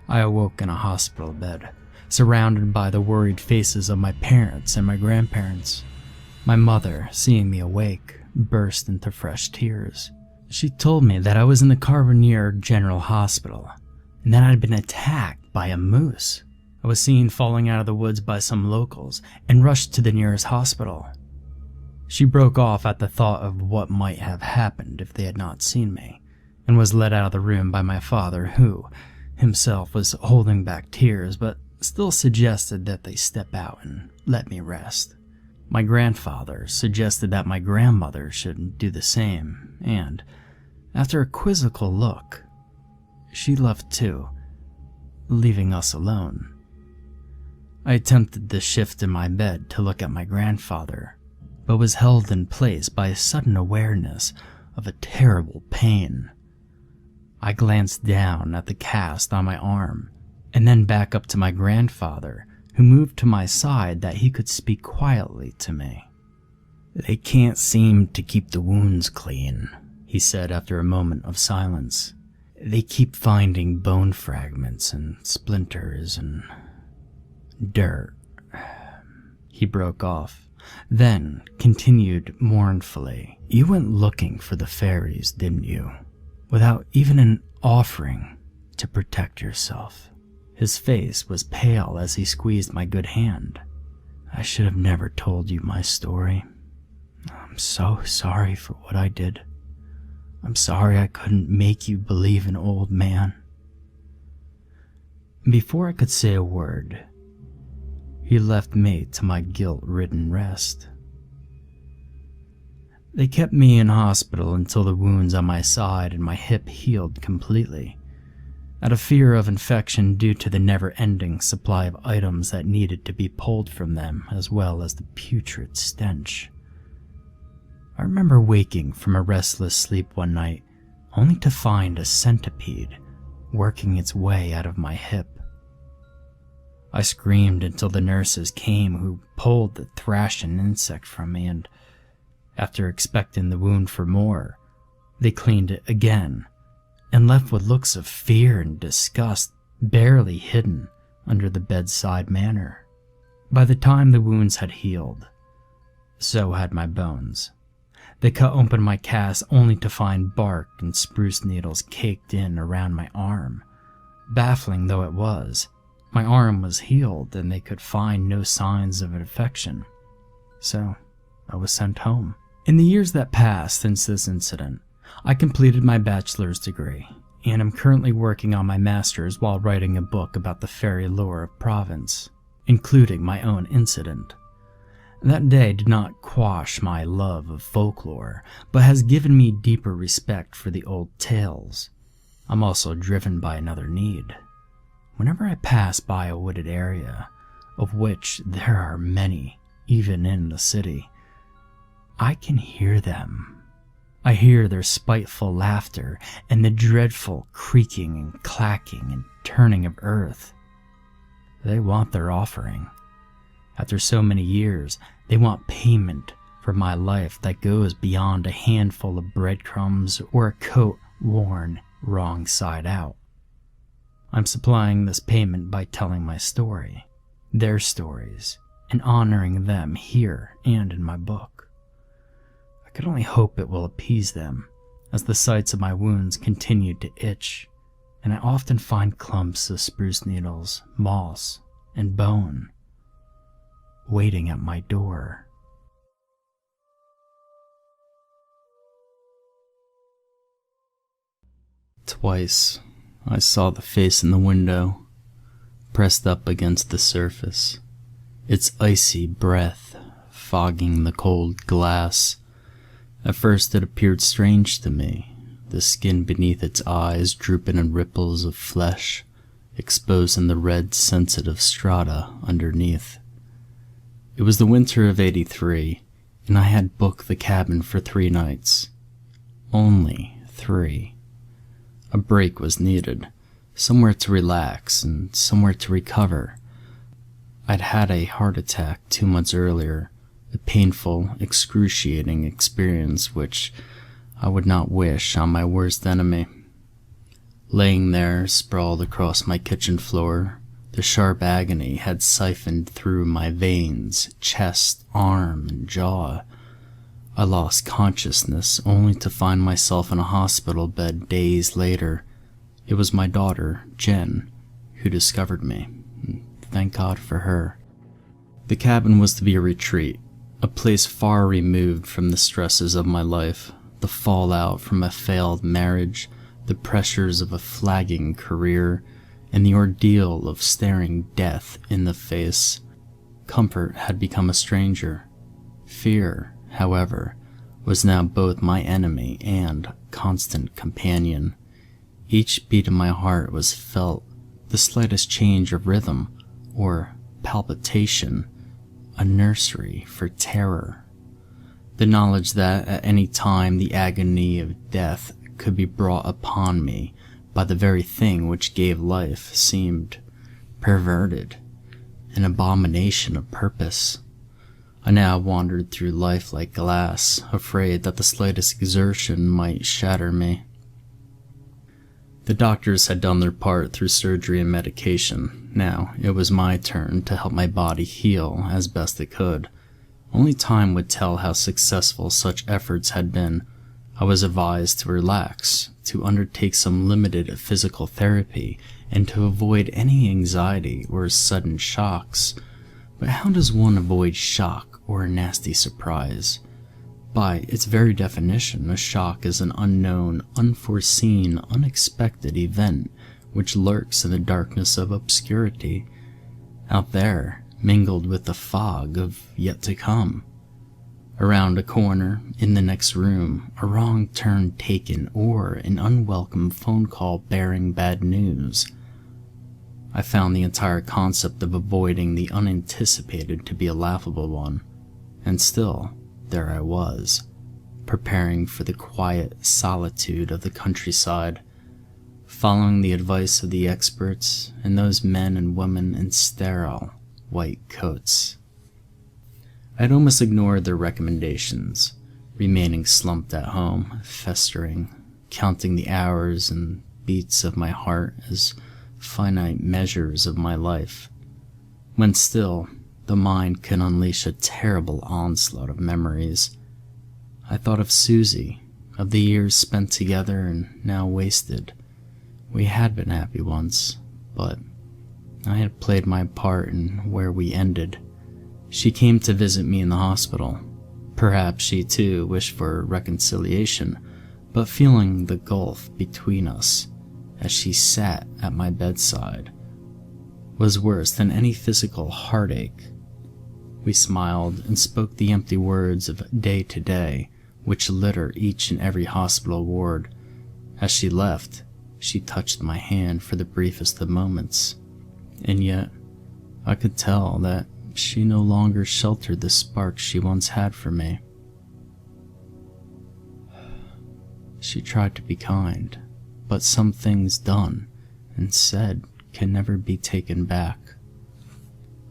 I awoke in a hospital bed, surrounded by the worried faces of my parents and my grandparents. My mother, seeing me awake, burst into fresh tears. She told me that I was in the Carbonear General Hospital, and that I had been attacked by a moose. I was seen falling out of the woods by some locals and rushed to the nearest hospital. She broke off at the thought of what might have happened if they had not seen me, and was led out of the room by my father, who himself was holding back tears, but still suggested that they step out and let me rest. My grandfather suggested that my grandmother should do the same, and, after a quizzical look, she left too, leaving us alone. I attempted to shift in my bed to look at my grandfather, but was held in place by a sudden awareness of a terrible pain. I glanced down at the cast on my arm, and then back up to my grandfather, who moved to my side that he could speak quietly to me. "They can't seem to keep the wounds clean," he said after a moment of silence. "They keep finding bone fragments and splinters and dirt." He broke off, then continued mournfully. "You went looking for the fairies, didn't you? Without even an offering to protect yourself." His face was pale as he squeezed my good hand. "I should have never told you my story. I'm so sorry for what I did. I'm sorry I couldn't make you believe an old man." Before I could say a word, he left me to my guilt-ridden rest. They kept me in hospital until the wounds on my side and my hip healed completely, out of fear of infection due to the never-ending supply of items that needed to be pulled from them, as well as the putrid stench. I remember waking from a restless sleep one night, only to find a centipede working its way out of my hip. I screamed until the nurses came, who pulled the thrashing insect from me, and after inspecting the wound for more, they cleaned it again and left with looks of fear and disgust barely hidden under the bedside manner. By the time the wounds had healed, so had my bones. They cut open my cast only to find bark and spruce needles caked in around my arm. Baffling though it was, my arm was healed and they could find no signs of an infection. So I was sent home. In the years that passed since this incident, I completed my bachelor's degree and am currently working on my master's while writing a book about the fairy lore of Provence, including my own incident. That day did not quash my love of folklore, but has given me deeper respect for the old tales. I'm also driven by another need. Whenever I pass by a wooded area, of which there are many, even in the city, I can hear them. I hear their spiteful laughter and the dreadful creaking and clacking and turning of earth. They want their offering. After so many years, they want payment for my life that goes beyond a handful of breadcrumbs or a coat worn wrong side out. I'm supplying this payment by telling my story, their stories, and honoring them here and in my book. I could only hope it will appease them, as the sites of my wounds continue to itch, and I often find clumps of spruce needles, moss, and bone waiting at my door. Twice, I saw the face in the window, pressed up against the surface, its icy breath fogging the cold glass. At first it appeared strange to me, the skin beneath its eyes drooping in ripples of flesh, exposing the red sensitive strata underneath. It was the winter of '83, and I had booked the cabin for 3 nights. Only 3. A break was needed, somewhere to relax and somewhere to recover. I'd had a heart attack 2 months earlier, a painful, excruciating experience which I would not wish on my worst enemy. Laying there, sprawled across my kitchen floor, the sharp agony had siphoned through my veins, chest, arm, and jaw. I lost consciousness only to find myself in a hospital bed days later. It was my daughter, Jen, who discovered me. Thank God for her. The cabin was to be a retreat, a place far removed from the stresses of my life, the fallout from a failed marriage, the pressures of a flagging career, and the ordeal of staring death in the face. Comfort had become a stranger. Fear, however, was now both my enemy and constant companion. Each beat of my heart was felt, the slightest change of rhythm, or palpitation, a nursery for terror. The knowledge that at any time the agony of death could be brought upon me by the very thing which gave life seemed perverted, an abomination of purpose. I now wandered through life like glass, afraid that the slightest exertion might shatter me. The doctors had done their part through surgery and medication. Now it was my turn to help my body heal as best it could. Only time would tell how successful such efforts had been. I was advised to relax, to undertake some limited physical therapy, and to avoid any anxiety or sudden shocks. But how does one avoid shock or a nasty surprise? By its very definition, a shock is an unknown, unforeseen, unexpected event which lurks in the darkness of obscurity, out there, mingled with the fog of yet to come. Around a corner, in the next room, a wrong turn taken, or an unwelcome phone call bearing bad news. I found the entire concept of avoiding the unanticipated to be a laughable one, and still, there I was, preparing for the quiet solitude of the countryside. following the advice of the experts and those men and women in sterile white coats. I'd almost ignored their recommendations, remaining slumped at home, festering, counting the hours and beats of my heart as finite measures of my life, when still the mind can unleash a terrible onslaught of memories. I thought of Susie, of the years spent together and now wasted. We had been happy once, but I had played my part in where we ended. She came to visit me in the hospital. Perhaps she too wished for reconciliation, but feeling the gulf between us as she sat at my bedside was worse than any physical heartache. We smiled and spoke the empty words of day to day, which litter each and every hospital ward. As she left, she touched my hand for the briefest of moments, and yet I could tell that she no longer sheltered the spark she once had for me. She tried to be kind, but some things done and said can never be taken back.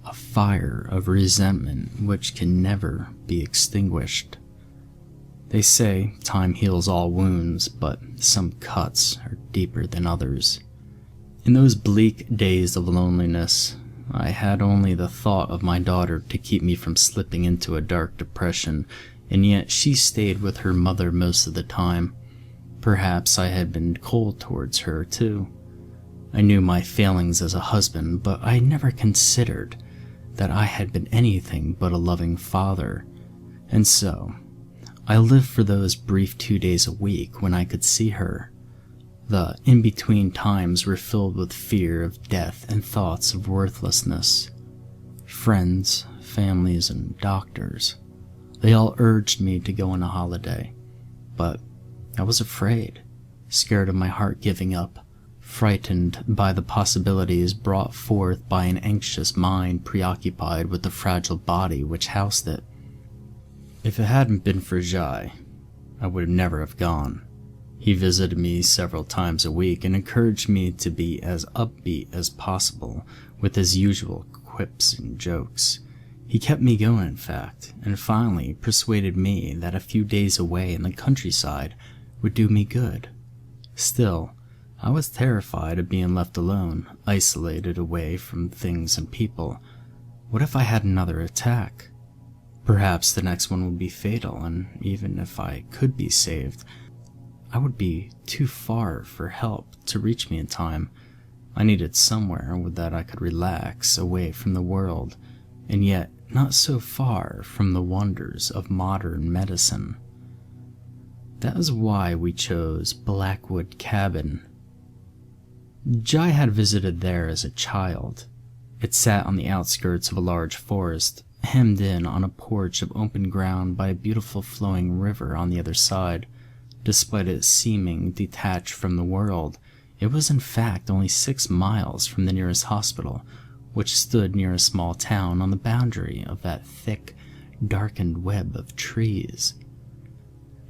A fire of resentment which can never be extinguished. They say time heals all wounds, but some cuts are deeper than others. In those bleak days of loneliness, I had only the thought of my daughter to keep me from slipping into a dark depression, and yet she stayed with her mother most of the time. Perhaps I had been cold towards her, too. I knew my failings as a husband, but I never considered that I had been anything but a loving father, and so I lived for those brief 2 days a week when I could see her. The in-between times were filled with fear of death and thoughts of worthlessness. Friends, families, and doctors, they all urged me to go on a holiday, but I was afraid, scared of my heart giving up, frightened by the possibilities brought forth by an anxious mind preoccupied with the fragile body which housed it. If it hadn't been for Jai, I would never have gone. He visited me several times a week and encouraged me to be as upbeat as possible with his usual quips and jokes. He kept me going, in fact, and finally persuaded me that a few days away in the countryside would do me good. Still, I was terrified of being left alone, isolated away from things and people. What if I had another attack? Perhaps the next one would be fatal, and even if I could be saved, I would be too far for help to reach me in time. I needed somewhere that I could relax away from the world, and yet not so far from the wonders of modern medicine. That is why we chose Blackwood Cabin. Jai had visited there as a child. It sat on the outskirts of a large forest, hemmed in on a porch of open ground by a beautiful flowing river on the other side. Despite its seeming detached from the world, it was in fact only 6 miles from the nearest hospital, which stood near a small town on the boundary of that thick, darkened web of trees.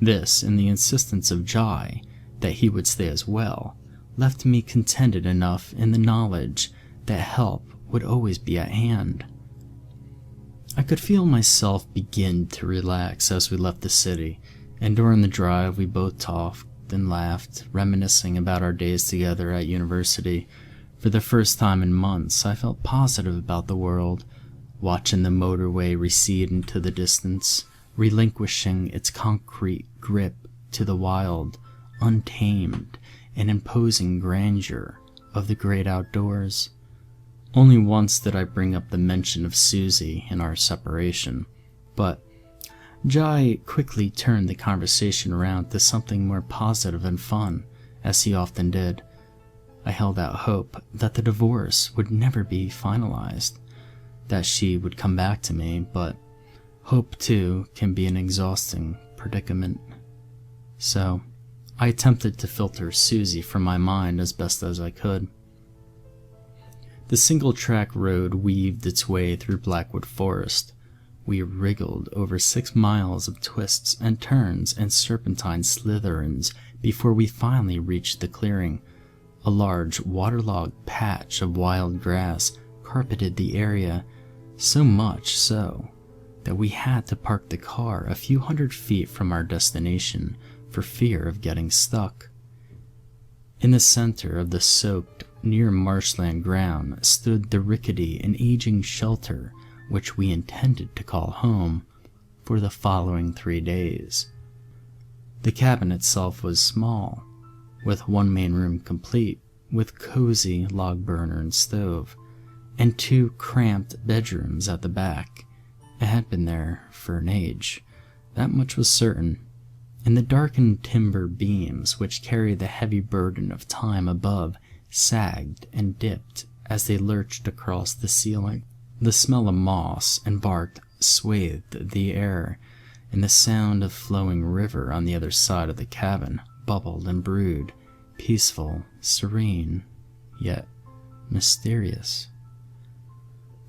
This, and the insistence of Jai that he would stay as well, left me contented enough in the knowledge that help would always be at hand. I could feel myself begin to relax as we left the city, and during the drive we both talked and laughed, reminiscing about our days together at university. For the first time in months, I felt positive about the world, watching the motorway recede into the distance, relinquishing its concrete grip to the wild, untamed, and imposing grandeur of the great outdoors. Only once did I bring up the mention of Susie in our separation, but Jai quickly turned the conversation around to something more positive and fun, as he often did. I held out hope that the divorce would never be finalized, that she would come back to me, but hope, too, can be an exhausting predicament. So, I attempted to filter Susie from my mind as best as I could. The single-track road weaved its way through Blackwood Forest. We wriggled over 6 miles of twists and turns and serpentine slitherings before we finally reached the clearing, A large waterlogged patch of wild grass carpeted the area, so much so that we had to park the car a few hundred feet from our destination for fear of getting stuck. In the center of the soaked, near marshland ground stood the rickety and aging shelter which we intended to call home for the following 3 days. The cabin itself was small, with one main room complete with cozy log burner and stove, and 2 cramped bedrooms at the back. It had been there for an age, that much was certain, and the darkened timber beams which carried the heavy burden of time above sagged and dipped as they lurched across the ceiling. The smell of moss and bark swathed the air, and the sound of flowing river on the other side of the cabin bubbled and brewed, peaceful, serene, yet mysterious.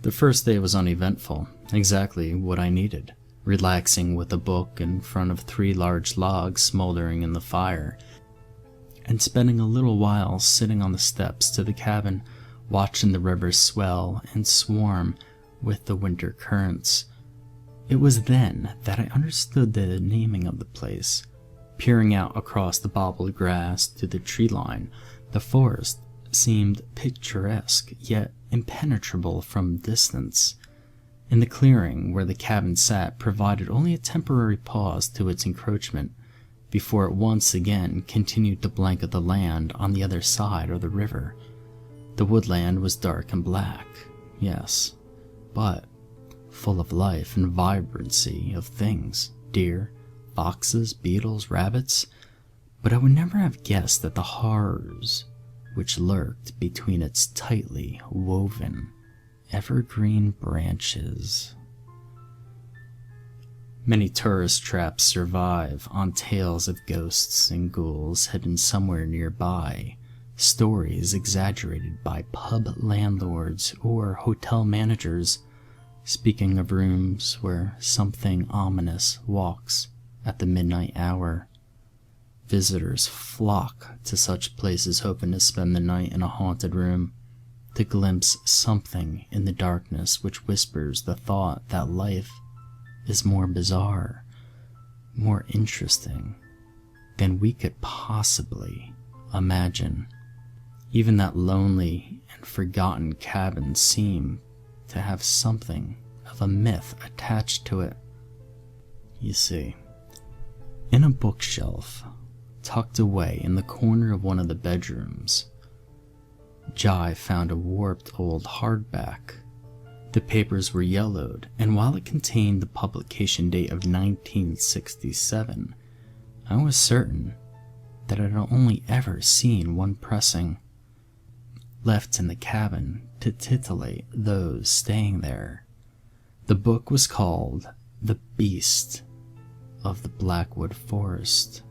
The first day was uneventful, exactly what I needed, relaxing with a book in front of 3 large logs smoldering in the fire, and spending a little while sitting on the steps to the cabin, watching the river swell and swarm with the winter currents. It was then that I understood the naming of the place. Peering out across the bobbled grass to the tree line, the forest seemed picturesque yet impenetrable from distance, and the clearing where the cabin sat provided only a temporary pause to its encroachment before it once again continued to blanket the land on the other side of the river. The woodland was dark and black, yes, but full of life and vibrancy of things, deer, foxes, beetles, rabbits, but I would never have guessed at the horrors which lurked between its tightly woven evergreen branches. Many tourist traps survive on tales of ghosts and ghouls hidden somewhere nearby, stories exaggerated by pub landlords or hotel managers, speaking of rooms where something ominous walks at the midnight hour. Visitors flock to such places hoping to spend the night in a haunted room, to glimpse something in the darkness which whispers the thought that life is more bizarre, more interesting than we could possibly imagine. Even that lonely and forgotten cabin seemed to have something of a myth attached to it. You see, in a bookshelf, tucked away in the corner of one of the bedrooms, Jai found a warped old hardback. The papers were yellowed, and while it contained the publication date of 1967, I was certain that I had only ever seen one pressing, left in the cabin to titillate those staying there. The book was called The Beast of the Blackwood Forest.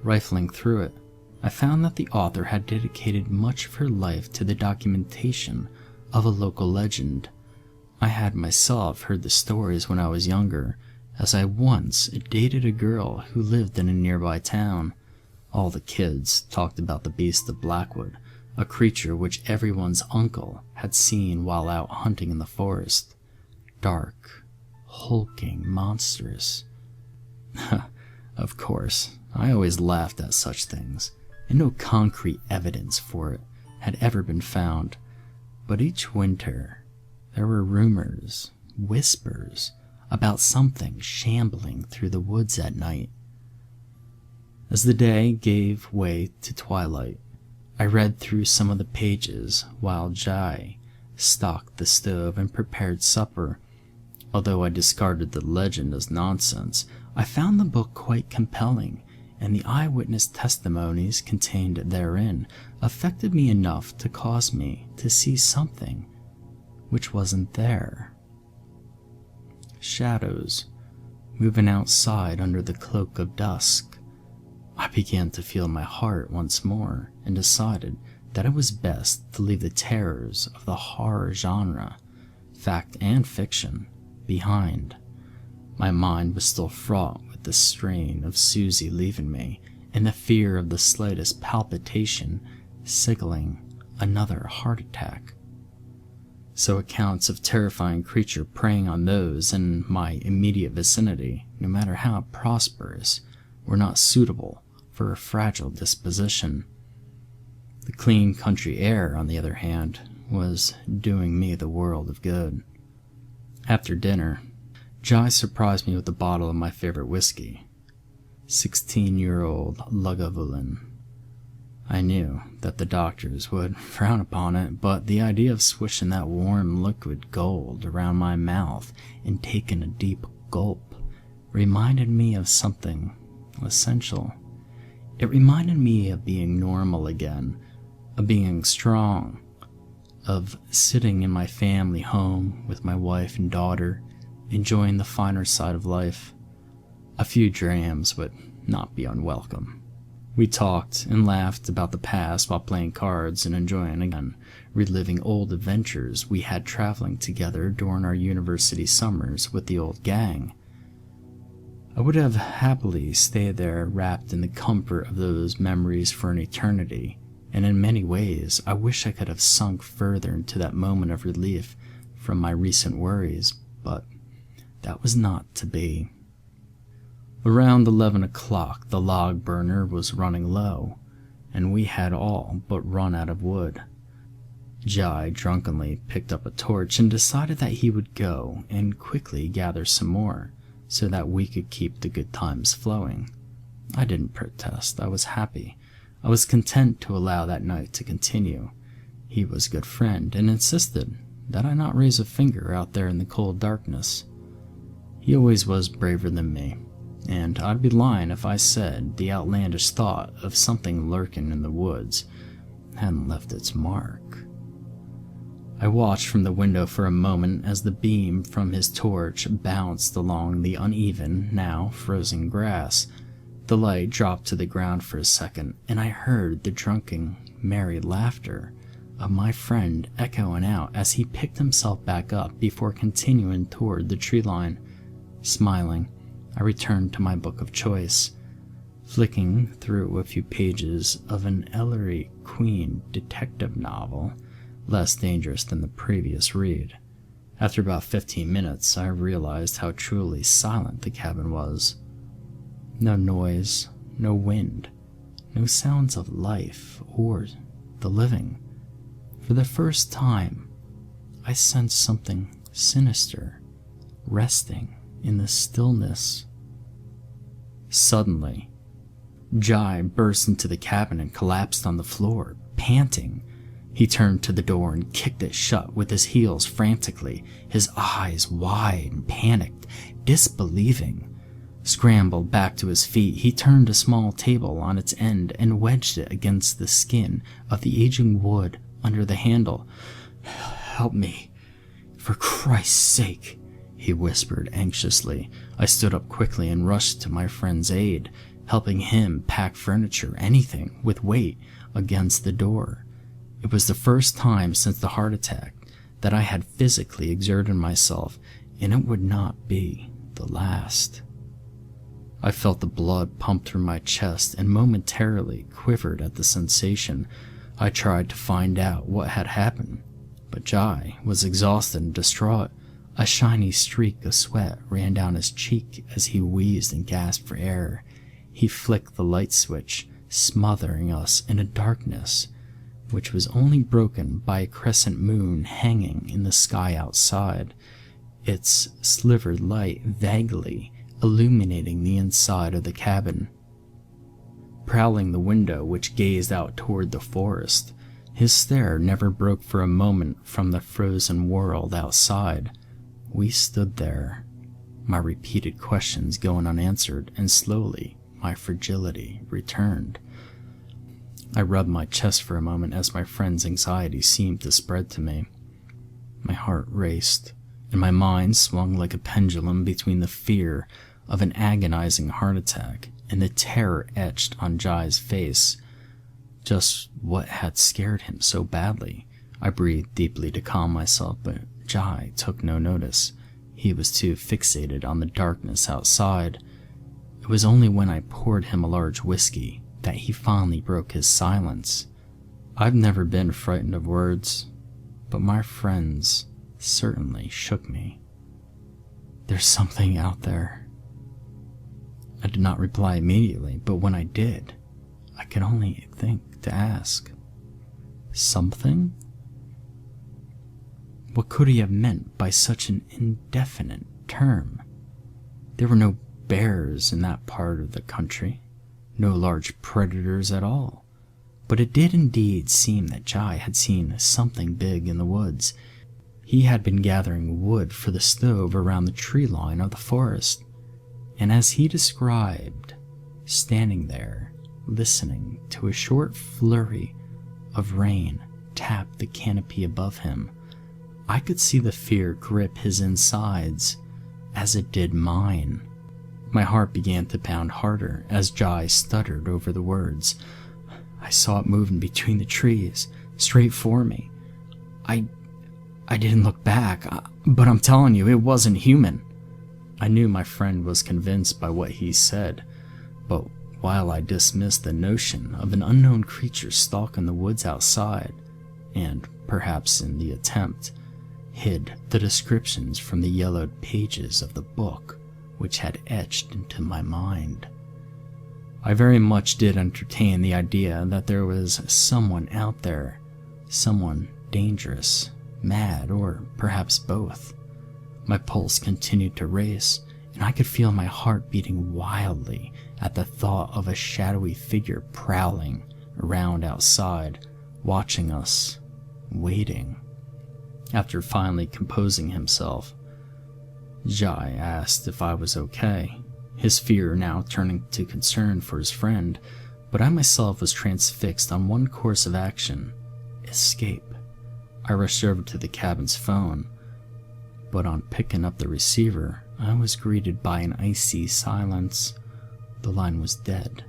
Rifling through it, I found that the author had dedicated much of her life to the documentation of a local legend. I had myself heard the stories when I was younger, as I once dated a girl who lived in a nearby town. All the kids talked about the Beast of Blackwood, a creature which everyone's uncle had seen while out hunting in the forest. Dark, hulking, monstrous. Of course, I always laughed at such things, and no concrete evidence for it had ever been found. But each winter, there were rumors, whispers, about something shambling through the woods at night. As the day gave way to twilight, I read through some of the pages while Jai stocked the stove and prepared supper. Although I discarded the legend as nonsense, I found the book quite compelling, and the eyewitness testimonies contained therein affected me enough to cause me to see something which wasn't there. Shadows moving outside under the cloak of dusk. I began to feel my heart once more and decided that it was best to leave the terrors of the horror genre, fact and fiction, behind. My mind was still fraught with the strain of Susie leaving me, and the fear of the slightest palpitation signaling another heart attack. So accounts of terrifying creature preying on those in my immediate vicinity, no matter how prosperous, were not suitable for a fragile disposition. The clean country air, on the other hand, was doing me the world of good. After dinner, Jai surprised me with a bottle of my favorite whiskey, 16-year-old Lagavulin. I knew that the doctors would frown upon it, but the idea of swishing that warm liquid gold around my mouth and taking a deep gulp reminded me of something essential. It reminded me of being normal again, of being strong, of sitting in my family home with my wife and daughter, enjoying the finer side of life. A few drams would not be unwelcome. We talked and laughed about the past while playing cards and enjoying again, reliving old adventures we had traveling together during our university summers with the old gang. I would have happily stayed there wrapped in the comfort of those memories for an eternity, and in many ways I wish I could have sunk further into that moment of relief from my recent worries, but that was not to be. Around 11 o'clock, the log burner was running low, and we had all but run out of wood. Jai drunkenly picked up a torch and decided that he would go and quickly gather some more, so that we could keep the good times flowing. I didn't protest. I was happy. I was content to allow that night to continue. He was a good friend and insisted that I not raise a finger out there in the cold darkness. He always was braver than me, and I'd be lying if I said the outlandish thought of something lurking in the woods hadn't left its mark. I watched from the window for a moment as the beam from his torch bounced along the uneven, now frozen grass. The light dropped to the ground for a second, and I heard the drunken, merry laughter of my friend echoing out as he picked himself back up before continuing toward the tree line. Smiling, I returned to my book of choice, flicking through a few pages of an Ellery Queen detective novel, less dangerous than the previous read. After about 15 minutes, I realized how truly silent the cabin was. No noise, no wind, no sounds of life or the living. For the first time, I sensed something sinister resting in the stillness. Suddenly, Jai burst into the cabin and collapsed on the floor, panting. He turned to the door and kicked it shut with his heels frantically, his eyes wide and panicked, disbelieving. Scrambled back to his feet, he turned a small table on its end and wedged it against the skin of the aging wood under the handle. "Help me, for Christ's sake," he whispered anxiously. I stood up quickly and rushed to my friend's aid, helping him pack furniture, anything with weight, against the door. It was the first time since the heart attack that I had physically exerted myself, and it would not be the last. I felt the blood pump through my chest and momentarily quivered at the sensation. I tried to find out what had happened, but Jai was exhausted and distraught. A shiny streak of sweat ran down his cheek as he wheezed and gasped for air. He flicked the light switch, smothering us in a darkness which was only broken by a crescent moon hanging in the sky outside, its slivered light vaguely illuminating the inside of the cabin. Prowling the window which gazed out toward the forest, his stare never broke for a moment from the frozen world outside. We stood there, my repeated questions going unanswered, and slowly my fragility returned. I rubbed my chest for a moment as my friend's anxiety seemed to spread to me. My heart raced, and my mind swung like a pendulum between the fear of an agonizing heart attack and the terror etched on Jai's face. Just what had scared him so badly? I breathed deeply to calm myself, but Jai took no notice. He was too fixated on the darkness outside. It was only when I poured him a large whiskey that he finally broke his silence. I've never been frightened of words, but my friends certainly shook me. There's something out there. I did not reply immediately, but when I did, I could only think to ask, something? What could he have meant by such an indefinite term? There were no bears in that part of the country, no large predators at all. But it did indeed seem that Jai had seen something big in the woods. He had been gathering wood for the stove around the tree line of the forest, and as he described, standing there, listening to a short flurry of rain tap the canopy above him, I could see the fear grip his insides as it did mine. My heart began to pound harder as Jai stuttered over the words. I saw it moving between the trees, straight for me. I didn't look back, but I'm telling you, it wasn't human. I knew my friend was convinced by what he said, but while I dismissed the notion of an unknown creature stalking the woods outside, and perhaps in the attempt, hid the descriptions from the yellowed pages of the book which had etched into my mind, I very much did entertain the idea that there was someone out there, someone dangerous, mad, or perhaps both. My pulse continued to race, and I could feel my heart beating wildly at the thought of a shadowy figure prowling around outside, watching us, waiting. After finally composing himself, Jai asked if I was okay, his fear now turning to concern for his friend, but I myself was transfixed on one course of action: escape. I rushed over to the cabin's phone, but on picking up the receiver, I was greeted by an icy silence. The line was dead.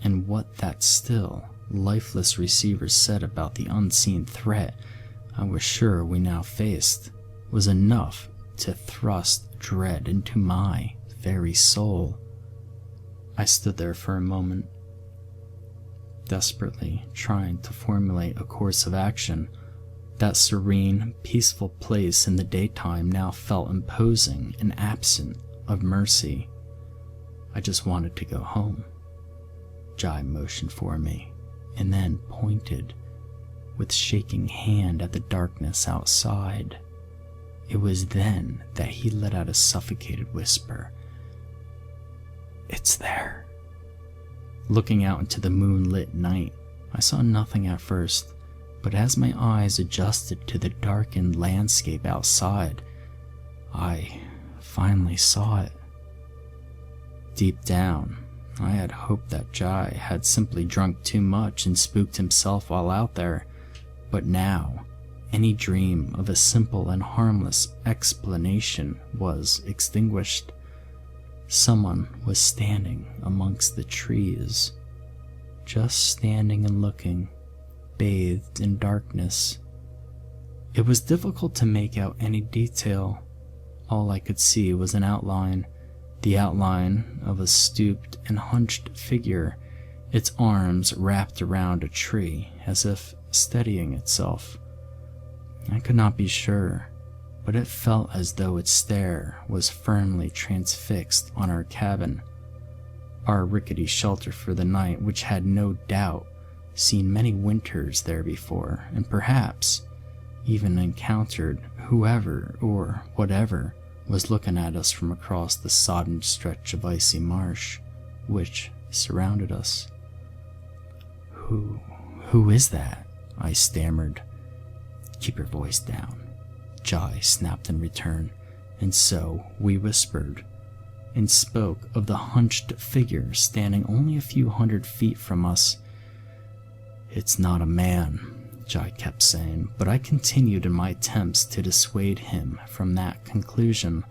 And what that still, lifeless receiver said about the unseen threat I was sure we now faced was enough to thrust dread into my very soul. I stood there for a moment, desperately trying to formulate a course of action. That serene, peaceful place in the daytime now felt imposing and absent of mercy. I just wanted to go home. Jai motioned for me, and then pointed with shaking hand at the darkness outside. It was then that he let out a suffocated whisper. "It's there." Looking out into the moonlit night, I saw nothing at first, but as my eyes adjusted to the darkened landscape outside, I finally saw it. Deep down, I had hoped that Jai had simply drunk too much and spooked himself while out there, but now, any dream of a simple and harmless explanation was extinguished. Someone was standing amongst the trees, just standing and looking, bathed in darkness. It was difficult to make out any detail. All I could see was an outline, the outline of a stooped and hunched figure, its arms wrapped around a tree as if steadying itself. I could not be sure, but it felt as though its stare was firmly transfixed on our cabin, our rickety shelter for the night, which had no doubt seen many winters there before, and perhaps even encountered whoever or whatever was looking at us from across the sodden stretch of icy marsh which surrounded us. Who is that?" I stammered. "Keep your voice down," Jai snapped in return, and so we whispered, and spoke of the hunched figure standing only a few hundred feet from us. "It's not a man," Jai kept saying, but I continued in my attempts to dissuade him from that conclusion.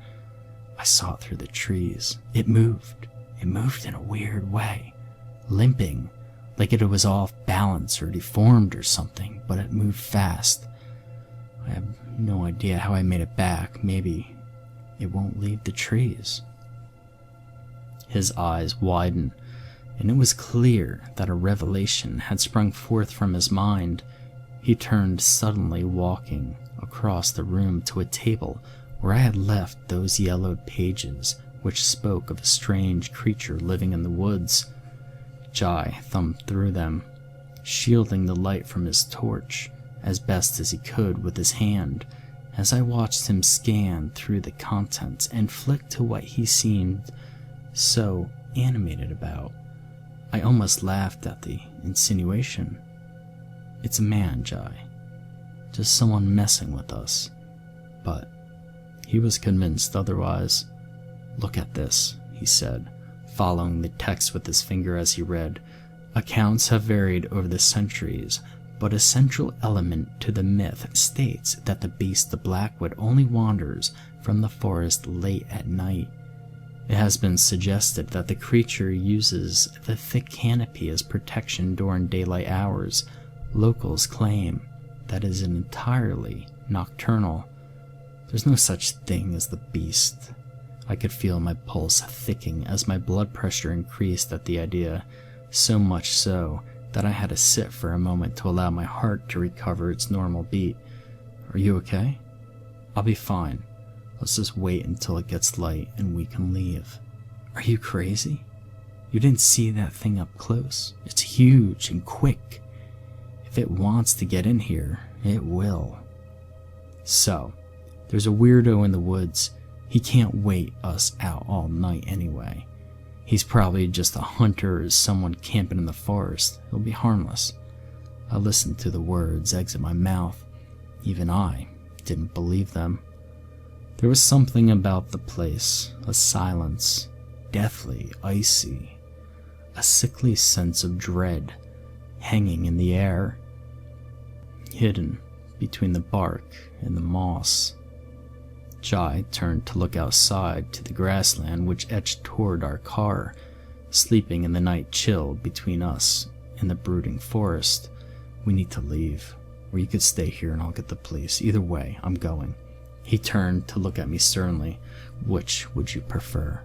"I saw it through the trees. It moved in a weird way, limping, like it was off balance or deformed or something, but it moved fast. I have no idea how I made it back. Maybe it won't leave the trees." His eyes widened, and it was clear that a revelation had sprung forth from his mind. He turned suddenly, walking across the room to a table where I had left those yellowed pages which spoke of a strange creature living in the woods. Jai thumbed through them, shielding the light from his torch as best as he could with his hand, as I watched him scan through the contents and flick to what he seemed so animated about. I almost laughed at the insinuation. It's a man, Jai. Just someone messing with us. But he was convinced otherwise. Look at this, he said, following the text with his finger as he read. Accounts have varied over the centuries, but a central element to the myth states that the beast the Blackwood only wanders from the forest late at night. It has been suggested that the creature uses the thick canopy as protection during daylight hours. Locals claim that it is entirely nocturnal. There's no such thing as the beast. I could feel my pulse thickening as my blood pressure increased at the idea, so much so that I had to sit for a moment to allow my heart to recover its normal beat. Are you okay? I'll be fine. Let's just wait until it gets light and we can leave. Are you crazy? You didn't see that thing up close. It's huge and quick. If it wants to get in here, it will. So, there's a weirdo in the woods. He can't wait us out all night anyway. He's probably just a hunter or someone camping in the forest. He'll be harmless. I listened to the words exit my mouth. Even I didn't believe them. There was something about the place, a silence, deathly icy, a sickly sense of dread hanging in the air, hidden between the bark and the moss. Jai turned to look outside to the grassland which edged toward our car, sleeping in the night chill between us and the brooding forest. We need to leave, or you could stay here and I'll get the police. Either way, I'm going. He turned to look at me sternly. Which would you prefer?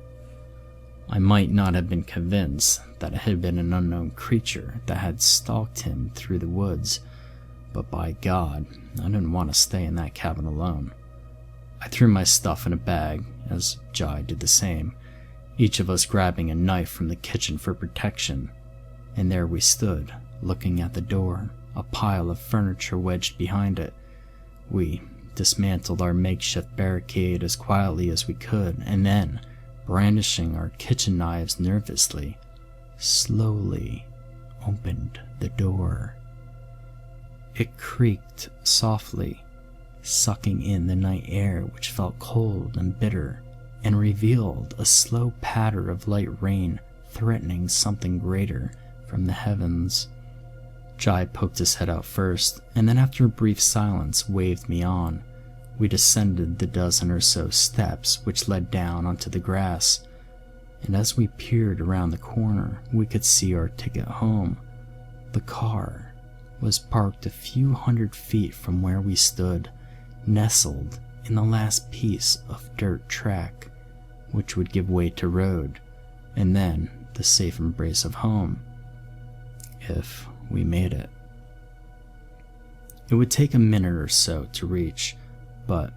I might not have been convinced that it had been an unknown creature that had stalked him through the woods, but by God, I didn't want to stay in that cabin alone. I threw my stuff in a bag, as Jai did the same, each of us grabbing a knife from the kitchen for protection, and there we stood, looking at the door, a pile of furniture wedged behind it. We dismantled our makeshift barricade as quietly as we could, and then, brandishing our kitchen knives nervously, slowly opened the door. It creaked softly, sucking in the night air which felt cold and bitter, and revealed a slow patter of light rain threatening something greater from the heavens. Jai poked his head out first, and then after a brief silence waved me on. We descended the dozen or so steps which led down onto the grass, and as we peered around the corner, we could see our ticket home. The car was parked a few hundred feet from where we stood, nestled in the last piece of dirt track, which would give way to road, and then the safe embrace of home, if we made it. It would take a minute or so to reach, but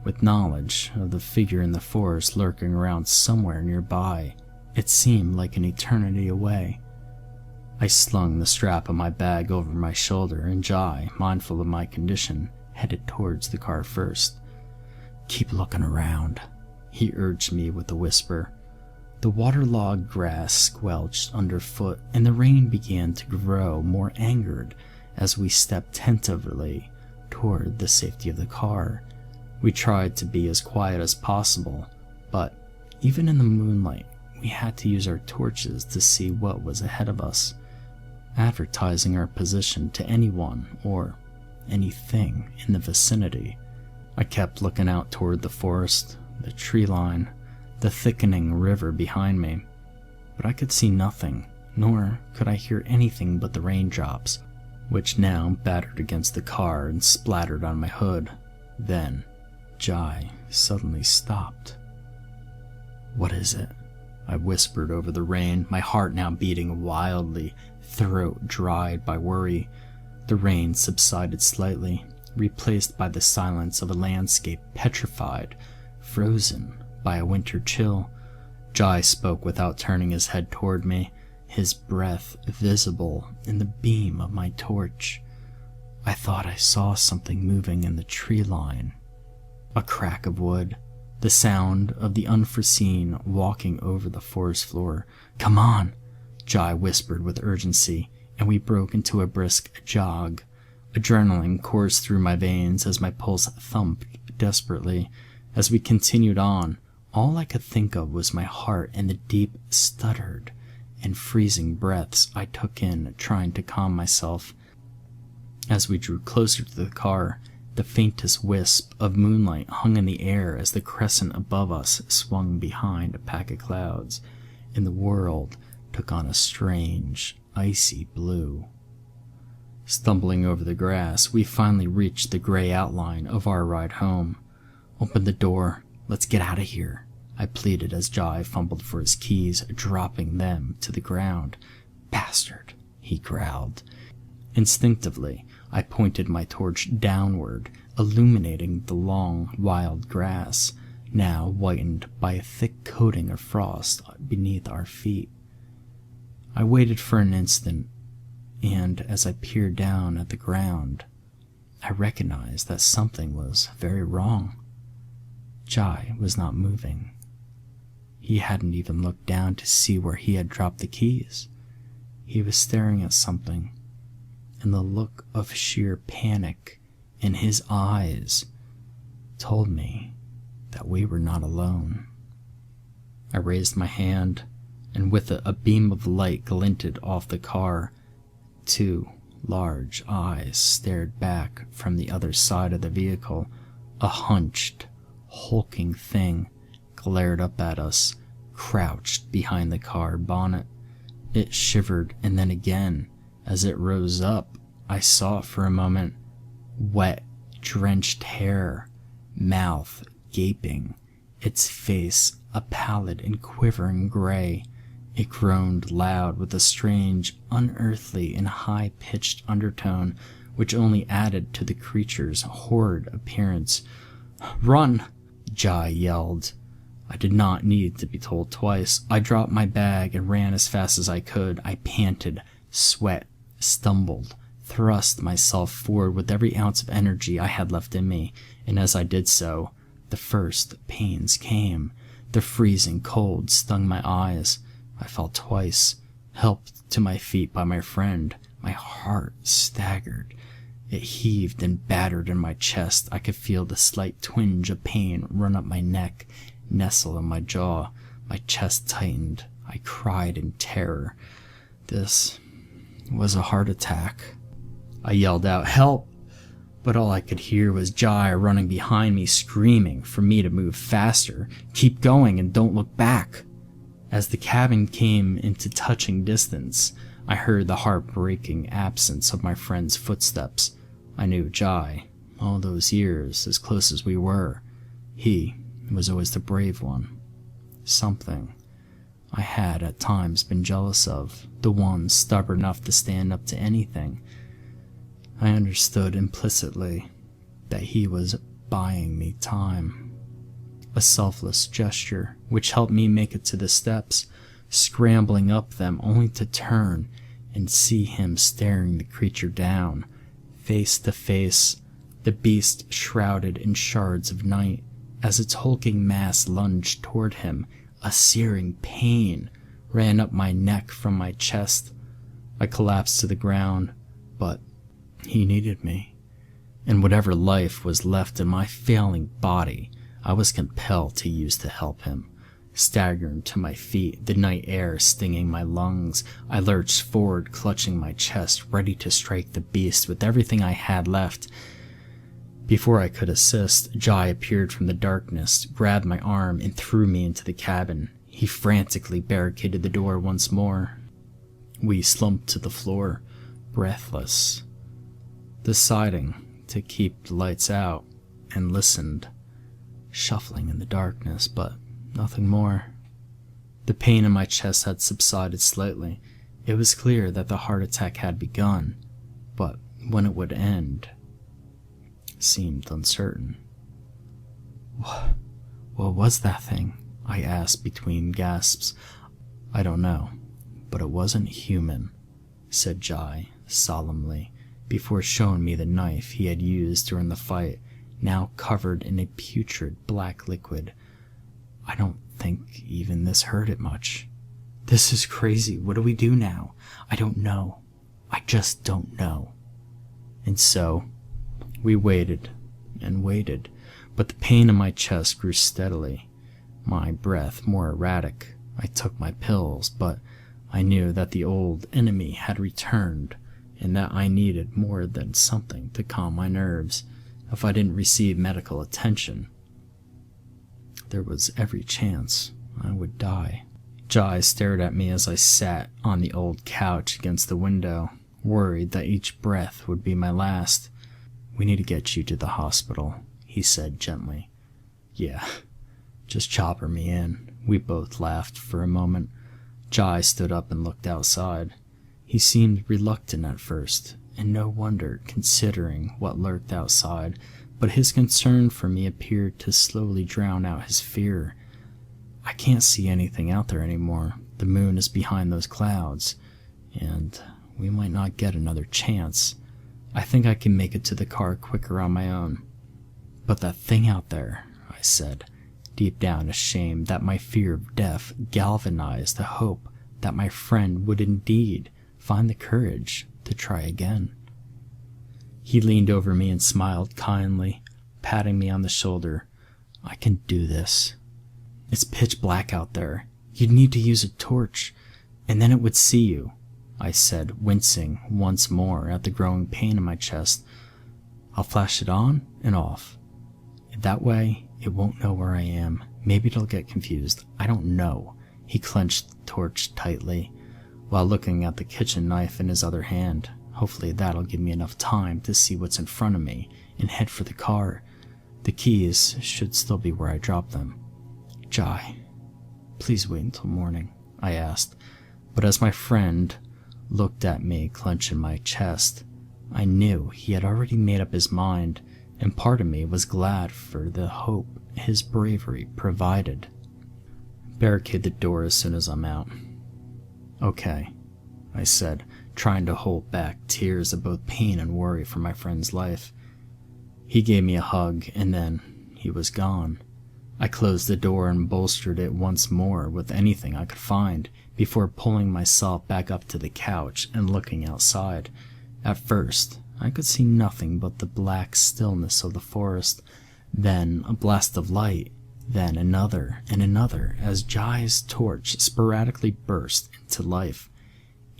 with knowledge of the figure in the forest lurking around somewhere nearby, it seemed like an eternity away. I slung the strap of my bag over my shoulder, and Jai, mindful of my condition, headed towards the car first. Keep looking around, he urged me with a whisper. The waterlogged grass squelched underfoot, and the rain began to grow more angered as we stepped tentatively toward the safety of the car. We tried to be as quiet as possible, but even in the moonlight, we had to use our torches to see what was ahead of us, advertising our position to anyone or anything in the vicinity. I kept looking out toward the forest, the tree line, the thickening river behind me, but I could see nothing, nor could I hear anything but the raindrops, which now battered against the car and splattered on my hood. Then Jai suddenly stopped. What is it? I whispered over the rain, my heart now beating wildly, throat dried by worry. The rain subsided slightly, replaced by the silence of a landscape petrified, frozen by a winter chill. Jai spoke without turning his head toward me, his breath visible in the beam of my torch. I thought I saw something moving in the tree line. A crack of wood, the sound of the unforeseen walking over the forest floor. "Come on," Jai whispered with urgency, and we broke into a brisk jog. Adrenaline coursed through my veins as my pulse thumped desperately. As we continued on, all I could think of was my heart and the deep, stuttered, and freezing breaths I took in, trying to calm myself. As we drew closer to the car, the faintest wisp of moonlight hung in the air as the crescent above us swung behind a pack of clouds, and the world took on a strange, icy blue. Stumbling over the grass, we finally reached the gray outline of our ride home. "Open the door. Let's get out of here," I pleaded as Jai fumbled for his keys, dropping them to the ground. "Bastard," he growled. Instinctively, I pointed my torch downward, illuminating the long, wild grass, now whitened by a thick coating of frost beneath our feet. I waited for an instant, and as I peered down at the ground, I recognized that something was very wrong. Jai was not moving. He hadn't even looked down to see where he had dropped the keys. He was staring at something, and the look of sheer panic in his eyes told me that we were not alone. I raised my hand, and with it a beam of light glinted off the car. 2 large eyes stared back from the other side of the vehicle. A hunched, hulking thing glared up at us, crouched behind the car bonnet. It shivered, and then again, as it rose up, I saw for a moment wet, drenched hair, mouth gaping, its face a pallid and quivering gray. It groaned loud with a strange, unearthly and high-pitched undertone, which only added to the creature's horrid appearance. "Run!" Jai yelled. I did not need to be told twice. I dropped my bag and ran as fast as I could. I panted, sweat, stumbled, thrust myself forward with every ounce of energy I had left in me, and as I did so, the first pains came. The freezing cold stung my eyes. I fell twice, helped to my feet by my friend. My heart staggered. It heaved and battered in my chest. I could feel the slight twinge of pain run up my neck, nestle in my jaw. My chest tightened. I cried in terror. This was a heart attack. I yelled out, "Help!" But all I could hear was Jai running behind me, screaming for me to move faster. "Keep going and don't look back." As the cabin came into touching distance, I heard the heartbreaking absence of my friend's footsteps. I knew Jai, all those years, as close as we were. He was always the brave one. Something I had at times been jealous of, the one stubborn enough to stand up to anything. I understood implicitly that he was buying me time. A selfless gesture, which helped me make it to the steps, scrambling up them only to turn and see him staring the creature down, face to face, the beast shrouded in shards of night. As its hulking mass lunged toward him, a searing pain ran up my neck from my chest. I collapsed to the ground, but he needed me, and whatever life was left in my failing body, I was compelled to use to help him. Staggering to my feet, the night air stinging my lungs, I lurched forward, clutching my chest, ready to strike the beast with everything I had left. Before I could assist, Jai appeared from the darkness, grabbed my arm, and threw me into the cabin. He frantically barricaded the door once more. We slumped to the floor, breathless, deciding to keep the lights out, and listened, shuffling in the darkness, but nothing more. The pain in my chest had subsided slightly. It was clear that the heart attack had begun, but when it would end seemed uncertain. What was that thing? I asked between gasps. I don't know, but it wasn't human, said Jai solemnly, before showing me the knife he had used during the fight, now covered in a putrid black liquid. I don't think even this hurt it much. This is crazy. What do we do now? I don't know. I just don't know. And so, we waited and waited, but the pain in my chest grew steadily, my breath more erratic. I took my pills, but I knew that the old enemy had returned, and that I needed more than something to calm my nerves. If I didn't receive medical attention, there was every chance I would die. Jai stared at me as I sat on the old couch against the window, worried that each breath would be my last. We need to get you to the hospital, he said gently. Yeah, just chopper me in. We both laughed for a moment. Jai stood up and looked outside. He seemed reluctant at first, and no wonder considering what lurked outside, but his concern for me appeared to slowly drown out his fear. I can't see anything out there anymore. The moon is behind those clouds, and we might not get another chance. I think I can make it to the car quicker on my own. But that thing out there, I said, deep down ashamed that my fear of death galvanized the hope that my friend would indeed find the courage to try again. He leaned over me and smiled kindly, patting me on the shoulder. I can do this. It's pitch black out there. You'd need to use a torch, and then it would see you, I said, wincing once more at the growing pain in my chest. I'll flash it on and off. That way, it won't know where I am. Maybe it'll get confused. I don't know. He clenched the torch tightly, while looking at the kitchen knife in his other hand. Hopefully that'll give me enough time to see what's in front of me and head for the car. The keys should still be where I dropped them. Jai, please wait until morning, I asked, but as my friend looked at me clenching my chest, I knew he had already made up his mind, and part of me was glad for the hope his bravery provided. Barricade the door as soon as I'm out. Okay, I said, trying to hold back tears of both pain and worry for my friend's life. He gave me a hug, and then he was gone. I closed the door and bolstered it once more with anything I could find before pulling myself back up to the couch and looking outside. At first, I could see nothing but the black stillness of the forest, then a blast of light, then another and another as Jai's torch sporadically burst into life.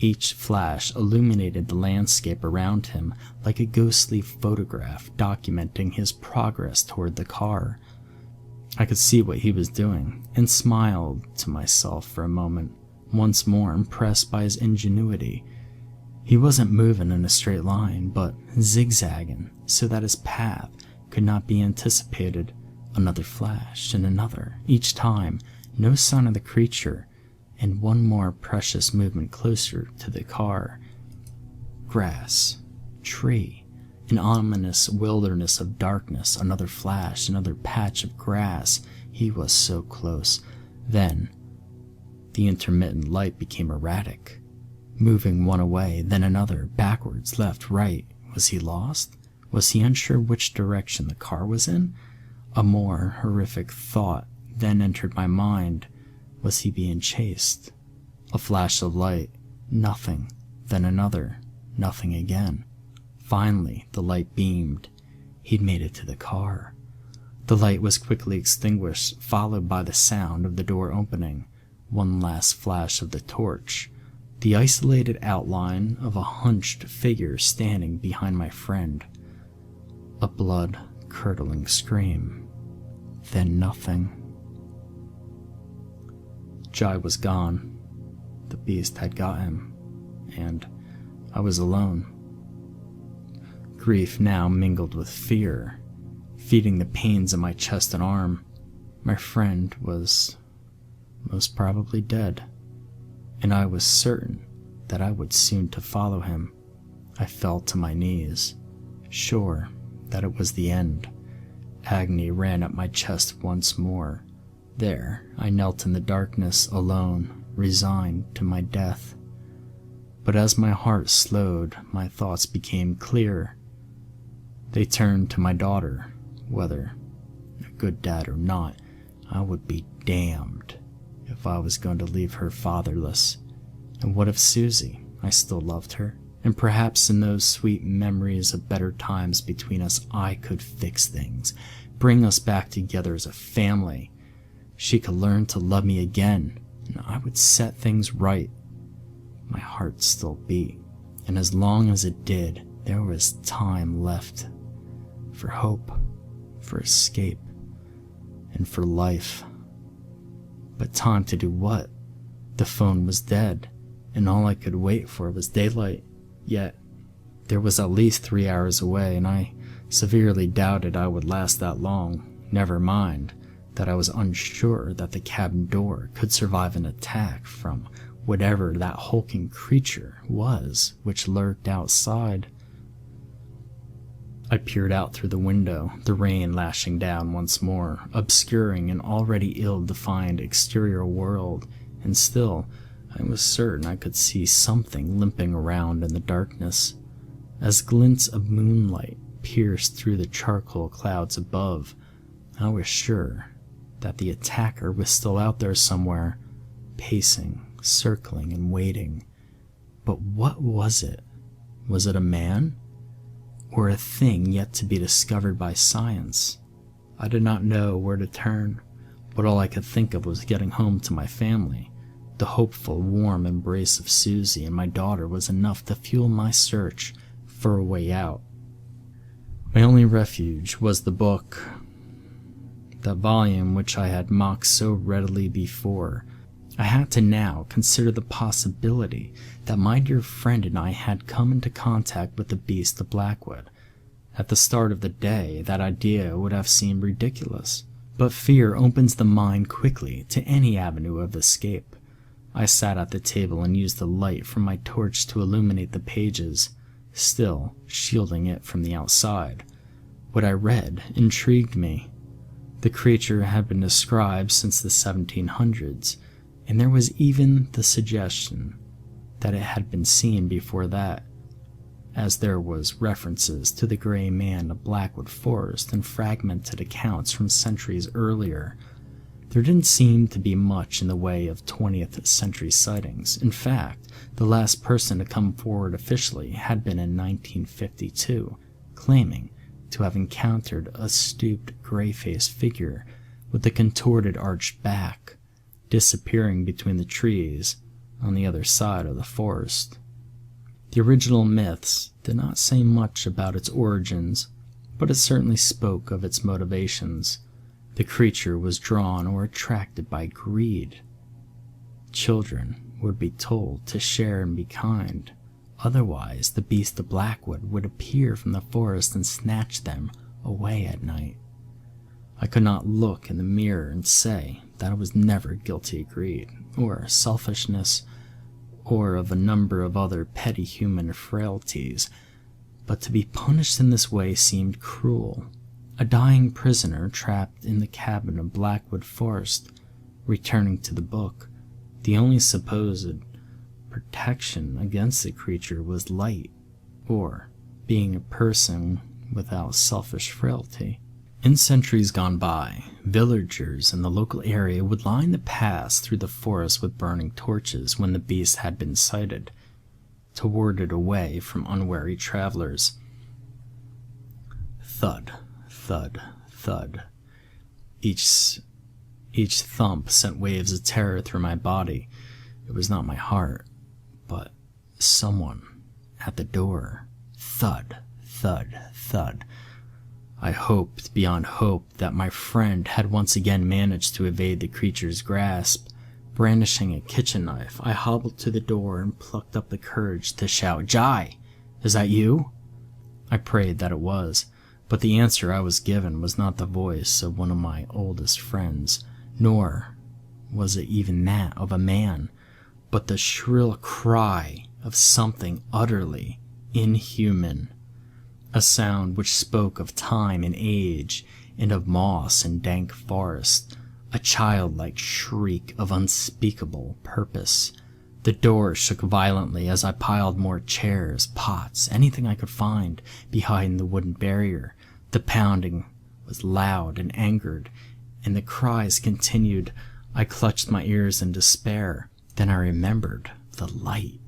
Each flash illuminated the landscape around him like a ghostly photograph documenting his progress toward the car. I could see what he was doing, and smiled to myself for a moment, once more impressed by his ingenuity. He wasn't moving in a straight line, but zigzagging, so that his path could not be anticipated. Another flash, and another. Each time, no sign of the creature, and one more precious movement closer to the car. Grass, tree, an ominous wilderness of darkness, another flash, another patch of grass. He was so close. Then, the intermittent light became erratic, moving one away, then another, backwards, left, right. Was he lost? Was he unsure which direction the car was in? A more horrific thought then entered my mind. Was he being chased? A flash of light, nothing, then another, nothing again. Finally, the light beamed. He'd made it to the car. The light was quickly extinguished, followed by the sound of the door opening. One last flash of the torch. The isolated outline of a hunched figure standing behind my friend. A blood-curdling scream. Then nothing. Jai was gone. The beast had got him, and I was alone. Grief now mingled with fear, feeding the pains in my chest and arm. My friend was most probably dead, and I was certain that I would soon to follow him. I fell to my knees, sure that it was the end. Agony ran up my chest once more. There, I knelt in the darkness alone, resigned to my death. But as my heart slowed, my thoughts became clear. They turned to my daughter. Whether a good dad or not, I would be damned if I was going to leave her fatherless. And what of Susie? I still loved her, and perhaps in those sweet memories of better times between us I could fix things, bring us back together as a family. She could learn to love me again, and I would set things right. My heart still beat, and as long as it did, there was time left for hope, for escape, and for life. But time to do what? The phone was dead, and all I could wait for was daylight. Yet, there was at least 3 hours away, and I severely doubted I would last that long. Never mind that I was unsure that the cabin door could survive an attack from whatever that hulking creature was which lurked outside. I peered out through the window, the rain lashing down once more, obscuring an already ill-defined exterior world, and still I was certain I could see something limping around in the darkness. As glints of moonlight pierced through the charcoal clouds above, I was sure that the attacker was still out there somewhere, pacing, circling, and waiting. But what was it? Was it a man? Or a thing yet to be discovered by science? I did not know where to turn, but all I could think of was getting home to my family. The hopeful, warm embrace of Susie and my daughter was enough to fuel my search for a way out. My only refuge was the book, that volume which I had mocked so readily before. I had to now consider the possibility that my dear friend and I had come into contact with the beast of Blackwood. At the start of the day, that idea would have seemed ridiculous, but fear opens the mind quickly to any avenue of escape. I sat at the table and used the light from my torch to illuminate the pages, still shielding it from the outside. What I read intrigued me. The creature had been described since the 1700s, and there was even the suggestion that it had been seen before that, as there was references to the Grey Man of Blackwood Forest and fragmented accounts from centuries earlier. There didn't seem to be much in the way of 20th century sightings. In fact, the last person to come forward officially had been in 1952, claiming to have encountered a stooped, gray-faced figure with a contorted arched back, disappearing between the trees on the other side of the forest. The original myths did not say much about its origins, but it certainly spoke of its motivations. The creature was drawn or attracted by greed. Children would be told to share and be kind. Otherwise, the beast of Blackwood would appear from the forest and snatch them away at night. I could not look in the mirror and say that I was never guilty of greed, or selfishness, or of a number of other petty human frailties, but to be punished in this way seemed cruel. A dying prisoner trapped in the cabin of Blackwood Forest, returning to the book, the only supposed protection against the creature was light, or being a person without selfish frailty. In centuries gone by, villagers in the local area would line the paths through the forest with burning torches when the beast had been sighted, to ward it away from unwary travelers. Thud, thud, thud. Each thump sent waves of terror through my body. It was not my heart, but someone at the door. Thud, thud, thud. I hoped beyond hope that my friend had once again managed to evade the creature's grasp. Brandishing a kitchen knife, I hobbled to the door and plucked up the courage to shout, "Jai, is that you?" I prayed that it was, but the answer I was given was not the voice of one of my oldest friends, nor was it even that of a man, but the shrill cry of something utterly inhuman. A sound which spoke of time and age, and of moss and dank forest. A childlike shriek of unspeakable purpose. The door shook violently as I piled more chairs, pots, anything I could find behind the wooden barrier. The pounding was loud and angered, and the cries continued. I clutched my ears in despair. Then I remembered the light,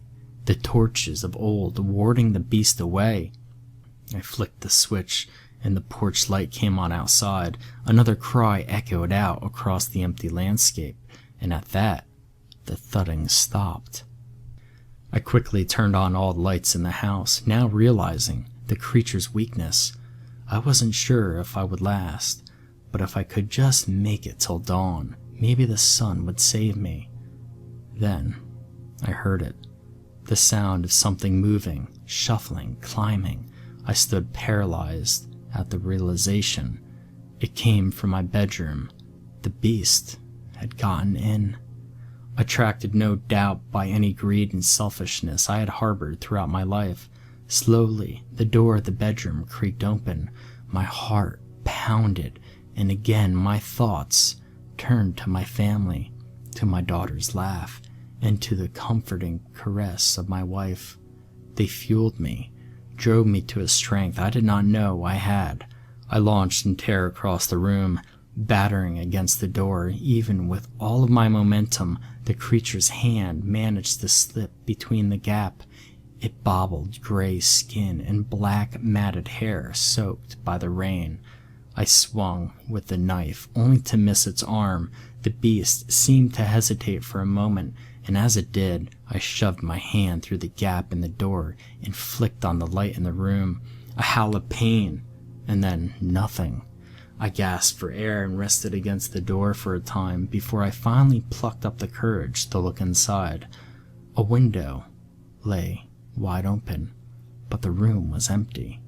the torches of old warding the beast away. I flicked the switch, and the porch light came on outside. Another cry echoed out across the empty landscape, and at that, the thudding stopped. I quickly turned on all the lights in the house, now realizing the creature's weakness. I wasn't sure if I would last, but if I could just make it till dawn, maybe the sun would save me. Then, I heard it. The sound of something moving, shuffling, climbing. I stood paralyzed at the realization. It came from my bedroom. The beast had gotten in. Attracted no doubt by any greed and selfishness I had harbored throughout my life. Slowly, the door of the bedroom creaked open. My heart pounded, and again my thoughts turned to my family, to my daughter's laugh, and to the comforting caress of my wife. They fueled me, drove me to a strength I did not know I had. I launched in terror across the room, battering against the door. Even with all of my momentum, the creature's hand managed to slip between the gap. It bobbled gray skin and black matted hair soaked by the rain. I swung with the knife, only to miss its arm. The beast seemed to hesitate for a moment, and as it did, I shoved my hand through the gap in the door and flicked on the light in the room. A howl of pain, and then nothing. I gasped for air and rested against the door for a time before I finally plucked up the courage to look inside. A window lay wide open, but the room was empty.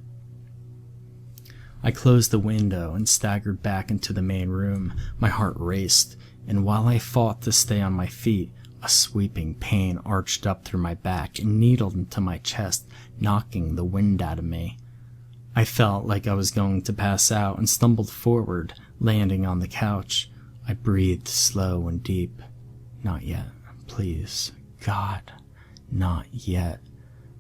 I closed the window and staggered back into the main room. My heart raced, and while I fought to stay on my feet, a sweeping pain arched up through my back and needled into my chest, knocking the wind out of me. I felt like I was going to pass out and stumbled forward, landing on the couch. I breathed slow and deep. Not yet, please, God, not yet.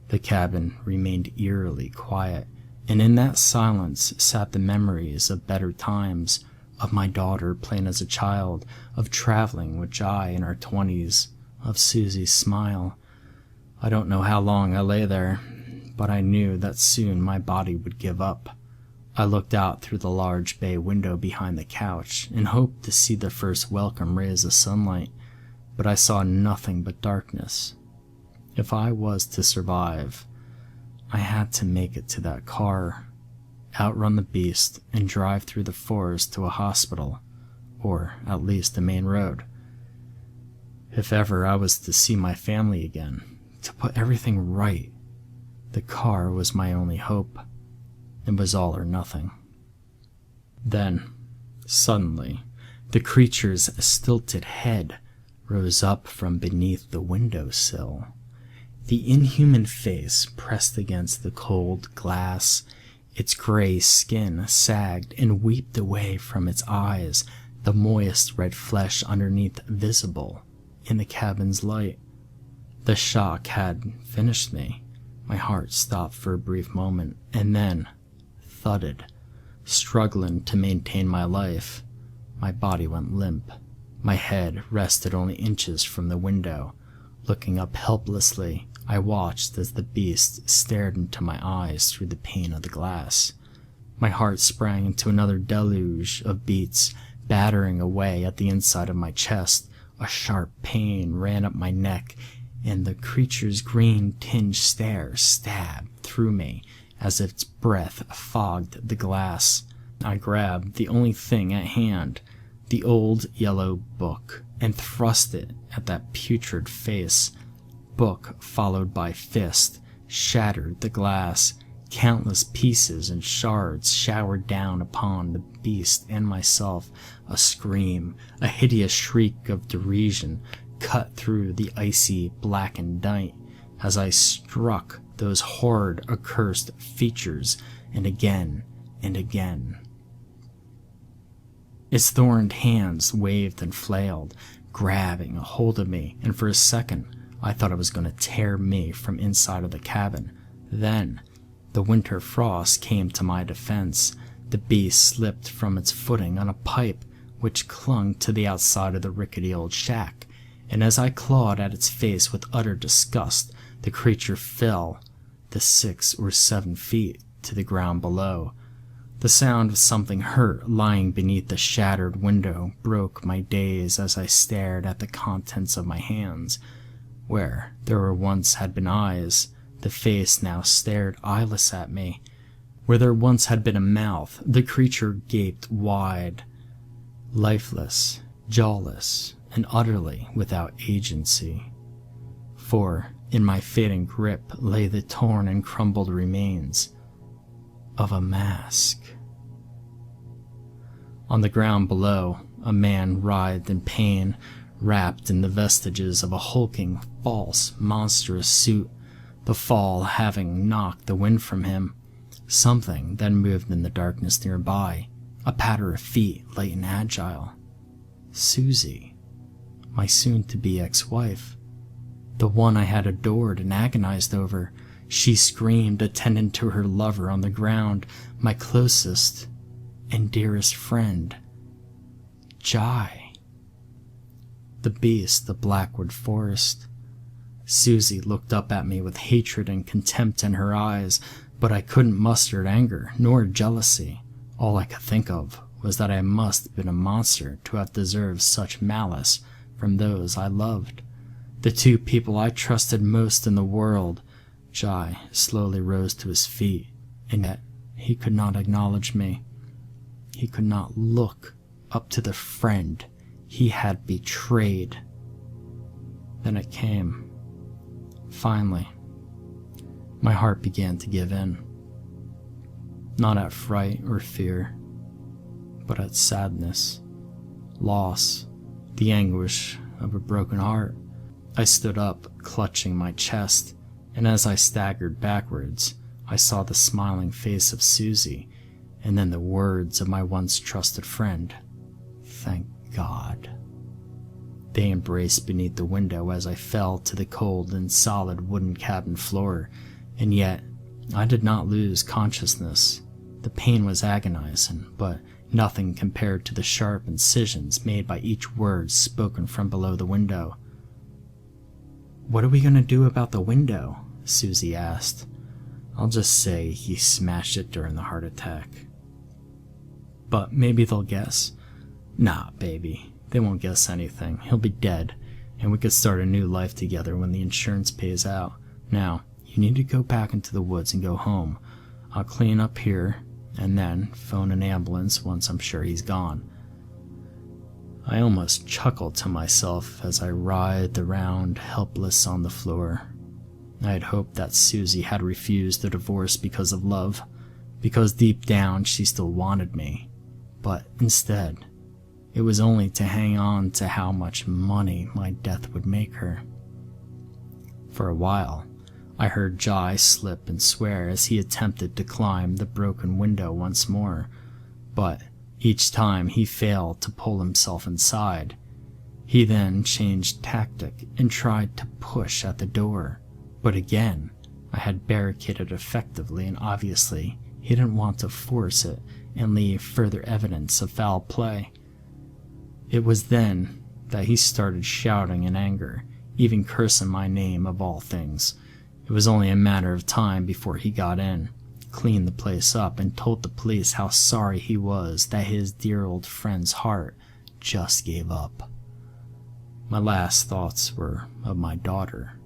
The cabin remained eerily quiet, and in that silence sat the memories of better times, of my daughter playing as a child, of traveling with Jai in our 20s, of Susie's smile. I don't know how long I lay there, but I knew that soon my body would give up. I looked out through the large bay window behind the couch and hoped to see the first welcome rays of sunlight, but I saw nothing but darkness. If I was to survive, I had to make it to that car, outrun the beast, and drive through the forest to a hospital, or at least the main road. If ever I was to see my family again, to put everything right, the car was my only hope. It was all or nothing. Then, suddenly, the creature's stilted head rose up from beneath the windowsill. The inhuman face pressed against the cold glass. Its gray skin sagged and weeped away from its eyes, the moist red flesh underneath visible in the cabin's light. The shock had finished me. My heart stopped for a brief moment, and then thudded. Struggling to maintain my life, my body went limp. My head rested only inches from the window. Looking up helplessly, I watched as the beast stared into my eyes through the pane of the glass. My heart sprang into another deluge of beats, battering away at the inside of my chest. A sharp pain ran up my neck, and the creature's green-tinged stare stabbed through me as if its breath fogged the glass. I grabbed the only thing at hand, the old yellow book, and thrust it at that putrid face. Book, followed by fist, shattered the glass, Countless pieces and shards showered down upon the beast and myself. A scream, a hideous shriek of derision, cut through the icy, blackened night as I struck those horrid, accursed features, and again and again. Its thorned hands waved and flailed, grabbing a hold of me, and for a second I thought it was going to tear me from inside of the cabin. Then the winter frost came to my defense. The beast slipped from its footing on a pipe which clung to the outside of the rickety old shack, and as I clawed at its face with utter disgust, the creature fell the 6 or 7 feet to the ground below. The sound of something hurt lying beneath the shattered window broke my daze as I stared at the contents of my hands. Where there once had been eyes, the face now stared eyeless at me. Where there once had been a mouth, the creature gaped wide, lifeless, jawless, and utterly without agency. For in my fading grip lay the torn and crumbled remains of a mask. On the ground below, a man writhed in pain, wrapped in the vestiges of a hulking, false, monstrous suit, the fall having knocked the wind from him. Something then moved in the darkness nearby, a patter of feet, light and agile. Susie, my soon-to-be ex-wife, the one I had adored and agonized over. She screamed, attendant to her lover on the ground, my closest and dearest friend, Jai. The beast, the Blackwood Forest. Susie looked up at me with hatred and contempt in her eyes, but I couldn't muster anger nor jealousy. All I could think of was that I must have been a monster to have deserved such malice from those I loved, the two people I trusted most in the world. Jai slowly rose to his feet, and yet he could not acknowledge me. He could not look up to the friend he had betrayed. Then it came. Finally, my heart began to give in. Not at fright or fear, but at sadness, loss, the anguish of a broken heart. I stood up, clutching my chest, and as I staggered backwards, I saw the smiling face of Susie, and then the words of my once trusted friend. Thank God. They embraced beneath the window as I fell to the cold and solid wooden cabin floor, and yet I did not lose consciousness. The pain was agonizing, but nothing compared to the sharp incisions made by each word spoken from below the window. "What are we going to do about the window?" Susie asked. "I'll just say he smashed it during the heart attack." "But maybe they'll guess." "Nah, baby, they won't guess anything. He'll be dead, and we could start a new life together when the insurance pays out. Now, you need to go back into the woods and go home. I'll clean up here, and then phone an ambulance once I'm sure he's gone." I almost chuckled to myself as I writhed around, helpless on the floor. I had hoped that Susie had refused the divorce because of love, because deep down she still wanted me. But instead, it was only to hang on to how much money my death would make her. For a while, I heard Jai slip and swear as he attempted to climb the broken window once more, but each time he failed to pull himself inside. He then changed tactic and tried to push at the door, but again, I had barricaded effectively, and obviously he didn't want to force it and leave further evidence of foul play. It was then that he started shouting in anger, even cursing my name of all things. It was only a matter of time before he got in, cleaned the place up, and told the police how sorry he was that his dear old friend's heart just gave up. My last thoughts were of my daughter,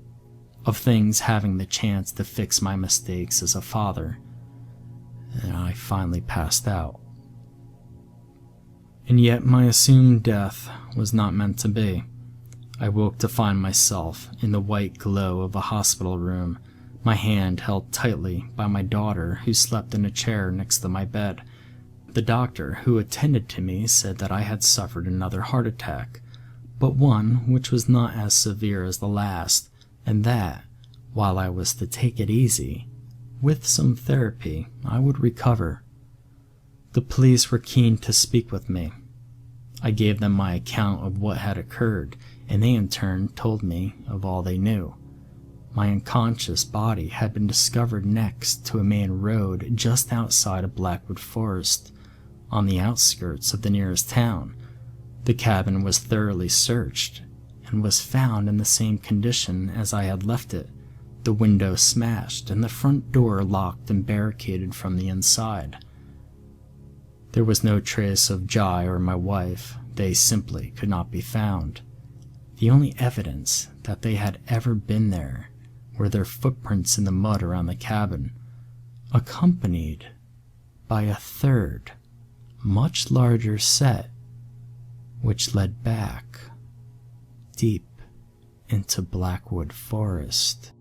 of things having the chance to fix my mistakes as a father, and I finally passed out. And yet my assumed death was not meant to be. I woke to find myself in the white glow of a hospital room, my hand held tightly by my daughter, who slept in a chair next to my bed. The doctor who attended to me said that I had suffered another heart attack, but one which was not as severe as the last, and that, while I was to take it easy, with some therapy, I would recover. The police were keen to speak with me. I gave them my account of what had occurred, and they in turn told me of all they knew. My unconscious body had been discovered next to a main road just outside of Blackwood Forest, on the outskirts of the nearest town. The cabin was thoroughly searched, and was found in the same condition as I had left it, the window smashed and the front door locked and barricaded from the inside. There was no trace of Jai or my wife. They simply could not be found. The only evidence that they had ever been there were their footprints in the mud around the cabin, accompanied by a third, much larger set, which led back deep into Blackwood Forest.